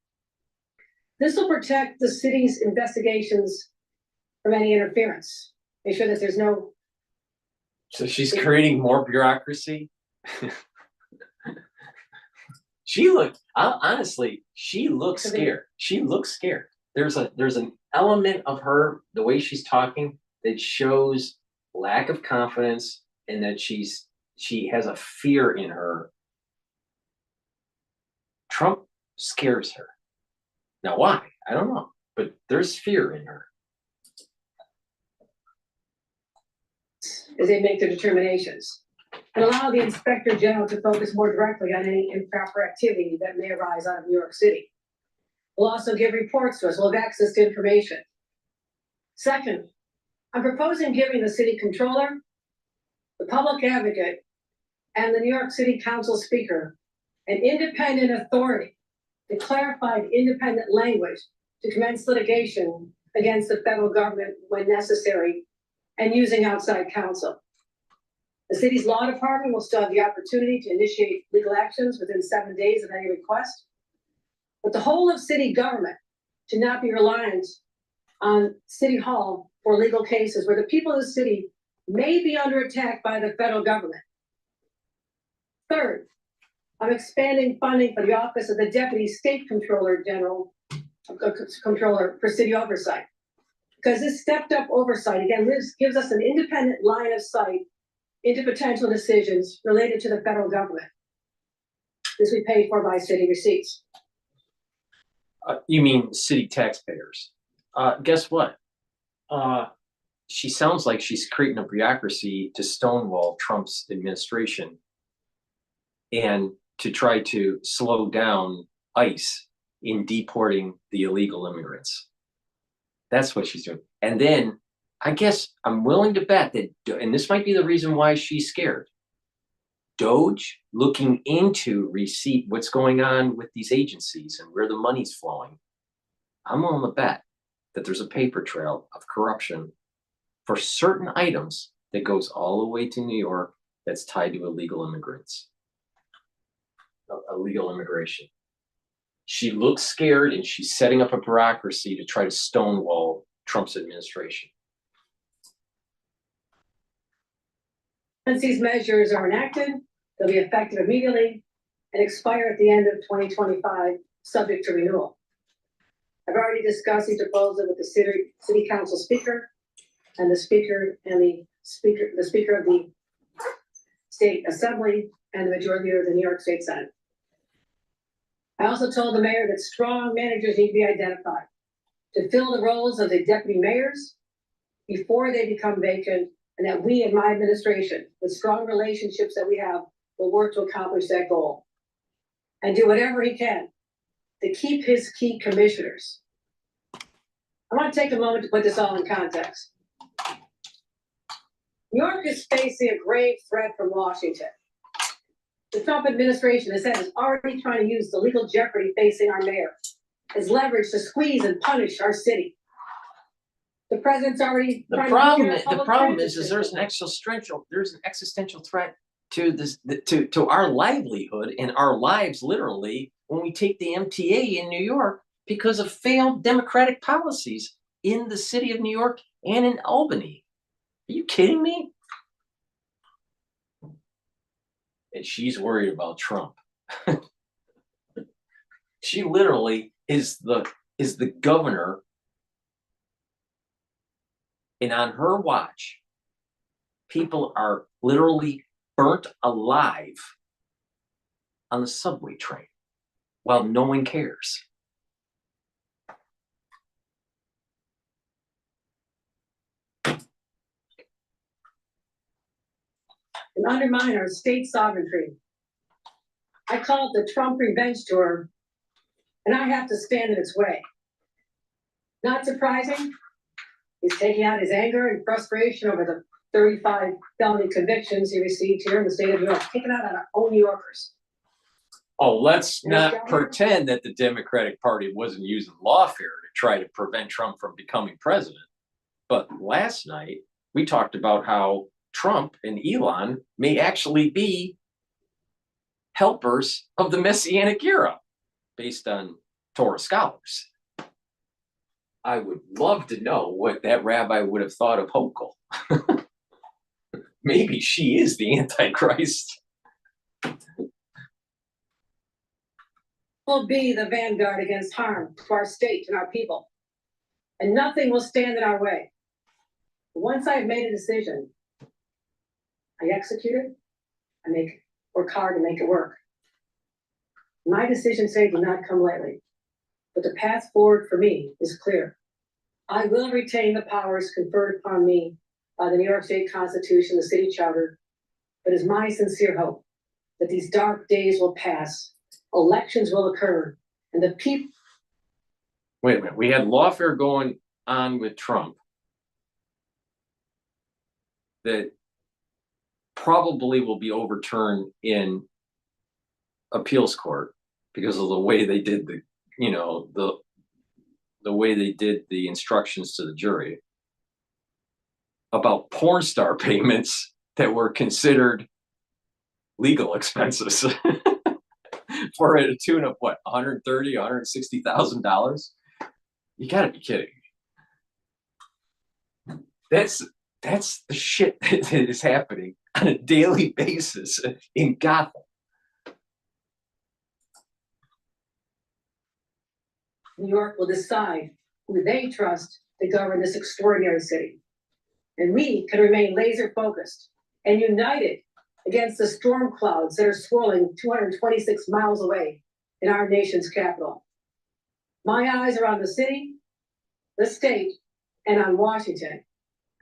This will protect the city's investigations from any interference. Make sure that there's no. So she's creating more bureaucracy. Honestly, she looks scared. She looks scared. There's an element of her, the way she's talking, that shows lack of confidence and that she has a fear in her Trump scares her. Now, why? I don't know, but there's fear in her. As they make their determinations, and allow the Inspector General to focus more directly on any improper activity that may arise out of New York City. We'll also give reports to us. We'll have access to information. Second, I'm proposing giving the city controller, the public advocate, and the New York City Council speaker an independent authority to clarify independent language to commence litigation against the federal government when necessary and using outside counsel. The city's law department will still have the opportunity to initiate legal actions within 7 days of any request. But the whole of city government should not be reliant on City Hall for legal cases where the people of the city may be under attack by the federal government. Third, I'm expanding funding for the Office of the Deputy State Controller General, Controller for City Oversight. Because this stepped up oversight, again, this gives us an independent line of sight into potential decisions related to the federal government. This we paid for by city receipts. You mean city taxpayers? Guess what? She sounds like she's creating a bureaucracy to stonewall Trump's administration and to try to slow down ICE in deporting the illegal immigrants. That's what she's doing. And then I guess I'm willing to bet that, and this might be the reason why she's scared, Doge looking into what's going on with these agencies and where the money's flowing. I'm willing to bet that there's a paper trail of corruption for certain items that goes all the way to New York that's tied to illegal immigrants, illegal immigration. She looks scared and she's setting up a bureaucracy to try to stonewall Trump's administration. Once these measures are enacted, they'll be effective immediately and expire at the end of 2025, subject to renewal. I've already discussed these proposals with the city council speaker and the speaker of the state assembly and the majority leader of the New York State Senate. I also told the mayor that strong managers need to be identified to fill the roles of the deputy mayors before they become vacant, and that we in my administration, with strong relationships that we have, will work to accomplish that goal and do whatever he can to keep his key commissioners. I want to take a moment to put this all in context. New York is facing a grave threat from Washington. The Trump administration has said is already trying to use the legal jeopardy facing our mayor as leverage to squeeze and punish our city. The president's already The problem is there's an existential threat to this to our livelihood and our lives literally when we take the MTA in New York because of failed democratic policies in the city of New York and in Albany. Are you kidding me? And she's worried about Trump. She literally is the governor. And on her watch, people are literally burnt alive on the subway train while no one cares. And undermine our state sovereignty. I call it the Trump revenge tour, and I have to stand in its way. Not surprising, he's taking out his anger and frustration over the 35 felony convictions he received here in the state of New York, taken out on our own New Yorkers. Oh, let's not pretend that the Democratic Party wasn't using lawfare to try to prevent Trump from becoming president. But last night, we talked about how Trump and Elon may actually be helpers of the Messianic era, based on Torah scholars. I would love to know what that rabbi would have thought of Hochul. Maybe she is the Antichrist. Will be the vanguard against harm to our state and our people, and nothing will stand in our way. Once I've made a decision, I execute it. Work hard to make it work. My decisions today do not come lightly, but the path forward for me is clear. I will retain the powers conferred upon me by the New York State Constitution, the city charter, but it's my sincere hope that these dark days will pass, elections will occur, and the people. Wait a minute, we had lawfare going on with Trump that probably will be overturned in appeals court because of the way they did the, you know, the way they did the instructions to the jury about porn star payments that were considered legal expenses for a tune of what, $130,000, $160,000? You gotta be kidding me. That's the shit that is happening on a daily basis in Gotham. New York will decide who they trust to govern this extraordinary city. And we can remain laser focused and united against the storm clouds that are swirling 226 miles away in our nation's capital. My eyes are on the city, the state, and on Washington.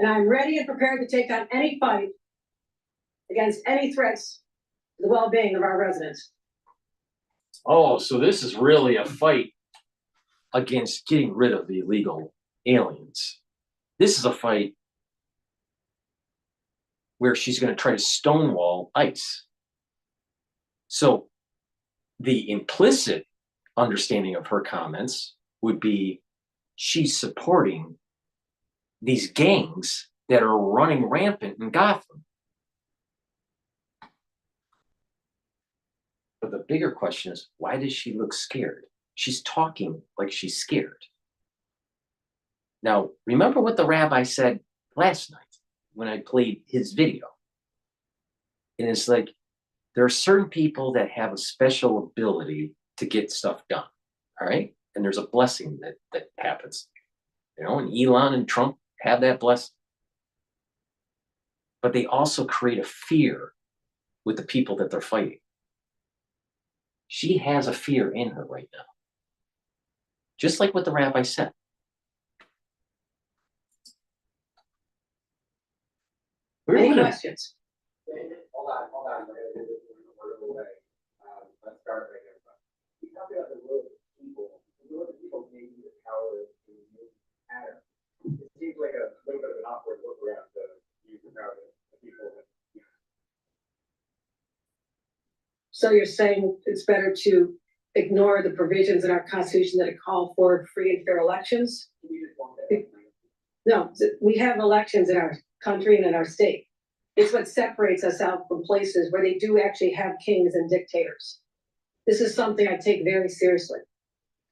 And I'm ready and prepared to take on any fight against any threats to the well-being of our residents. Oh, so this is really a fight against getting rid of the illegal aliens. This is a fight where she's going to try to stonewall ICE. So the implicit understanding of her comments would be she's supporting these gangs that are running rampant in Gotham. But the bigger question is, why does she look scared? She's talking like she's scared. Now, remember what the rabbi said last night when I played his video. And it's like, there are certain people that have a special ability to get stuff done, all right? And there's a blessing that happens. You know, and Elon and Trump have that blessing. But they also create a fear with the people that they're fighting. She has a fear in her right now. Just like what the rabbi said. Any questions? Hold on. Let's start right here. You talk about the role of people. The role of people may use power to move matter. It seems like a little bit of an awkward look around to use the power of the people. So you're saying it's better to ignore the provisions in our Constitution that call for free and fair elections? No, we have elections in our country and in our state. It's what separates us out from places where they do actually have kings and dictators. This is something I take very seriously.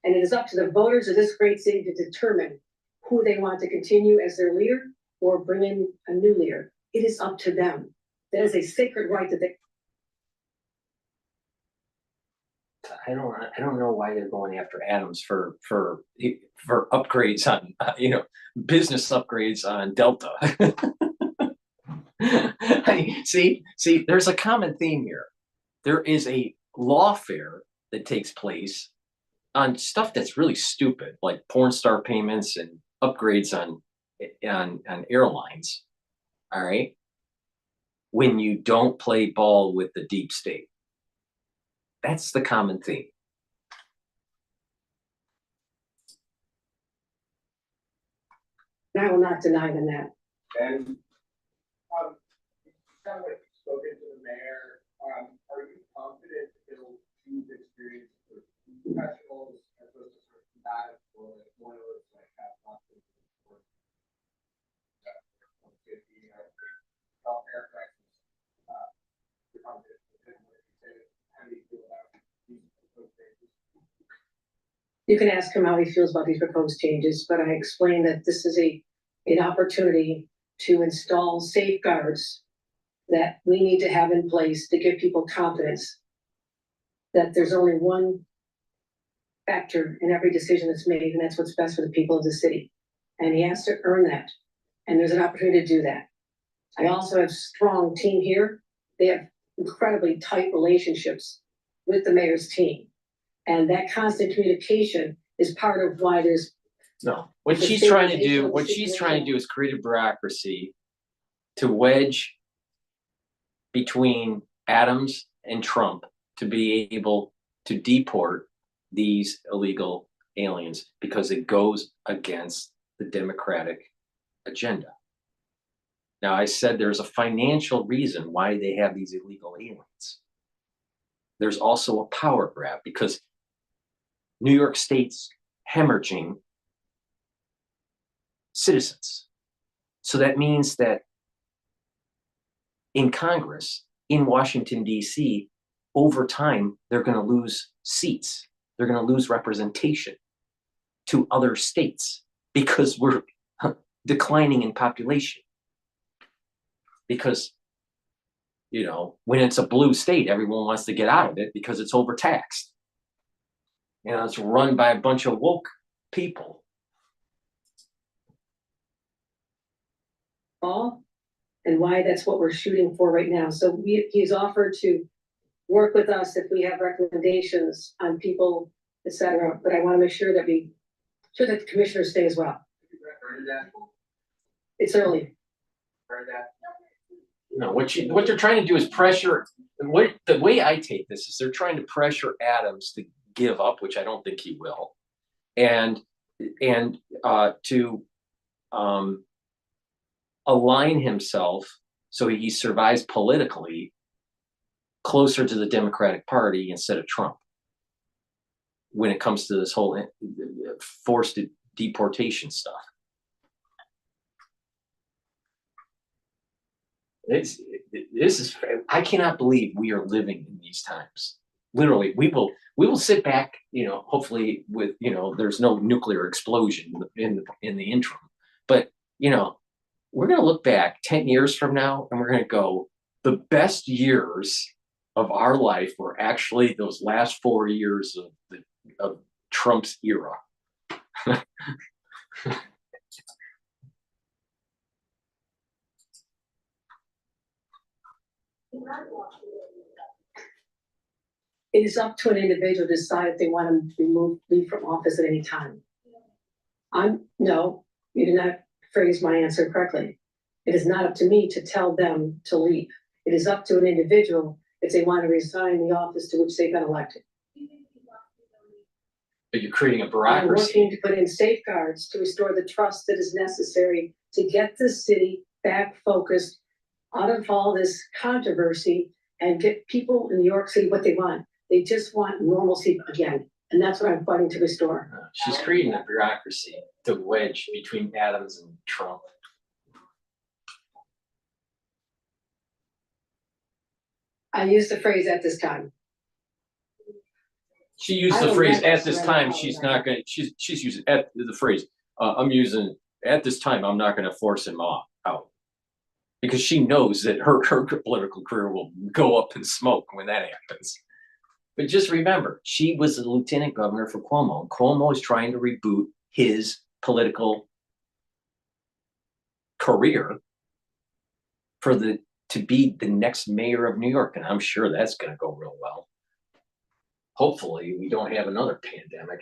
And it is up to the voters of this great city to determine who they want to continue as their leader or bring in a new leader. It is up to them. That is a sacred right that they. I don't know why they're going after Adams for upgrades on business upgrades on Delta. See, there's a common theme here. There is a lawfare that takes place on stuff that's really stupid, like porn star payments and upgrades on airlines. All right, when you don't play ball with the deep state. That's the common theme. And I will not deny them that. And you sound like you've spoken to the mayor. Are you confident he'll choose experience with professionals as opposed to sort of combative or like one of those like have nothing to do with healthcare crisis? You're confident in what you say. How do you feel about these proposed changes? You can ask him how he feels about these proposed changes, but I explained that this is an opportunity to install safeguards that we need to have in place to give people confidence that there's only one factor in every decision that's made, and that's what's best for the people of the city. And he has to earn that. And there's an opportunity to do that. I also have a strong team here. They have incredibly tight relationships with the mayor's team. And that constant communication is part of why there's. No, what the she's trying to do, stabilization of what the she's trying to situation. do is create a bureaucracy to wedge between Adams and Trump to be able to deport these illegal aliens because it goes against the Democratic agenda. Now, I said there's a financial reason why they have these illegal aliens. There's also a power grab because New York State's hemorrhaging citizens. So that means that in Congress, in Washington, D.C., over time, they're going to lose seats. They're going to lose representation to other states because we're declining in population. Because, you know, when it's a blue state, everyone wants to get out of it because it's overtaxed. You know, it's run by a bunch of woke people. All, and why that's what we're shooting for right now. So he's offered to work with us if we have recommendations on people, et cetera. But I want to make sure that the commissioners stay as well. It's early. No, what they're trying to do is pressure. The way I take this is they're trying to pressure Adams to give up, which I don't think he will, and to align himself so he survives politically closer to the Democratic Party instead of Trump when it comes to this whole forced deportation stuff. This is, I cannot believe we are living in these times. Literally, we will sit back, you know, hopefully with, you know, there's no nuclear explosion in the interim, but, you know, we're going to look back 10 years from now and we're going to go, the best years of our life were actually those last 4 years of Trump's era. It is up to an individual to decide if they want to leave from office at any time. No, you did not phrase my answer correctly. It is not up to me to tell them to leave. It is up to an individual if they want to resign the office to which they've been elected. But you're creating a I'm bureaucracy. working to put in safeguards to restore the trust that is necessary to get the city back focused out of all this controversy and get people in New York City what they want. They just want normalcy again. And that's what I'm fighting to restore. She's creating a bureaucracy to wedge between Adams and Trump. I use the phrase at this time. She used the phrase at this time. She's not going to, she's using at the phrase. I'm using at this time. I'm not going to force him out because she knows that her political career will go up in smoke when that happens. But just remember, she was the lieutenant governor for Cuomo. And Cuomo is trying to reboot his political career to be the next mayor of New York. And I'm sure that's going to go real well. Hopefully, we don't have another pandemic.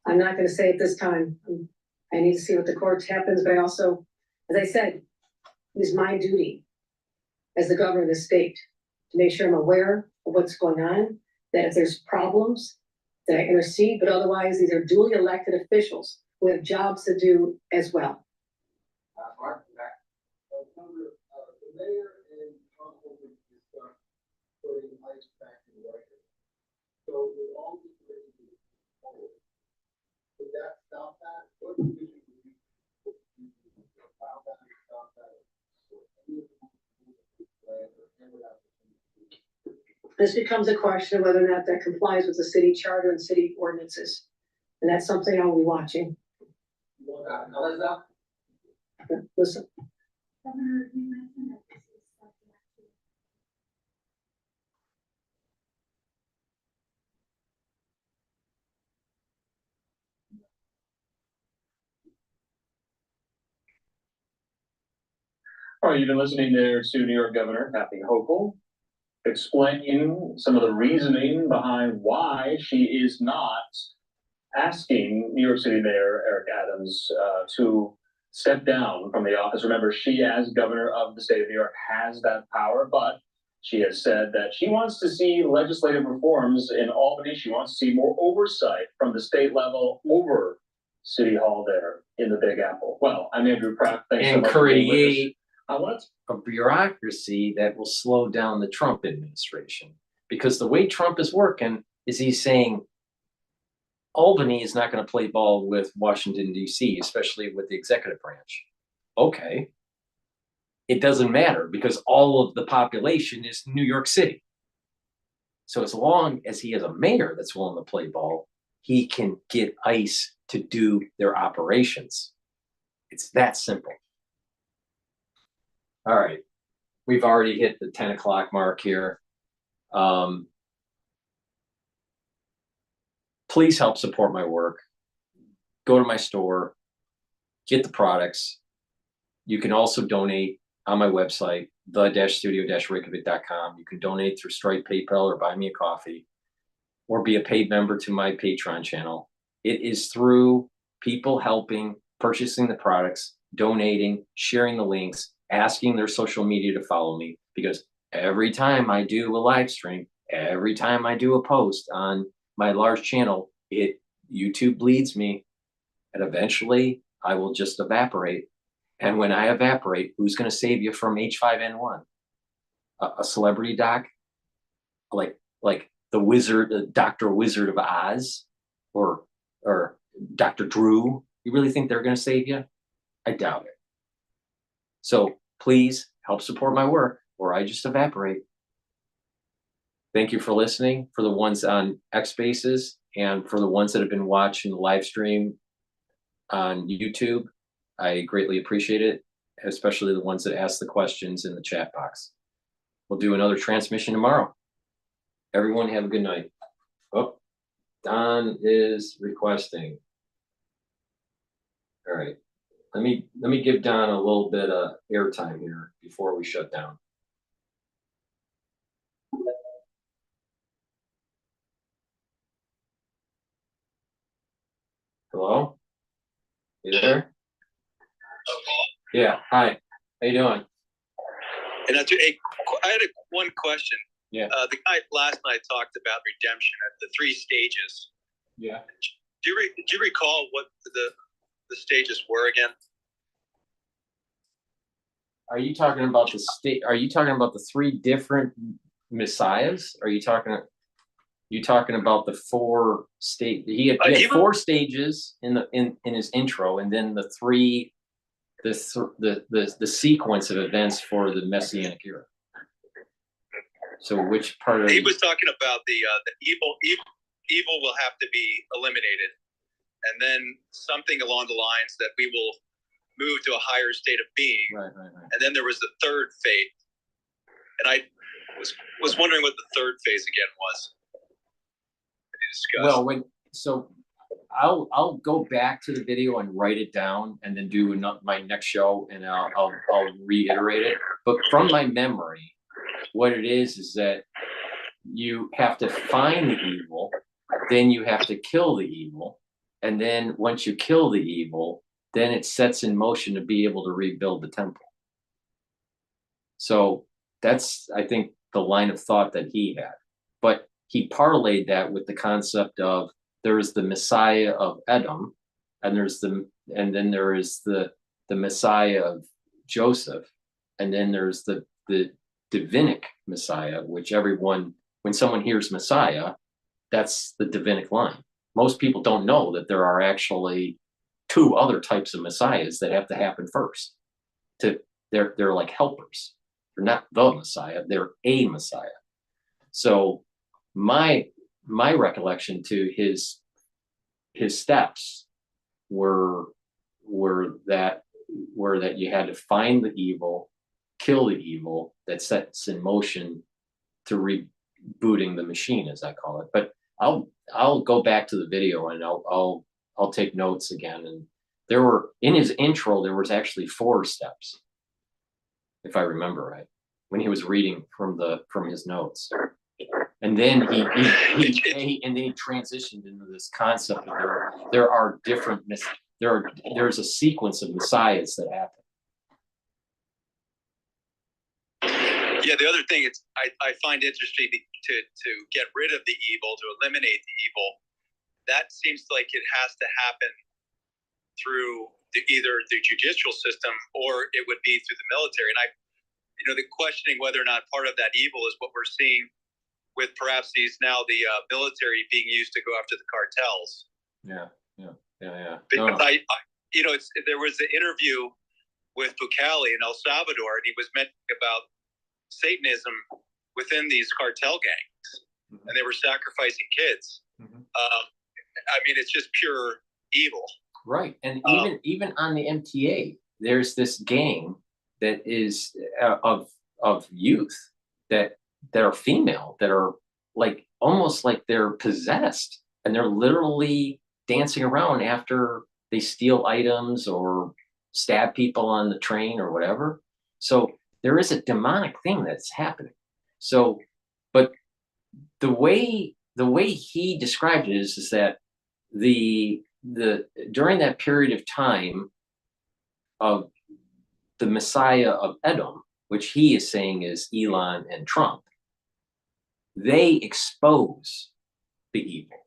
I'm not going to say at this time. I need to see what the court happens, but I also, as I said, it is my duty as the governor of the state to make sure I'm aware of what's going on, that if there's problems, that I intercede, but otherwise these are duly elected officials who have jobs to do as well. The mayor and Trump will discuss putting ice back in Reykjavik. So with all these things forward, would that stop that? What condition would you allow that to stop that? This becomes a question of whether or not that complies with the city charter and city ordinances. And that's something I'll be watching. Listen. Governor, you mentioned that this is subject to All right, you've been listening there to New York Governor Kathy Hochul explaining some of the reasoning behind why she is not asking New York City Mayor Eric Adams to step down from the office. Remember, she, as governor of the state of New York, has that power, but she has said that she wants to see legislative reforms in Albany. She wants to see more oversight from the state level over City Hall there in the Big Apple. Well, I'm Andrew Pratt. Thanks so And much for being with us. create a bureaucracy that will slow down the Trump administration. Because the way Trump is working is he's saying Albany is not going to play ball with Washington, D.C., especially with the executive branch. Okay. It doesn't matter because all of the population is New York City. So as long as he has a mayor that's willing to play ball, he can get ICE to do their operations. It's that simple. All right. We've already hit the 10 o'clock mark here. Please help support my work. Go to my store, get the products. You can also donate on my website, the-studio-reykjavik.com. You can donate through Stripe, PayPal, or buy me a coffee, or be a paid member to my Patreon channel. It is through people helping, purchasing the products, donating, sharing the links, asking their social media to follow me, because every time I do a live stream, every time I do a post on my large channel, YouTube bleeds me, and eventually I will just evaporate. And when I evaporate, who's going to save you from H5N1? A celebrity doc, like the wizard, Dr. Wizard of Oz, or Dr. Drew. You really think they're going to save you? I doubt it. So please help support my work, or I just evaporate. Thank you for listening. For the ones on X Spaces and for the ones that have been watching the live stream on YouTube, I greatly appreciate it, especially the ones that ask the questions in the chat box. We'll do another transmission tomorrow. Everyone have a good night. Oh, Don is requesting. All right. Let me give Don a little bit of airtime here before we shut down. Hello? You there? Yeah. Hi. How you doing? And I had one question. Yeah. The guy last night talked about redemption at the 3 stages. Yeah. Do you recall what the stages were again? Are you talking about the state? Are you talking about the 3 different messiahs? Are you talking about the 4 state? He had 4 stages in his intro, and then the 3, the sequence of events for the Messianic era. So which part of he was talking about the evil will have to be eliminated, and then something along the lines that we will move to a higher state of being. Right. And then there was the 3rd phase, and I was wondering what the 3rd phase again was. Well, I'll go back to the video and write it down, and then do my next show, and I'll reiterate it. But from my memory, what it is that you have to find the evil, then you have to kill the evil, and then once you kill the evil, then it sets in motion to be able to rebuild the temple. So that's, I think, the line of thought that he had. But he parlayed that with the concept of there's the Messiah of Edom, and then there is the Messiah of Joseph, and then there's the Divinic Messiah, which when someone hears Messiah, that's the Divinic line. Most people don't know that there are actually 2 other types of Messiahs that have to happen first. They're like helpers. They're not the Messiah, they're a Messiah. So my recollection to his steps were that you had to find the evil, kill the evil, that sets in motion to rebooting the machine, as I call it. But I'll go back to the video, and I'll take notes again. And there were, in his intro, there was actually 4 steps. if I remember right, when he was reading from his notes. And then he transitioned into this concept of there are different there's a sequence of messiahs that happen. Yeah, the other thing I find interesting to get rid of the evil, to eliminate the evil, that seems like it has to happen through either the judicial system or it would be through the military. And the questioning whether or not part of that evil is what we're seeing with perhaps the military being used to go after the cartels. Yeah. Because there was an interview with Bukele in El Salvador, and he was mentioning about Satanism within these cartel gangs, and they were sacrificing kids. It's just pure evil. Right, and even on the MTA, there's this gang that is of youth that are female, that are like almost like they're possessed, and they're literally dancing around after they steal items or stab people on the train or whatever. So there is a demonic thing that's happening. So, but the way he described it is that during that period of time of the Messiah of Edom, which he is saying is Elon and Trump, they expose the evil.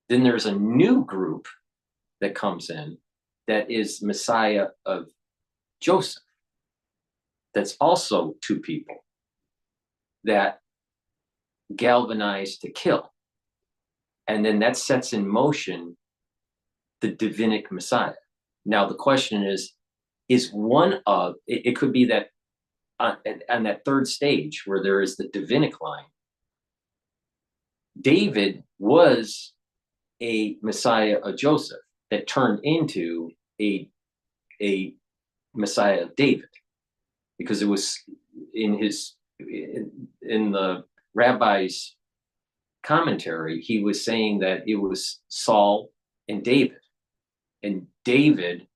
Then there's a new group that comes in that is Messiah of Joseph. That's also two people that galvanize to kill. And then that sets in motion the Divinic Messiah. Now, the question is one of, it could be that on that third stage where there is the Divinic line, David was a Messiah of Joseph that turned into a Messiah of David, because it was in the rabbi's commentary, he was saying that it was Saul and David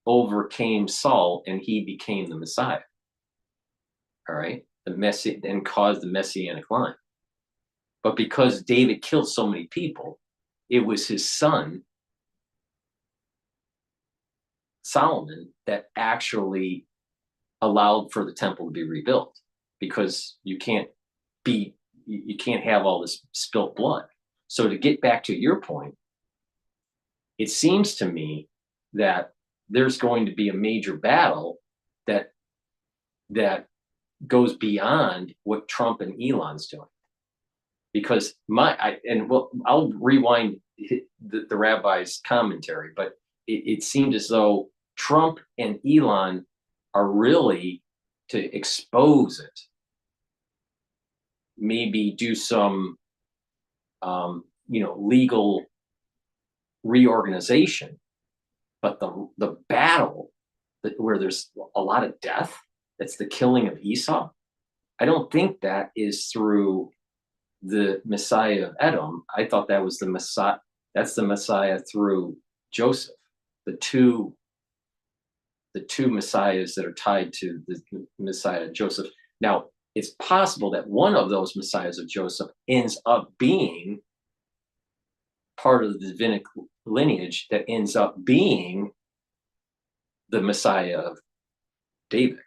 overcame Saul and he became the Messiah. All right, and caused the messianic line. But because David killed so many people, it was his son Solomon that actually allowed for the temple to be rebuilt, because you can't have all this spilt blood. So to get back to your point, it seems to me that there's going to be a major battle that goes beyond what Trump and Elon's doing. Because I'll rewind the rabbi's commentary, but it seemed as though Trump and Elon are really to expose it, maybe do some legal reorganization, but the battle where there's a lot of death, that's the killing of Esau, I don't think that is through the Messiah of Edom. I thought that was the Messiah. That's the Messiah through Joseph. The two Messiahs that are tied to the Messiah of Joseph. Now, it's possible that one of those Messiahs of Joseph ends up being part of the Divinic lineage that ends up being the Messiah of David.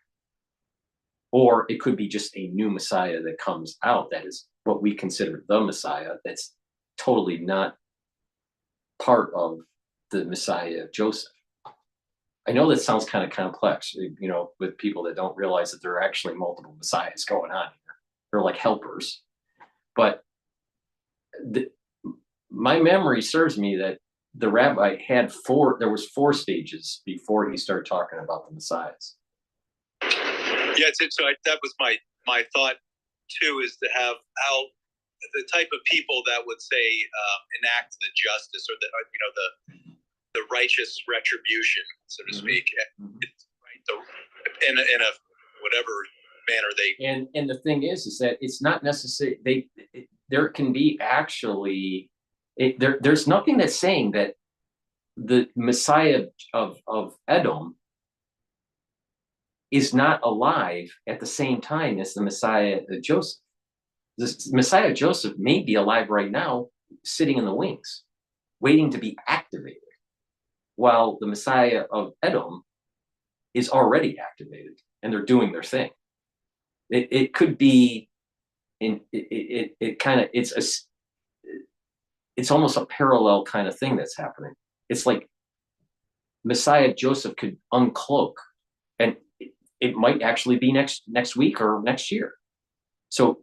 Or it could be just a new Messiah that comes out that is what we consider the Messiah, that's totally not part of the Messiah of Joseph. I know that sounds kind of complex, with people that don't realize that there are actually multiple Messiahs going on here. They're like helpers. But my memory serves me that the rabbi had there was 4 stages before he started talking about the Messiahs. Yeah, that was my thought too, is to have how the type of people that would say enact the justice or the righteous retribution, so to speak, in a whatever manner they. And the thing is that it's not necessary. There can be actually there's nothing that's saying that the Messiah of Edom is not alive at the same time as the Messiah Joseph. The Messiah Joseph may be alive right now, sitting in the wings, waiting to be activated, while the Messiah of Edom is already activated and they're doing their thing. It could be it's almost a parallel kind of thing that's happening. It's like Messiah Joseph could uncloak, and it might actually be next week or next year. So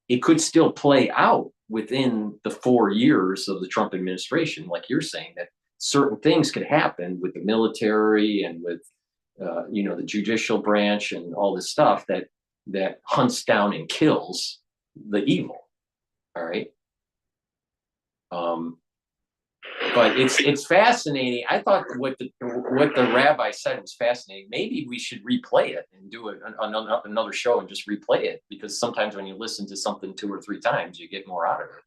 it could still play out within the 4 years of the Trump administration, like you're saying, that certain things could happen with the military and with the judicial branch and all this stuff that hunts down and kills the evil. All right. But it's fascinating. I thought what the rabbi said was fascinating. Maybe we should replay it and do another show and just replay it, because sometimes when you listen to something 2 or 3 times, you get more out of it.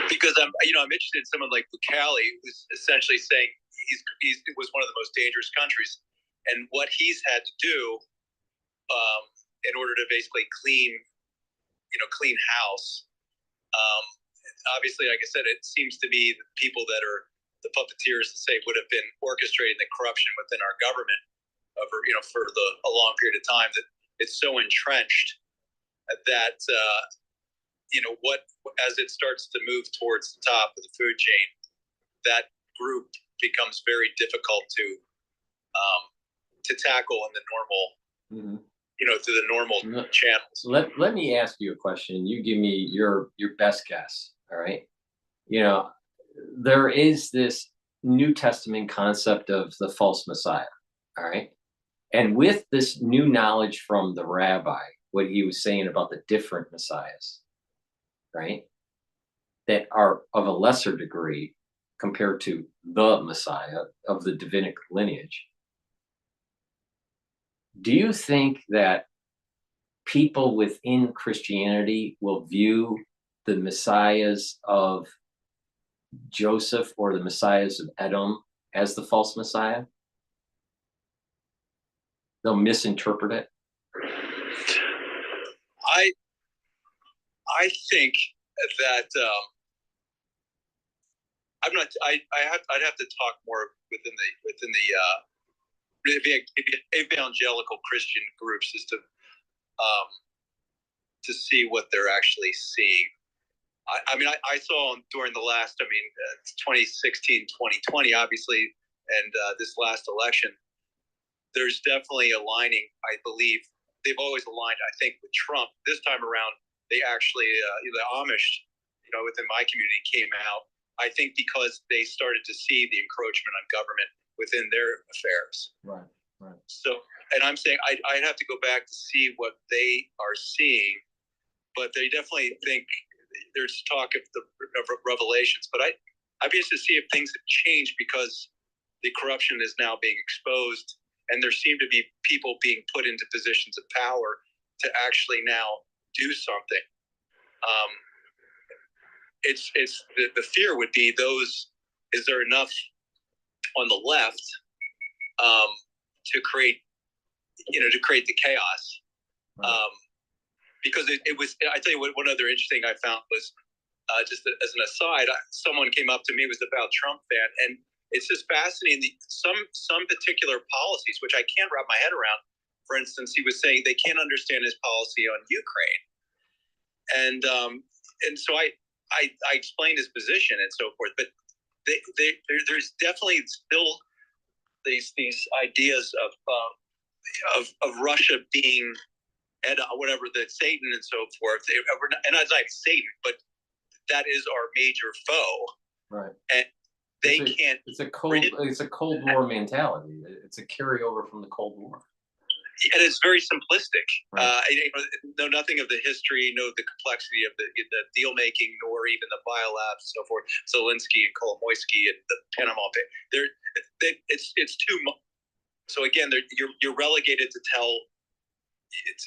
Because I'm interested in someone like Bukali, who's essentially saying it was one of the most dangerous countries, and what he's had to do in order to basically clean house. Obviously, like I said, it seems to be the people that are the puppeteers to say would have been orchestrating the corruption within our government over for a long period of time, that it's so entrenched that as it starts to move towards the top of the food chain, that group becomes very difficult to tackle in the normal through the normal channels. Let me ask you a question. You give me your best guess. All right. There is this New Testament concept of the false Messiah. All right. And with this new knowledge from the rabbi, what he was saying about the different messiahs, right, that are of a lesser degree compared to the Messiah of the Davidic lineage, do you think that people within Christianity will view the messiahs of Joseph or the messiahs of Edom as the false Messiah? They'll misinterpret it. I think that I'm not. I'd have to talk more within the evangelical Christian groups as to see what they're actually seeing. I saw during the last, 2016, 2020, obviously, and this last election, there's definitely aligning. I believe they've always aligned, I think, with Trump. This time around, they actually, the Amish, within my community came out, I think, because they started to see the encroachment on government within their affairs. Right. So, and I'm saying I'd have to go back to see what they are seeing, but they definitely think there's talk of the revelations. But I'd be interested to see if things have changed, because the corruption is now being exposed, and there seem to be people being put into positions of power to actually now do something. It's the fear would be those. Is there enough on the left to create the chaos? Because it was. I tell you what. One other interesting I found was just as an aside. Someone came up to me, was about Trump fan, and it's just fascinating. Some particular policies, which I can't wrap my head around. For instance, he was saying they can't understand his policy on Ukraine, and so I explained his position and so forth. But there's definitely still these ideas of Russia being whatever, the Satan and so forth. And as I Satan, but that is our major foe. Right. And they can't. It's a Cold War mentality. It's a carryover from the Cold War. And it's very simplistic. Right. Know nothing of the history, know the complexity of the deal making, nor even the biolabs and so forth. Zelensky and Kolomoisky and the Panama Papers. It's too much. So again, you're relegated to tell.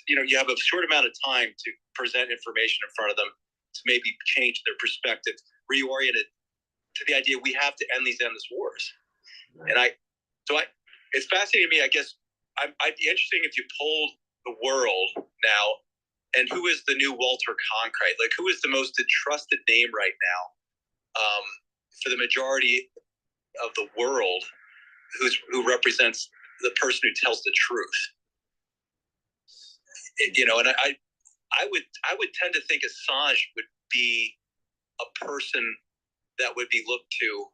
You have a short amount of time to present information in front of them to maybe change their perspective, reorient it to the idea we have to end these endless wars. Right. And it's fascinating to me. I guess I'd be interesting if you polled the world now, and who is the new Walter Cronkite? Like, who is the most trusted name right now for the majority of the world, who represents the person who tells the truth? You know, and I would tend to think Assange would be a person that would be looked to,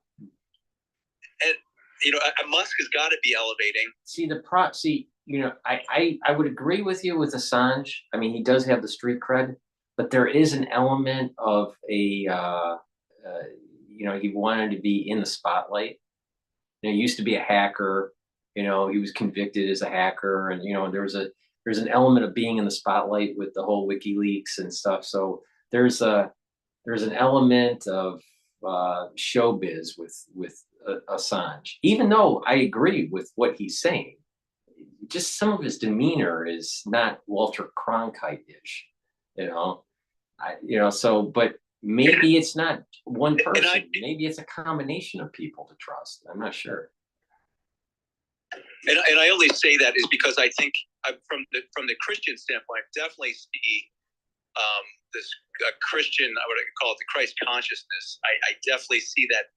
and you know, Musk has got to be elevating. See, you know, I would agree with you with Assange. I mean, he does have the street cred, but there is an element of you know, he wanted to be in the spotlight. You know, he used to be a hacker. You know, he was convicted as a hacker, and you know, there's an element of being in the spotlight with the whole WikiLeaks and stuff. So there's an element of showbiz with Assange, even though I agree with what he's saying. Just some of his demeanor is not Walter Cronkite-ish, you know. So, but maybe it's not one person. Maybe it's a combination of people to trust. I'm not sure. And I only say that is because I think from the Christian standpoint, I definitely see this Christian, I would call it the Christ consciousness. I definitely see that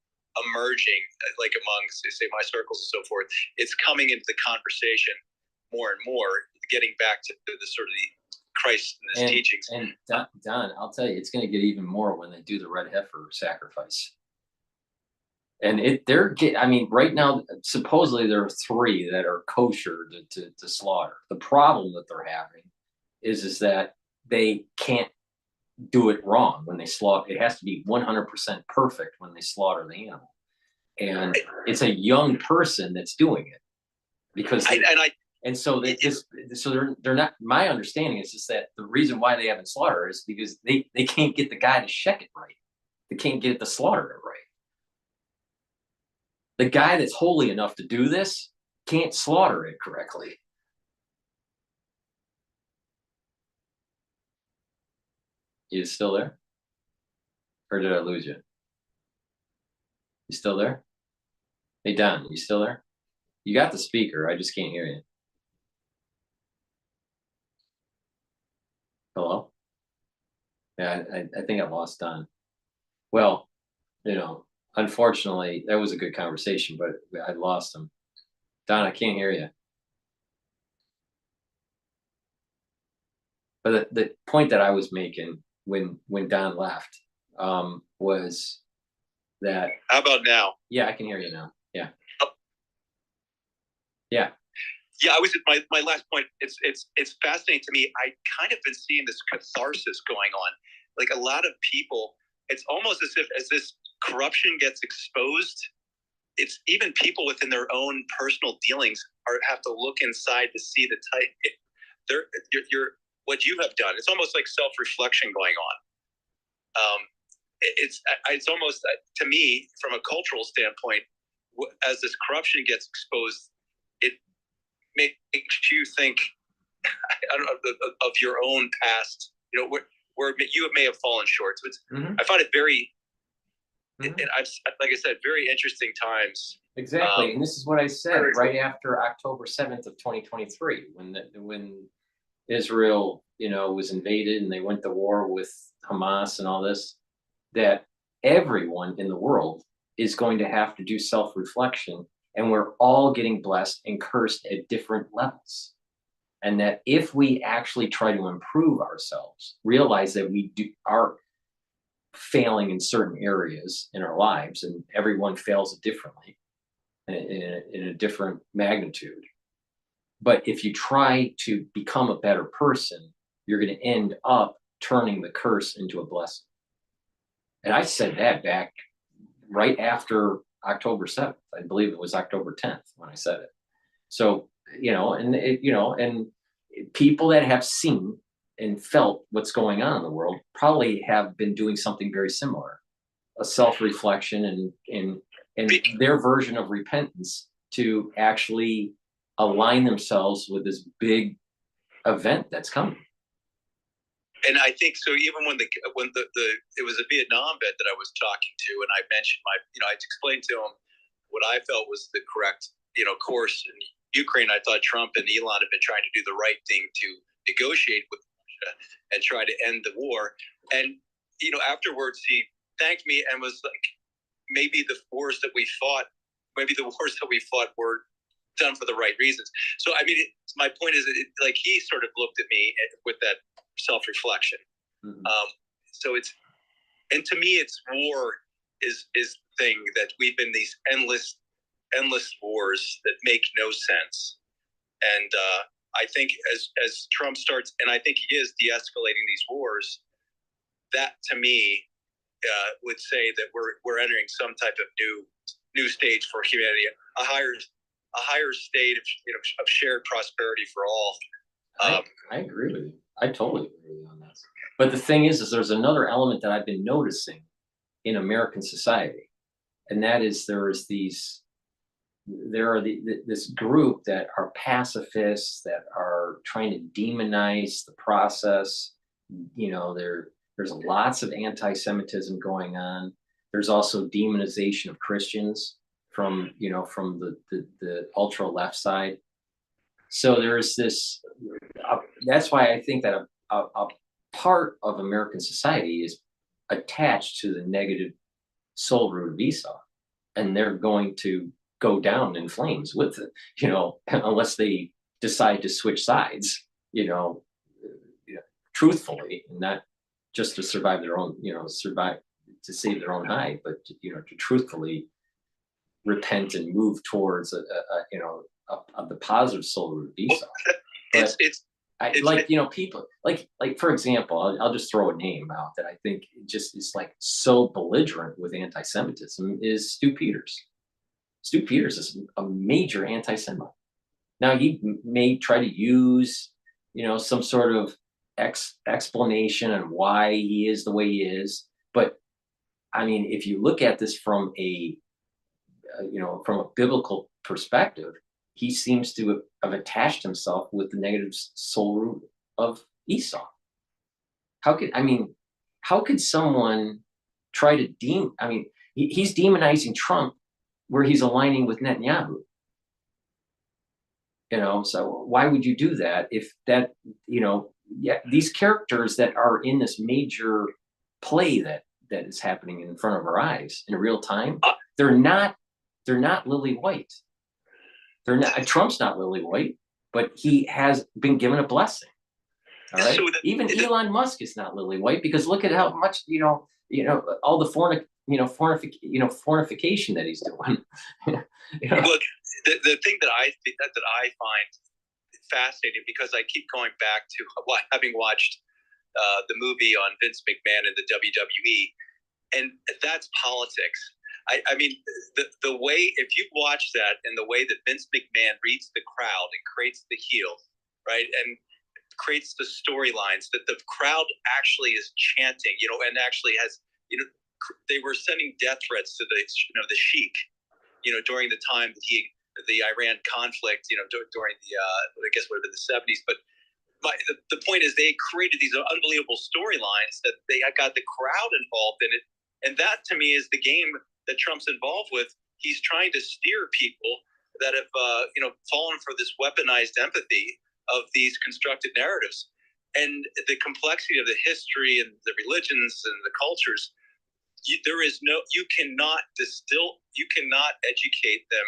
emerging, like amongst, say, my circles and so forth. It's coming into the conversation more and more, getting back to the sort of the Christ and his teachings. And Don, I'll tell you, it's going to get even more when they do the red heifer sacrifice. And I mean, right now, supposedly there are 3 that are kosher to slaughter. The problem that they're having is that they can't do it wrong when they slaughter. It has to be 100% perfect when they slaughter the animal. And it's a young person that's doing it because they're not. My understanding is just that the reason why they haven't slaughtered is because they can't get the guy to check it right. They can't get it to slaughter it right. The guy that's holy enough to do this can't slaughter it correctly. You still there? Or did I lose you? You still there? Hey, Don, you still there? You got the speaker. I just can't hear you. Hello? Yeah, I think I lost Don. Well, you know, unfortunately, that was a good conversation, but I lost him. Don, I can't hear you. But the point that I was making when Don left was that. How about now? Yeah, I can hear you now. Yeah. Yeah. Yeah, I was at my last point. It's fascinating to me. I kind of been seeing this catharsis going on. Like a lot of people, it's almost as if as this corruption gets exposed, it's even people within their own personal dealings have to look inside to see the type. What you have done. It's almost like self-reflection going on. It's almost, to me, from a cultural standpoint, as this corruption gets exposed, it makes you think, I don't know, of your own past. You know, where you may have fallen short. So it's, I find it very, like I said, very interesting times. Exactly, and this is what I said right after October 7th of 2023, when Israel, you know, was invaded and they went to war with Hamas and all this, that everyone in the world is going to have to do self-reflection, and we're all getting blessed and cursed at different levels. And that if we actually try to improve ourselves, realize that we are failing in certain areas in our lives, and everyone fails it differently in a different magnitude. But if you try to become a better person, you're going to end up turning the curse into a blessing. And I said that back right after October 7th. I believe it was October 10th when I said it. So, you know, and people that have seen and felt what's going on in the world probably have been doing something very similar, a self-reflection and their version of repentance to actually align themselves with this big event that's coming. And I think so. Even when it was a Vietnam vet that I was talking to, and I mentioned I explained to him what I felt was the correct, course, and Ukraine, I thought Trump and Elon have been trying to do the right thing to negotiate with Russia and try to end the war. And, you know, afterwards he thanked me and was like, maybe the wars that we fought were done for the right reasons. So, I mean, my point is that like he sort of looked at me with that self-reflection. So it's, and to me, it's war is the thing that we've been these endless wars that make no sense. And I think as Trump starts, and I think he is de-escalating these wars, that to me would say that we're entering some type of new stage for humanity, a higher state of, you know, of shared prosperity for all. I agree with you. I totally agree with you on that. But the thing is there's another element that I've been noticing in American society, and that is this group that are pacifists that are trying to demonize the process. You know, there's lots of anti-Semitism going on. There's also demonization of Christians from the ultra left side. So there's this. That's why I think that a part of American society is attached to the negative soul root of Esau, and they're going to go down in flames with it, you know, unless they decide to switch sides, truthfully, and not just to survive their own, to save their own hide, but to truthfully repent and move towards the positive soul root of Esau. People like for example, I'll just throw a name out that I think just is like so belligerent with anti-Semitism is Stu Peters. Stu Peters is a major anti-Semite. Now he may try to use, some sort of explanation on why he is the way he is, but I mean, if you look at this from a biblical perspective, he seems to have attached himself with the negative soul root of Esau. How could someone try to he's demonizing Trump where he's aligning with Netanyahu. So why would you do that if that, these characters that are in this major play that is happening in front of our eyes in real time, they're not lily white. Trump's not lily white, but he has been given a blessing. All right. Even Elon Musk is not lily white, because look at how much, all the fornication that he's doing. Look, the thing that I find fascinating, because I keep going back to having watched the movie on Vince McMahon and the WWE, and that's politics. I mean, the way, if you watch that and the way that Vince McMahon reads the crowd and creates the heel, right, and creates the storylines that the crowd actually is chanting, and actually has, they were sending death threats to the sheik, during the time that the Iran conflict, during the, I guess would have been the 70s. But the point is, they created these unbelievable storylines that they got the crowd involved in it. And that, to me, is the game that Trump's involved with. He's trying to steer people that have, fallen for this weaponized empathy of these constructed narratives. And the complexity of the history and the religions and the cultures, you cannot educate them.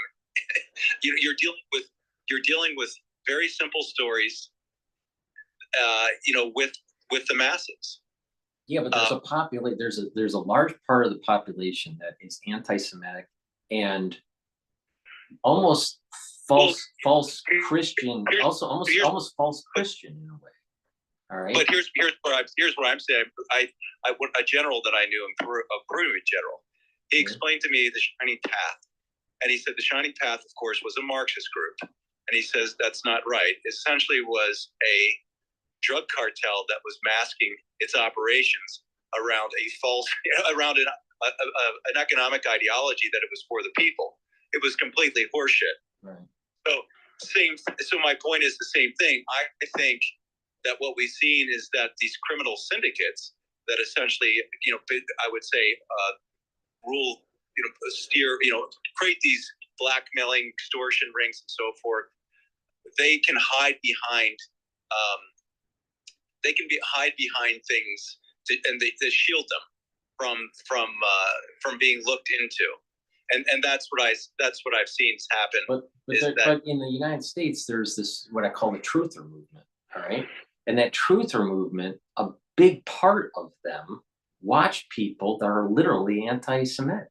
You're dealing with very simple stories, with the masses. Yeah, but there's a large part of the population that is anti-Semitic and almost false Christian, also almost false Christian in a way. All right. But here's what I'm saying. A general that I knew in Peru, a Peruvian general, he explained to me the Shining Path, and he said the Shining Path, of course, was a Marxist group, and he says that's not right. It essentially was a drug cartel that was masking its operations around an economic ideology that it was for the people. It was completely horseshit. Right. So my point is the same thing. I think that what we've seen is that these criminal syndicates that essentially, I would say, create these blackmailing, extortion rings and so forth, they can hide behind hide behind things and they shield them from being looked into, and that's what I've seen happen. But in the United States, there's this what I call the truther movement. All right, and that truther movement, a big part of them watch people that are literally anti-Semitic.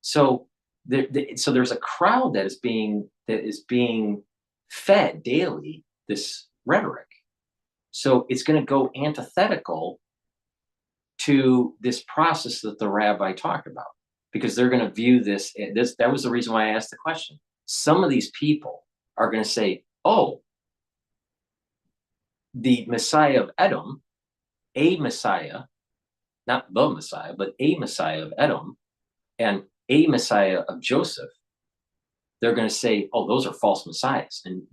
So there's a crowd that is being fed daily this rhetoric. So it's going to go antithetical to this process that the rabbi talked about, because they're going to view this. That was the reason why I asked the question. Some of these people are going to say, "Oh, the Messiah of Edom, a Messiah, not the Messiah, but a Messiah of Edom, and a Messiah of Joseph." They're going to say, "Oh, those are false messiahs," and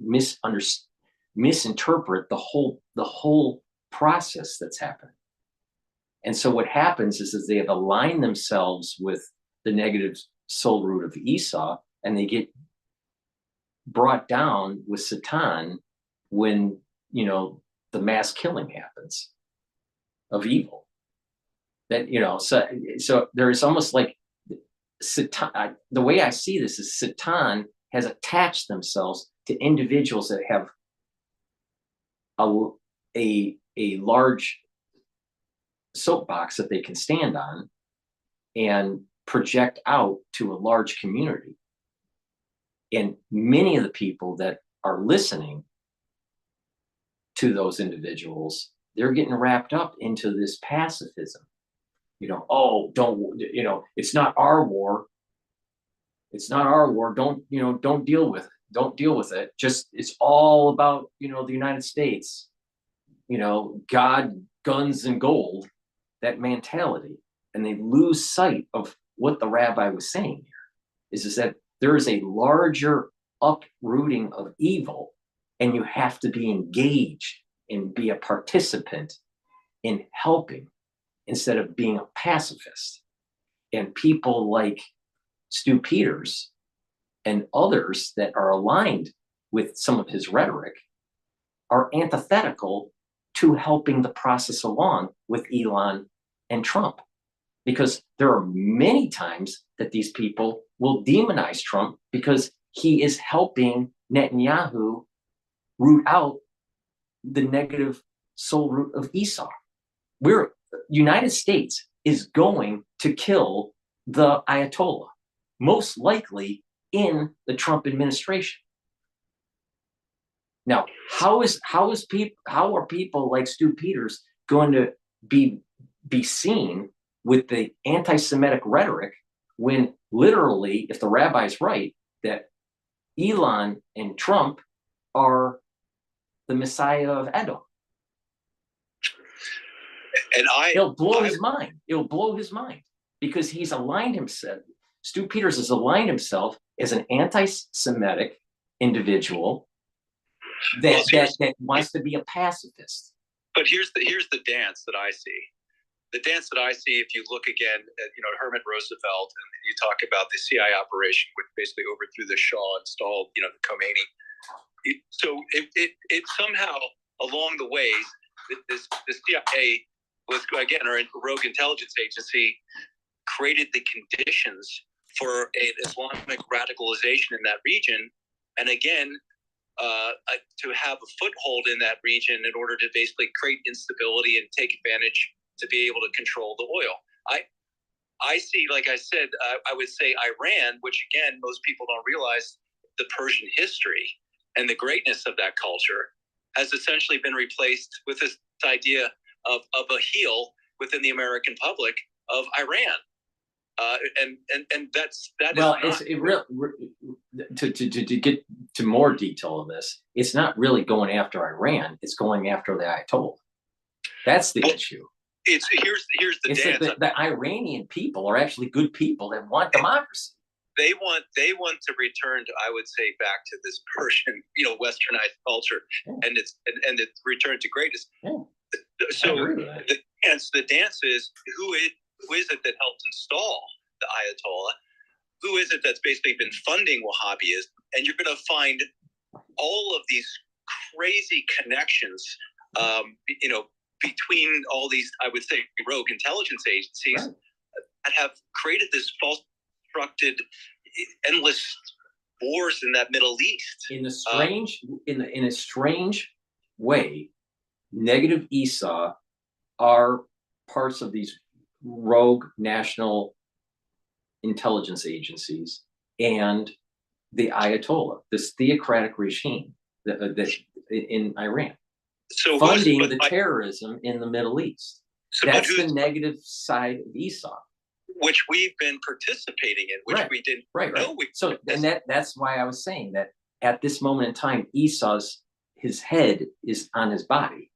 misinterpret the whole process that's happening. And so what happens is they have aligned themselves with the negative soul root of Esau, and they get brought down with Satan when, the mass killing happens of evil. That, so there is almost like Satan, the way I see this is Satan has attached themselves to individuals that have a large soapbox that they can stand on and project out to a large community. And many of the people that are listening to those individuals, they're getting wrapped up into this pacifism. Oh, it's not our war. It's not our war. Don't deal with it. Don't deal with it. Just, it's all about, the United States, God, guns, and gold, that mentality. And they lose sight of what the rabbi was saying here, is that there is a larger uprooting of evil, and you have to be engaged and be a participant in helping instead of being a pacifist. And people like Stu Peters and others that are aligned with some of his rhetoric are antithetical to helping the process along with Elon and Trump. Because there are many times that these people will demonize Trump because he is helping Netanyahu root out the negative soul root of Esau. United States is going to kill the Ayatollah, most likely in the Trump administration. Now, how are people like Stu Peters going to be seen with the anti-Semitic rhetoric when literally, if the rabbi's right, that Elon and Trump are the Messiah of Edom? And it'll blow his mind. It'll blow his mind because he's aligned himself. Stu Peters has aligned himself as an anti-Semitic individual that wants to be a pacifist. But here's the dance that I see. The dance that I see, if you look again at Herman Roosevelt, and you talk about the CIA operation, which basically overthrew the Shah, installed the Khomeini. So it somehow along the way, the CIA was, again, our rogue intelligence agency, created the conditions for an Islamic radicalization in that region, and again, to have a foothold in that region in order to basically create instability and take advantage to be able to control the oil. I see, like I said, I would say Iran, which again, most people don't realize the Persian history and the greatness of that culture has essentially been replaced with this idea of a heel within the American public of Iran. To get to more detail of this, it's not really going after Iran, it's going after the Ayatollah. That's the issue. Here's the dance. The Iranian people are actually good people that want democracy. They want to return to, I would say, back to this Persian, westernized culture, and its return to greatness. Yeah. So the dance is who is it that helped install the Ayatollah? Who is it that's basically been funding Wahhabism? And you're going to find all of these crazy connections, between all these, I would say, rogue intelligence agencies that have created this false constructed endless wars in that Middle East. In a strange way, negative Esau are parts of these rogue national intelligence agencies and the Ayatollah, this theocratic regime in Iran, funding the terrorism in the Middle East. That's the negative side of Esau, which we've been participating in, which we didn't know. So, and that's why I was saying that at this moment in time, his head is on his body.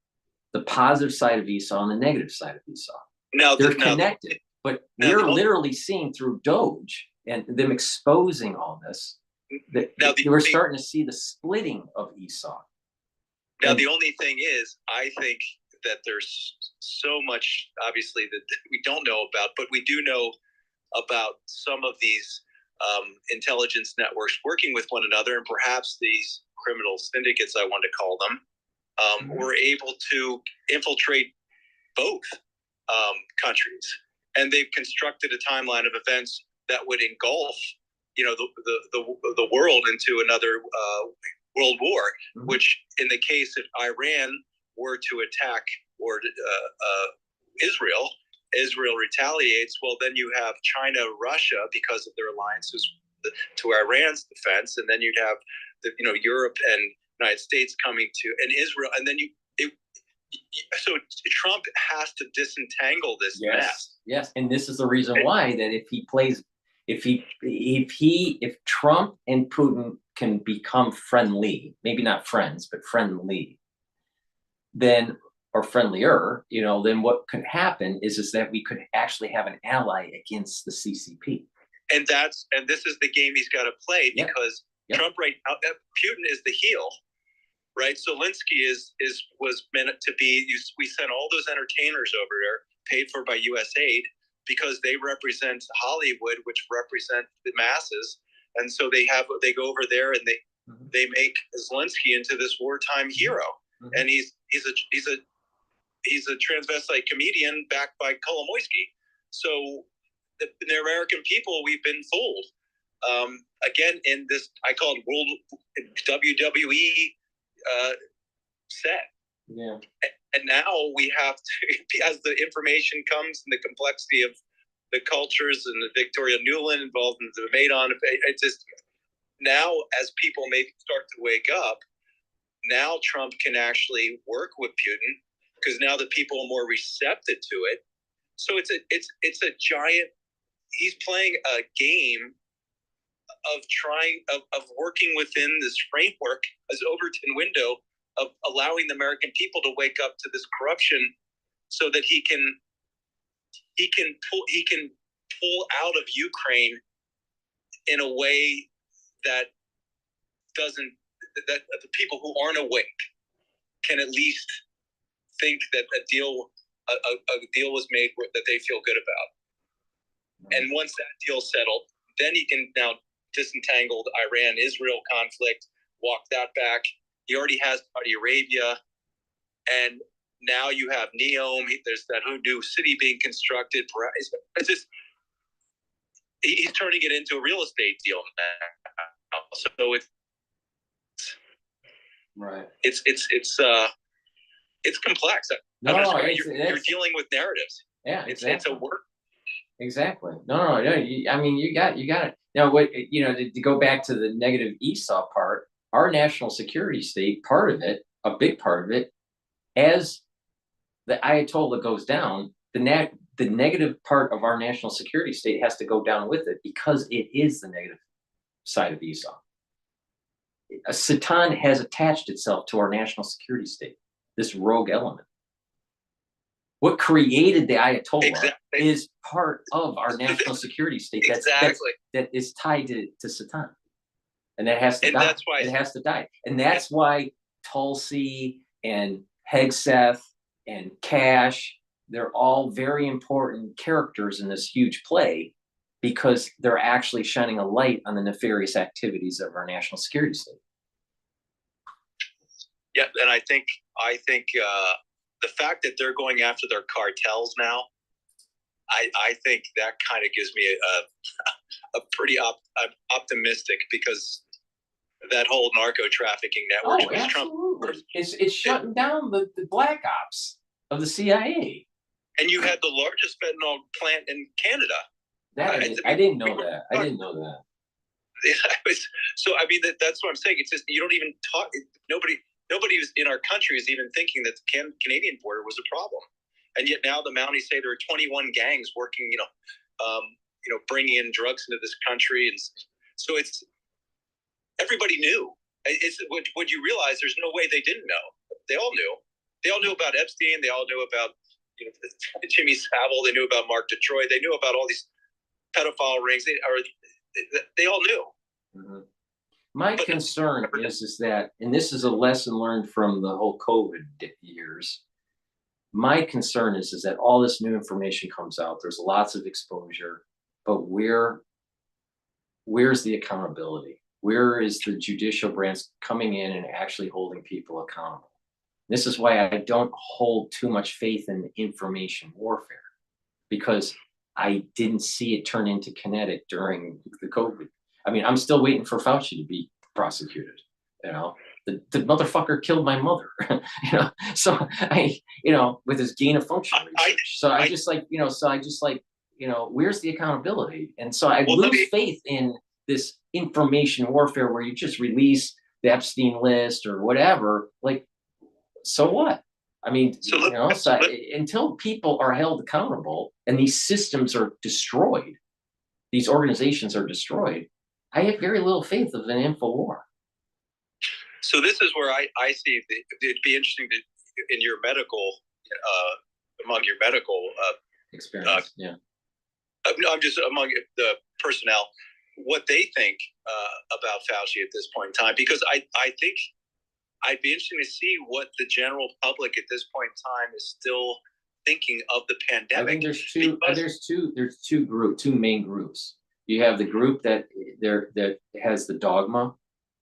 The positive side of Esau and the negative side of Esau. Now they're connected, but we're literally seeing through Doge and them exposing all this. We're starting to see the splitting of Esau. Now, the only thing is, I think that there's so much, obviously, that we don't know about, but we do know about some of these intelligence networks working with one another, and perhaps these criminal syndicates, I want to call them, were able to infiltrate both countries, and they've constructed a timeline of events that would engulf, the world into another world war. Which, in the case if Iran were to attack or Israel retaliates. Well, then you have China, Russia, because of their alliances to Iran's defense, and then you'd have Europe and United States coming to, and Israel, and then so Trump has to disentangle this mess. Yes, and this is the reason why that if Trump and Putin can become friendly, maybe not friends, but friendly, then, or friendlier, then what could happen is that we could actually have an ally against the CCP. And this is the game he's got to play, because Trump right now, Putin is the heel, right? Zelensky was meant to be. We sent all those entertainers over there, paid for by USAID, because they represent Hollywood, which represent the masses, and so they go over there and they make Zelensky into this wartime hero, and he's a transvestite comedian backed by Kolomoisky. So the American people, we've been fooled. Again, in this, I call it WWE set. Yeah. And now we have to, as the information comes and the complexity of the cultures and the Victoria Nuland involved in the Maidan, it just, now as people may start to wake up, now Trump can actually work with Putin, because now the people are more receptive to it. So it's a giant, he's playing a game of working within this framework, as Overton window, of allowing the American people to wake up to this corruption, so that he can pull out of Ukraine in a way that that the people who aren't awake can at least think that a deal was made that they feel good about. And once that deal's settled, then he can now disentangle the Iran-Israel conflict, walk that back. He already has Saudi Arabia, and now you have Neom. There's that new city being constructed. It's just, he's turning it into a real estate deal now. So it's right. It's complex. No, you're dealing with narratives. Yeah, exactly. It's a work. Exactly. No. You got it. Now, to go back to the negative Esau part, our national security state, part of it, a big part of it, as the Ayatollah goes down, the negative part of our national security state has to go down with it, because it is the negative side of Esau. Satan has attached itself to our national security state, this rogue element. What created the Ayatollah is part of our national security state that is tied to Satan. And that has to die. That's why it has to die. And that's why Tulsi and Hegseth and Cash, they're all very important characters in this huge play, because they're actually shining a light on the nefarious activities of our national security state. Yeah, and I think the fact that they're going after their cartels now, I think that kind of gives me a pretty optimistic, because that whole narco trafficking network Oh, was absolutely. Trump. It's shutting down the black ops of the CIA. And you had the largest fentanyl plant in Canada. I didn't know that. I didn't know that. So I mean, that's what I'm saying. It's just, you don't even talk. Nobody in our country is even thinking that the Canadian border was a problem, and yet now the Mounties say there are 21 gangs working, bringing in drugs into this country, and so it's everybody knew. It's what you realize. There's no way they didn't know. They all knew. They all knew about Epstein. They all knew about Jimmy Savile. They knew about Mark Detroit. They knew about all these pedophile rings. They all knew. Mm-hmm. My concern is that, and this is a lesson learned from the whole COVID years. My concern is that all this new information comes out. There's lots of exposure, but where's the accountability? Where is the judicial branch coming in and actually holding people accountable? This is why I don't hold too much faith in information warfare, because I didn't see it turn into kinetic during the COVID. I mean, I'm still waiting for Fauci to be prosecuted. The motherfucker killed my mother. So with his gain of function research. So I just like, where's the accountability? And so I lose faith in this information warfare where you just release the Epstein list or whatever. Like, so what? I mean, until people are held accountable and these systems are destroyed, these organizations are destroyed, I have very little faith of an info war. So this is where I see it'd be interesting in your medical, among your medical experience. I'm just among the personnel, what they think about Fauci at this point in time, because I think I'd be interested to see what the general public at this point in time is still thinking of the pandemic. I think there's two main groups. You have the group that has the dogma,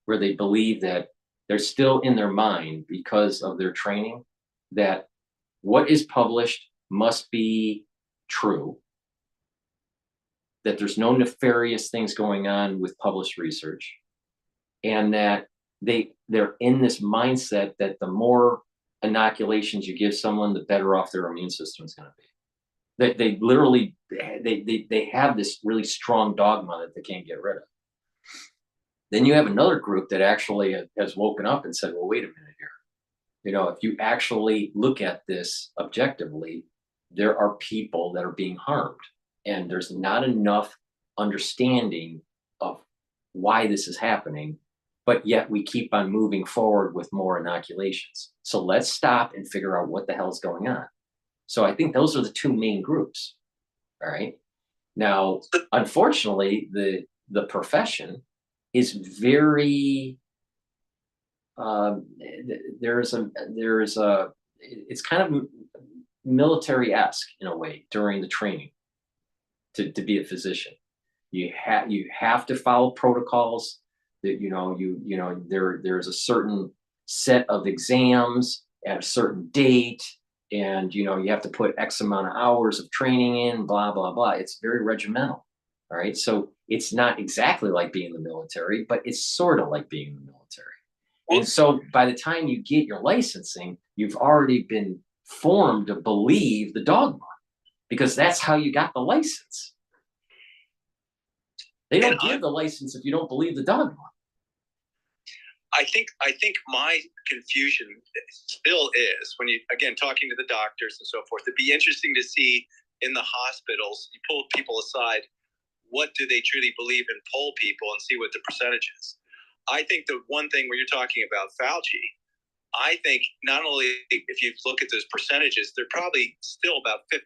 where they believe that they're still in their mind because of their training, that what is published must be true, that there's no nefarious things going on with published research, and that they're in this mindset that the more inoculations you give someone, the better off their immune system is going to be. They literally they have this really strong dogma that they can't get rid of. Then you have another group that actually has woken up and said, well, wait a minute here. If you actually look at this objectively, there are people that are being harmed, and there's not enough understanding of why this is happening, but yet we keep on moving forward with more inoculations. So let's stop and figure out what the hell is going on. So I think those are the two main groups. All right. Now, unfortunately, the profession is very it's kind of military-esque in a way during the training to be a physician. You have to follow protocols. That there's a certain set of exams at a certain date, and you have to put X amount of hours of training in, blah blah blah. It's very regimental. All right, so it's not exactly like being in the military, but it's sort of like being in the military. And so by the time you get your licensing, you've already been formed to believe the dogma, because that's how you got the license. They don't give the license if you don't believe the dogma. I think my confusion still is when you, again, talking to the doctors and so forth, it'd be interesting to see in the hospitals, you pull people aside, what do they truly believe, and poll people and see what the percentage is. I think the one thing where you're talking about Fauci, I think not only if you look at those percentages, they're probably still about 50-50,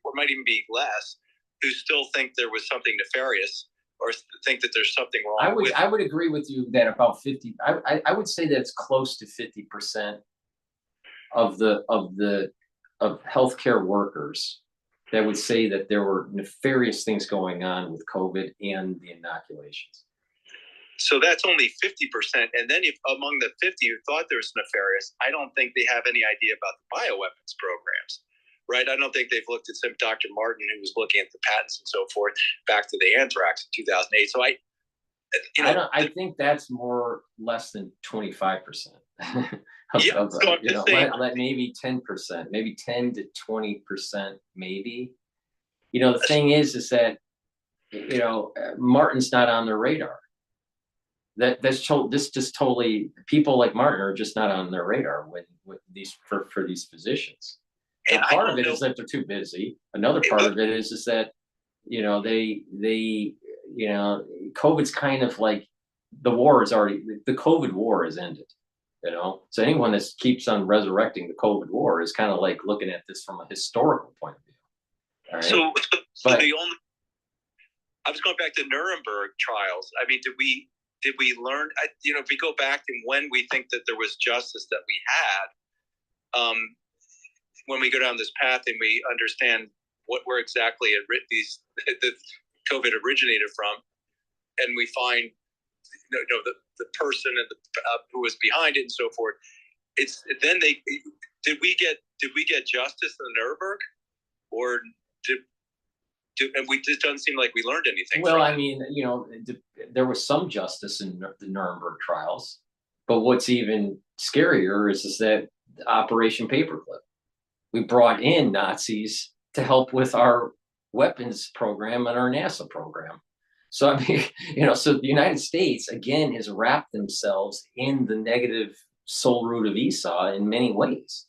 or might even be less, who still think there was something nefarious or think that there's something wrong. I would agree with you that about 50. I would say that it's close to 50% of healthcare workers that would say that there were nefarious things going on with COVID and the inoculations. So that's only 50%. And then if among the 50 who thought there was nefarious, I don't think they have any idea about the bioweapons programs, right? I don't think they've looked at some Dr. Martin, who was looking at the patents and so forth back to the anthrax in 2008. So I think that's less than 25%. Let maybe 10%, maybe 10 to 20%, maybe. The thing is that, Martin's not on their radar. This just totally, people like Martin are just not on their radar with these for these physicians. And part of it is that they're too busy. Another part of it is that, COVID's kind of like the COVID war has ended. So anyone that keeps on resurrecting the COVID war is kind of like looking at this from a historical point of view. All right? So I was going back to Nuremberg trials. I mean, did we learn, if we go back and when we think that there was justice that we had, when we go down this path and we understand where exactly the COVID originated from, and we find the person and who was behind it and so forth, did we get justice in Nuremberg, or and it doesn't seem like we learned anything. Well, I mean, there was some justice in the Nuremberg trials, but what's even scarier is that Operation Paperclip. We brought in Nazis to help with our weapons program and our NASA program. So, I mean, so the United States, again, has wrapped themselves in the negative soul root of Esau in many ways.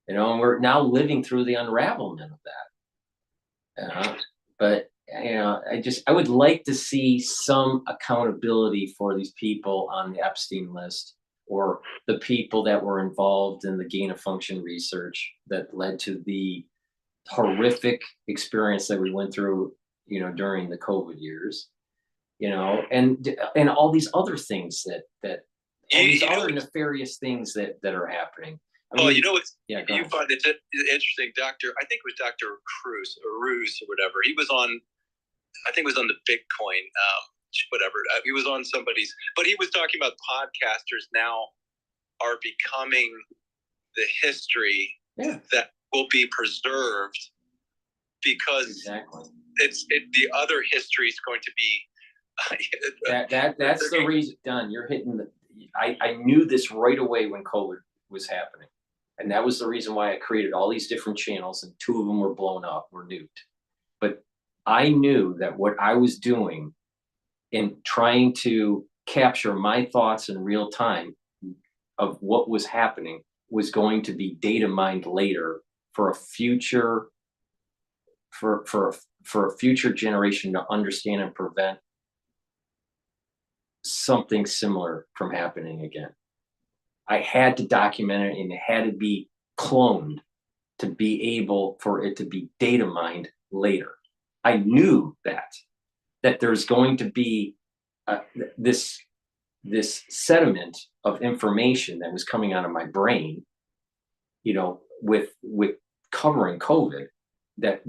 And we're now living through the unravelment of that. But I would like to see some accountability for these people on the Epstein list, or the people that were involved in the gain of function research that led to the horrific experience that we went through, during the COVID years, and all these other things that all these other nefarious things that are happening. You find it interesting, I think it was Dr. Cruz or whatever. He was on, I think it was on the Bitcoin, whatever. He was on somebody's, but he was talking about podcasters now are becoming the history that will be preserved, because the other history is going to be. That's the reason, Don. You're hitting I knew this right away when COVID was happening. And that was the reason why I created all these different channels, and 2 of them were blown up, were nuked. But I knew that what I was doing in trying to capture my thoughts in real time of what was happening was going to be data mined later for a future, for a future generation to understand and prevent something similar from happening again. I had to document it, and it had to be cloned to be able for it to be data mined later. I knew that there's going to be this sediment of information that was coming out of my brain, with covering COVID, that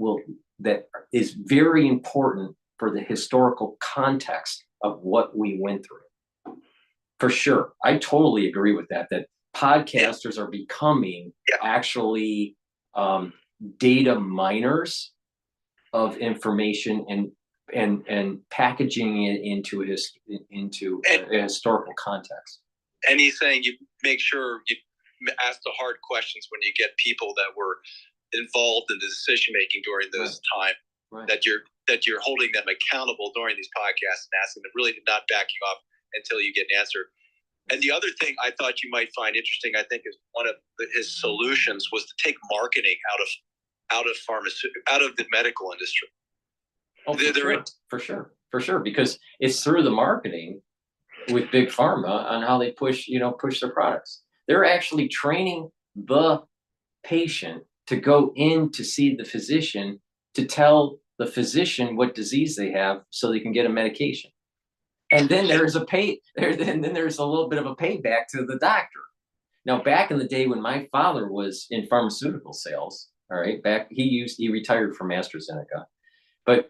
is very important for the historical context of what we went through. For sure. I totally agree with that podcasters are becoming actually data miners of information and packaging it into a historical context. And he's saying you make sure you ask the hard questions when you get people that were involved in the decision making during this time. Right. That you're holding them accountable during these podcasts and asking them really not backing off until you get an answer. And the other thing I thought you might find interesting, I think, is one of his solutions was to take marketing out of the medical industry. Oh, for sure, because it's through the marketing with big pharma on how they push their products. They're actually training the patient to go in to see the physician to tell the physician what disease they have so they can get a medication. And then there's a little bit of a payback to the doctor. Now, back in the day when my father was in pharmaceutical sales, all right, he retired from AstraZeneca,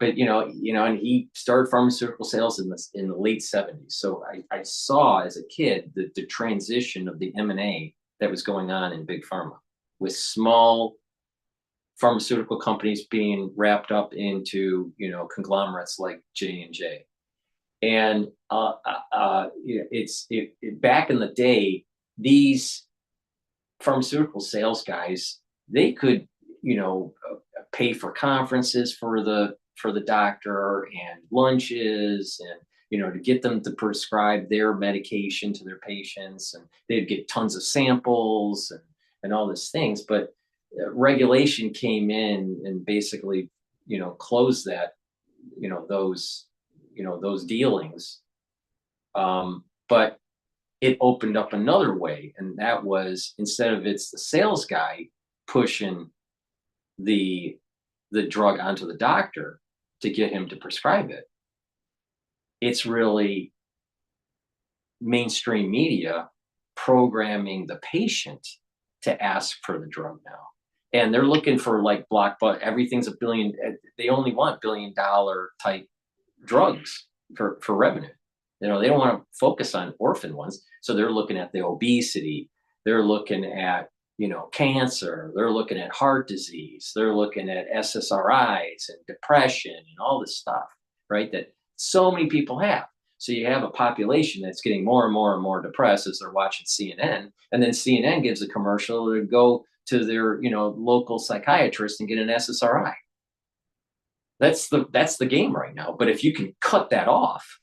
but and he started pharmaceutical sales in the late 70s. So I saw as a kid the transition of the M&A that was going on in big pharma, with small pharmaceutical companies being wrapped up into conglomerates like J&J. And back in the day, these pharmaceutical sales guys, they could pay for conferences for the doctor and lunches, and to get them to prescribe their medication to their patients, and they'd get tons of samples and all these things. But regulation came in and basically closed that those dealings, but it opened up another way, and that was, instead of it's the sales guy pushing the drug onto the doctor to get him to prescribe it, it's really mainstream media programming the patient to ask for the drug now. And they're looking for like blockbuster, everything's $1 billion. They only want $1 billion type drugs for revenue. They don't want to focus on orphan ones. So they're looking at the obesity. They're looking at, cancer. They're looking at heart disease. They're looking at SSRIs and depression and all this stuff, right? That so many people have. So you have a population that's getting more and more and more depressed as they're watching CNN. And then CNN gives a commercial to go to their, local psychiatrist and get an SSRI. That's the game right now. But if you can cut that off,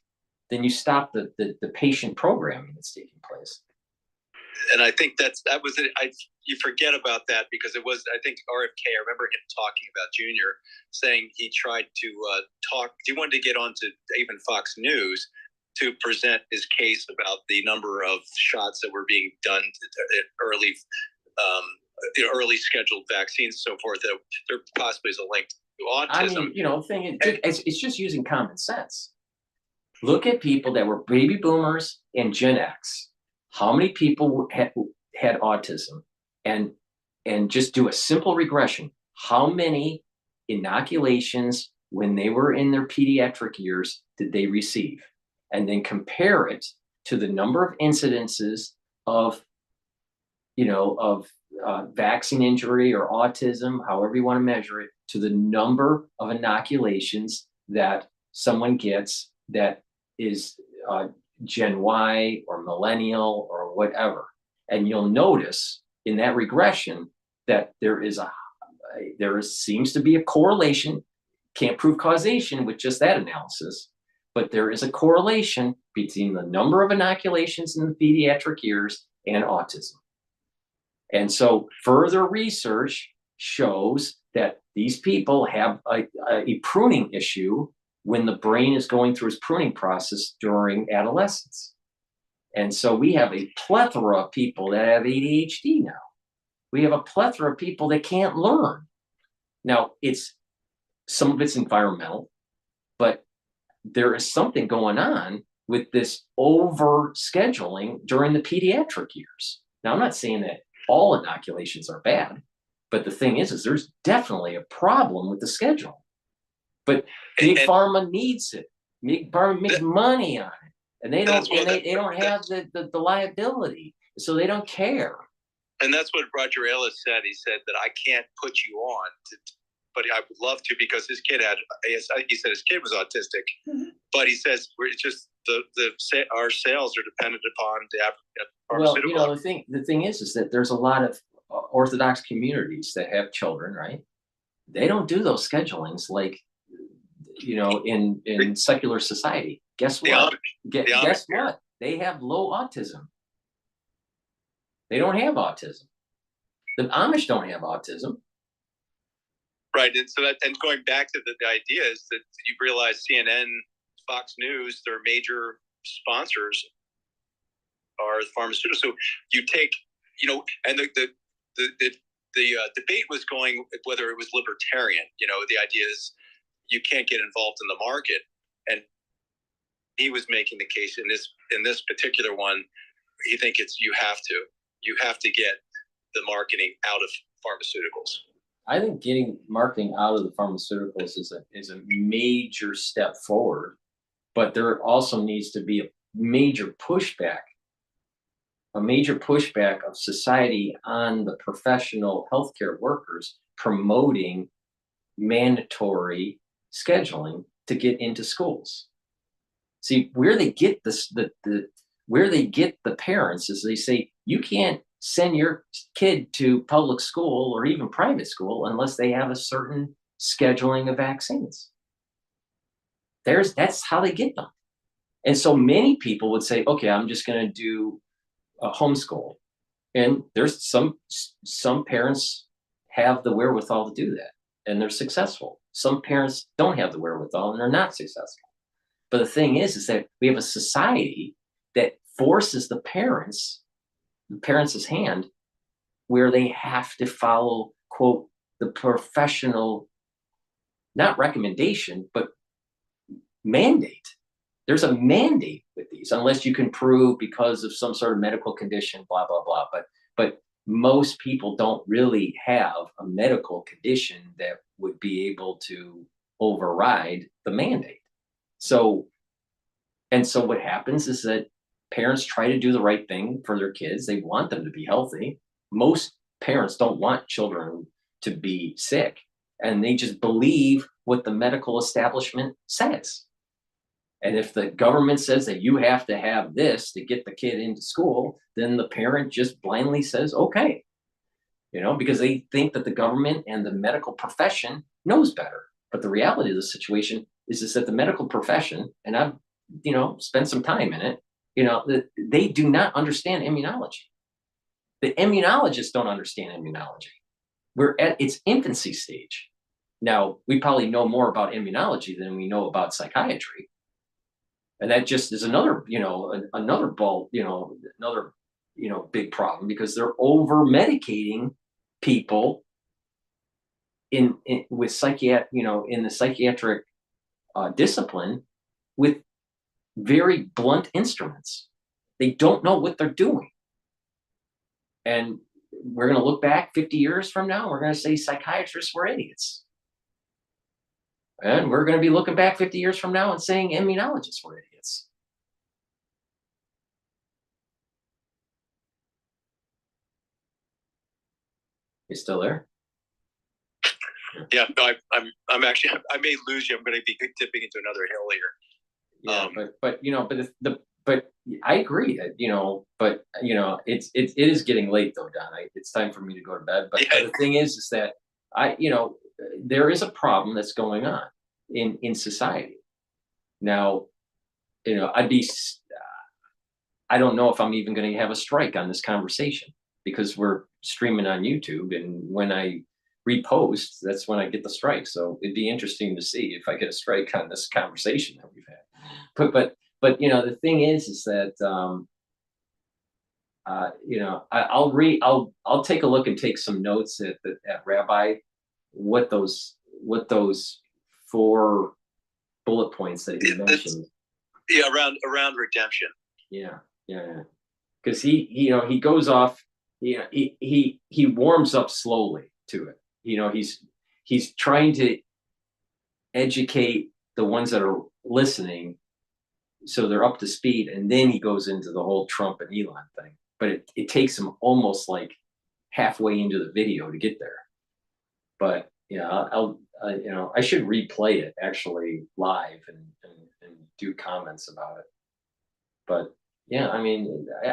then you stop the patient programming that's taking place. And I think that was it. You forget about that because it was, I think, RFK. I remember him talking about Junior, saying he tried to talk. He wanted to get onto even Fox News to present his case about the number of shots that were being done at early scheduled vaccines, and so forth. That there possibly is a link to autism. It's just using common sense. Look at people that were baby boomers and Gen X. How many people had autism? And just do a simple regression. How many inoculations when they were in their pediatric years did they receive? And then compare it to the number of incidences of vaccine injury or autism, however you want to measure it, to the number of inoculations that someone gets that is Gen Y or millennial or whatever. And you'll notice in that regression that there seems to be a correlation. Can't prove causation with just that analysis, but there is a correlation between the number of inoculations in the pediatric years and autism. And so further research shows that these people have a pruning issue when the brain is going through its pruning process during adolescence. And so we have a plethora of people that have ADHD now. We have a plethora of people that can't learn. Now, some of it's environmental, but there is something going on with this over scheduling during the pediatric years. Now, I'm not saying that all inoculations are bad, but the thing is there's definitely a problem with the schedule. But big pharma needs it. Big pharma makes money on it, and they don't have the liability, so they don't care. And that's what Roger Ailes said. He said that I can't put you on, but I would love to because his kid had. He said his kid was autistic, but he says it's just our sales are dependent upon the pharmaceutical. Well, the thing is that there's a lot of Orthodox communities that have children, right? They don't do those schedulings like in secular society. Guess what? Guess what? They have low autism. They don't have autism. The Amish don't have autism. Right, and so and going back to the idea is that you realize CNN, Fox News, their major sponsors are pharmaceuticals. So you take, and the debate was going whether it was libertarian. The idea is you can't get involved in the market, and he was making the case in this particular one. He think you have to get the marketing out of pharmaceuticals. I think getting marketing out of the pharmaceuticals is a major step forward, but there also needs to be a major pushback of society on the professional healthcare workers promoting mandatory scheduling to get into schools. See, where they get where they get the parents is they say, you can't send your kid to public school or even private school unless they have a certain scheduling of vaccines. That's how they get them. And so many people would say, okay, I'm just going to do a homeschool. And there's some parents have the wherewithal to do that, and they're successful. Some parents don't have the wherewithal and they're not successful. But the thing is that we have a society that forces the parents' hand, where they have to follow, quote, the professional, not recommendation, but mandate. There's a mandate with these, unless you can prove because of some sort of medical condition, blah, blah, blah. But most people don't really have a medical condition that would be able to override the mandate. So what happens is that parents try to do the right thing for their kids. They want them to be healthy. Most parents don't want children to be sick, and they just believe what the medical establishment says. And if the government says that you have to have this to get the kid into school, then the parent just blindly says, okay, because they think that the government and the medical profession knows better. But the reality of the situation is that the medical profession, and I've, spent some time in it, they do not understand immunology. The immunologists don't understand immunology. We're at its infancy stage. Now, we probably know more about immunology than we know about psychiatry. And that just is another big problem, because they're over medicating people in the psychiatric discipline with very blunt instruments. They don't know what they're doing. And we're going to look back 50 years from now, we're going to say psychiatrists were idiots. And we're going to be looking back 50 years from now and saying immunologists were idiots. You still there? Yeah, no, I'm actually, I may lose you. I'm going to be tipping into another hill here. Yeah, but I agree that, it is getting late though, Don. It's time for me to go to bed. But the thing is that there is a problem that's going on in society. Now, I don't know if I'm even going to have a strike on this conversation, because we're streaming on YouTube, and when I repost, that's when I get the strike. So it'd be interesting to see if I get a strike on this conversation that we've had. But the thing is that I'll take a look and take some notes at Rabbi, what those 4 bullet points that he mentioned. Yeah, around redemption. Yeah. Because he goes off. He warms up slowly to it. He's trying to educate the ones that are listening, so they're up to speed, and then he goes into the whole Trump and Elon thing. But it takes him almost like halfway into the video to get there. But I should replay it actually live and do comments about it. But yeah,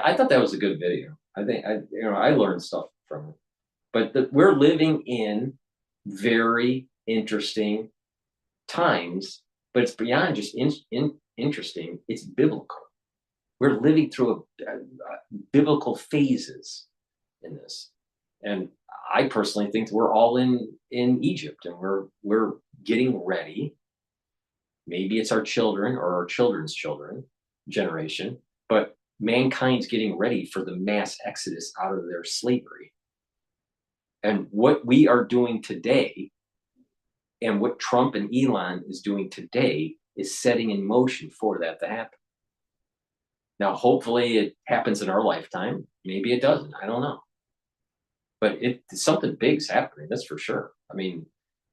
I thought that was a good video. I think I learned stuff from it. But we're living in very interesting times, but it's beyond just interesting. It's biblical. We're living through biblical phases in this, and I personally think we're all in Egypt, and we're getting ready. Maybe it's our children or our children's children generation, but mankind's getting ready for the mass exodus out of their slavery. And what we are doing today, and what Trump and Elon is doing today, is setting in motion for that to happen. Now, hopefully it happens in our lifetime. Maybe it doesn't. I don't know. But something big's happening, that's for sure. I mean,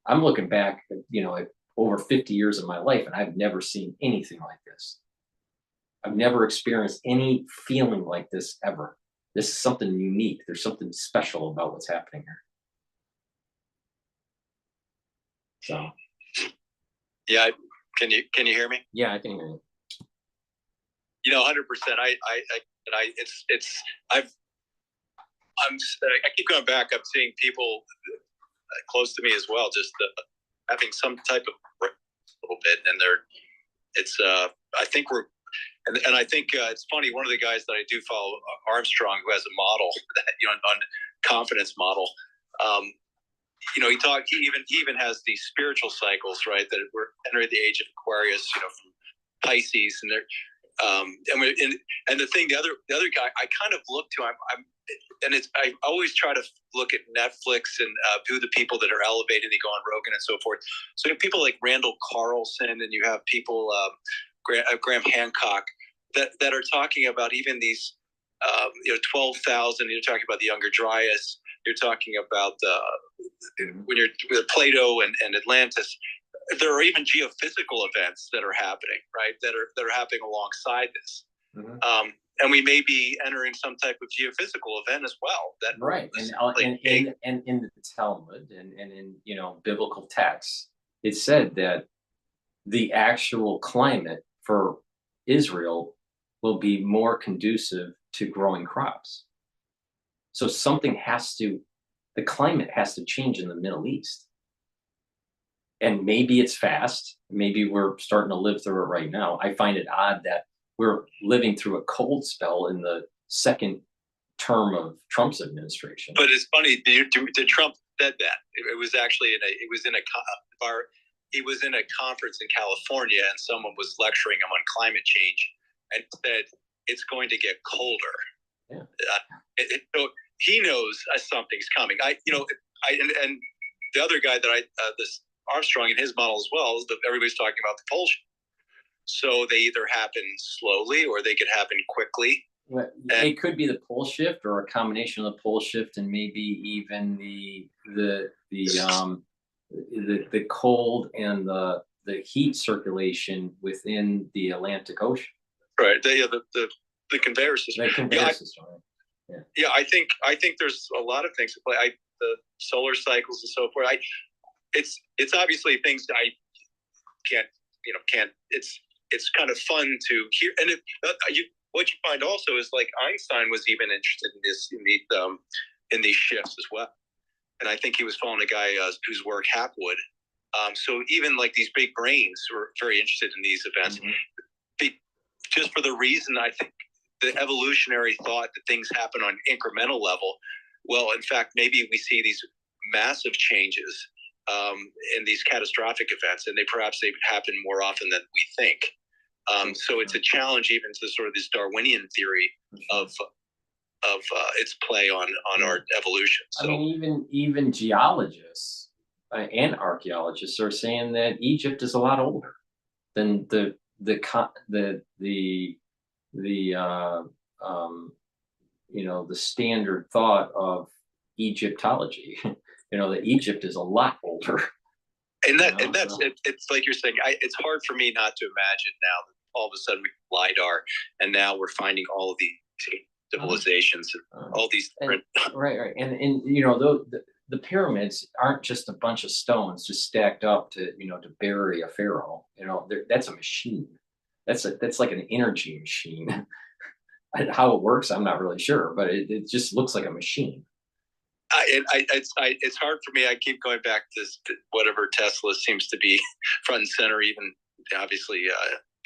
I'm looking back, at over 50 years of my life, and I've never seen anything like this. I've never experienced any feeling like this ever. This is something unique. There's something special about what's happening here. So. Yeah, can you hear me? Yeah, I can hear you. 100%. I keep going back. I'm seeing people close to me as well, just having some type of a little bit, and I think we're, and I think it's funny. One of the guys that I do follow, Armstrong, who has a model that on confidence model. He even has these spiritual cycles, right? That we're entering the age of Aquarius, from Pisces, and they're. And the other guy, I kind of look to. I always try to look at Netflix and who the people that are elevating. They go on Rogan and so forth. So you have people like Randall Carlson, and you have people Graham Hancock that are talking about even these 12,000. You're talking about the Younger Dryas. You're talking about when you're with Plato and Atlantis. There are even geophysical events that are happening, right? That are happening alongside this, and we may be entering some type of geophysical event as well. That right, and in the Talmud and in biblical texts, it said that the actual climate for Israel will be more conducive to growing crops. So the climate has to change in the Middle East. And maybe it's fast. Maybe we're starting to live through it right now. I find it odd that we're living through a cold spell in the second term of Trump's administration. But it's funny. Did Trump said that? It was actually he was in a conference in California, and someone was lecturing him on climate change, and said it's going to get colder. Yeah. So he knows something's coming. And the other guy that this Armstrong in his model as well is that everybody's talking about the pole shift. So they either happen slowly or they could happen quickly. It could be the pole shift or a combination of the pole shift and maybe even the cold and the heat circulation within the Atlantic Ocean. Right. The conveyor system. The conveyor system. Yeah. I think there's a lot of things at play. The solar cycles and so forth. It's obviously things I can't. It's kind of fun to hear. And what you find also is like Einstein was even interested in this in these shifts as well. And I think he was following a guy whose work Hapwood. So even like these big brains were very interested in these events, just for the reason I think the evolutionary thought that things happen on incremental level. Well, in fact, maybe we see these massive changes in these catastrophic events, and perhaps they happen more often than we think. So it's a challenge even to sort of this Darwinian theory of its play on our evolution. So, I mean, even geologists and archaeologists are saying that Egypt is a lot older than the standard thought of Egyptology. That Egypt is a lot older. And that's it's like you're saying. It's hard for me not to imagine now that all of a sudden we have LiDAR, and now we're finding all of these civilizations, all these different. Right, and the pyramids aren't just a bunch of stones just stacked up to bury a pharaoh. That's a machine. That's like an energy machine. How it works, I'm not really sure, but it just looks like a machine. It's hard for me. I keep going back to whatever Tesla seems to be front and center, even obviously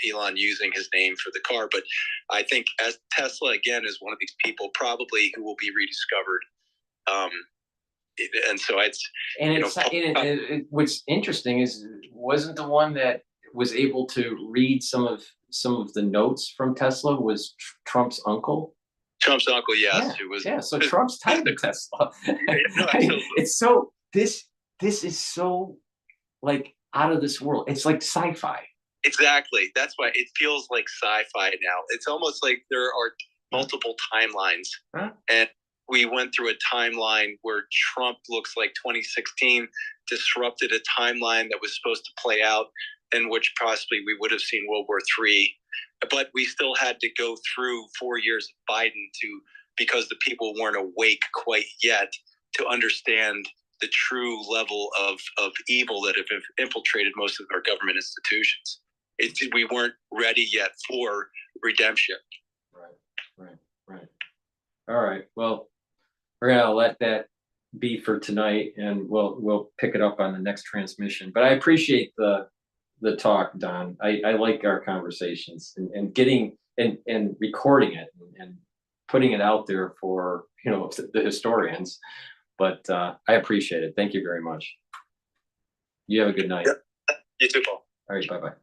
Elon using his name for the car. But I think as Tesla, again, is one of these people probably who will be rediscovered. And so what's interesting is wasn't the one that was able to read some of the notes from Tesla was Trump's uncle. Trump's uncle, yes, who was so Trump's tied to Tesla. It's so this is so like out of this world. It's like sci-fi. Exactly. That's why it feels like sci-fi now. It's almost like there are multiple timelines, and we went through a timeline where Trump looks like 2016 disrupted a timeline that was supposed to play out, in which possibly we would have seen World War III. But we still had to go through 4 years of Biden because the people weren't awake quite yet to understand the true level of evil that have infiltrated most of our government institutions. We weren't ready yet for redemption. Right. All right. Well, we're gonna let that be for tonight, and we'll pick it up on the next transmission. But I appreciate the talk, Don. I like our conversations and getting and recording it and putting it out there for the historians. But I appreciate it. Thank you very much. You have a good night. Yeah. You too, Paul. All right. Bye-bye.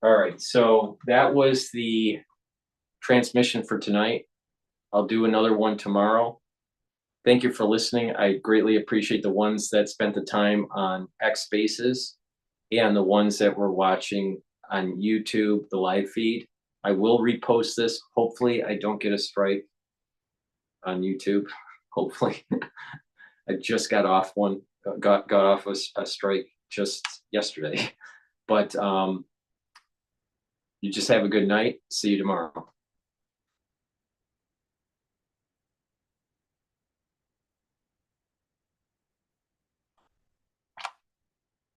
All right. So that was the transmission for tonight. I'll do another one tomorrow. Thank you for listening. I greatly appreciate the ones that spent the time on X Spaces and the ones that were watching on YouTube, the live feed. I will repost this. Hopefully I don't get a strike on YouTube. Hopefully. I just got off a strike just yesterday. But you just have a good night. See you tomorrow.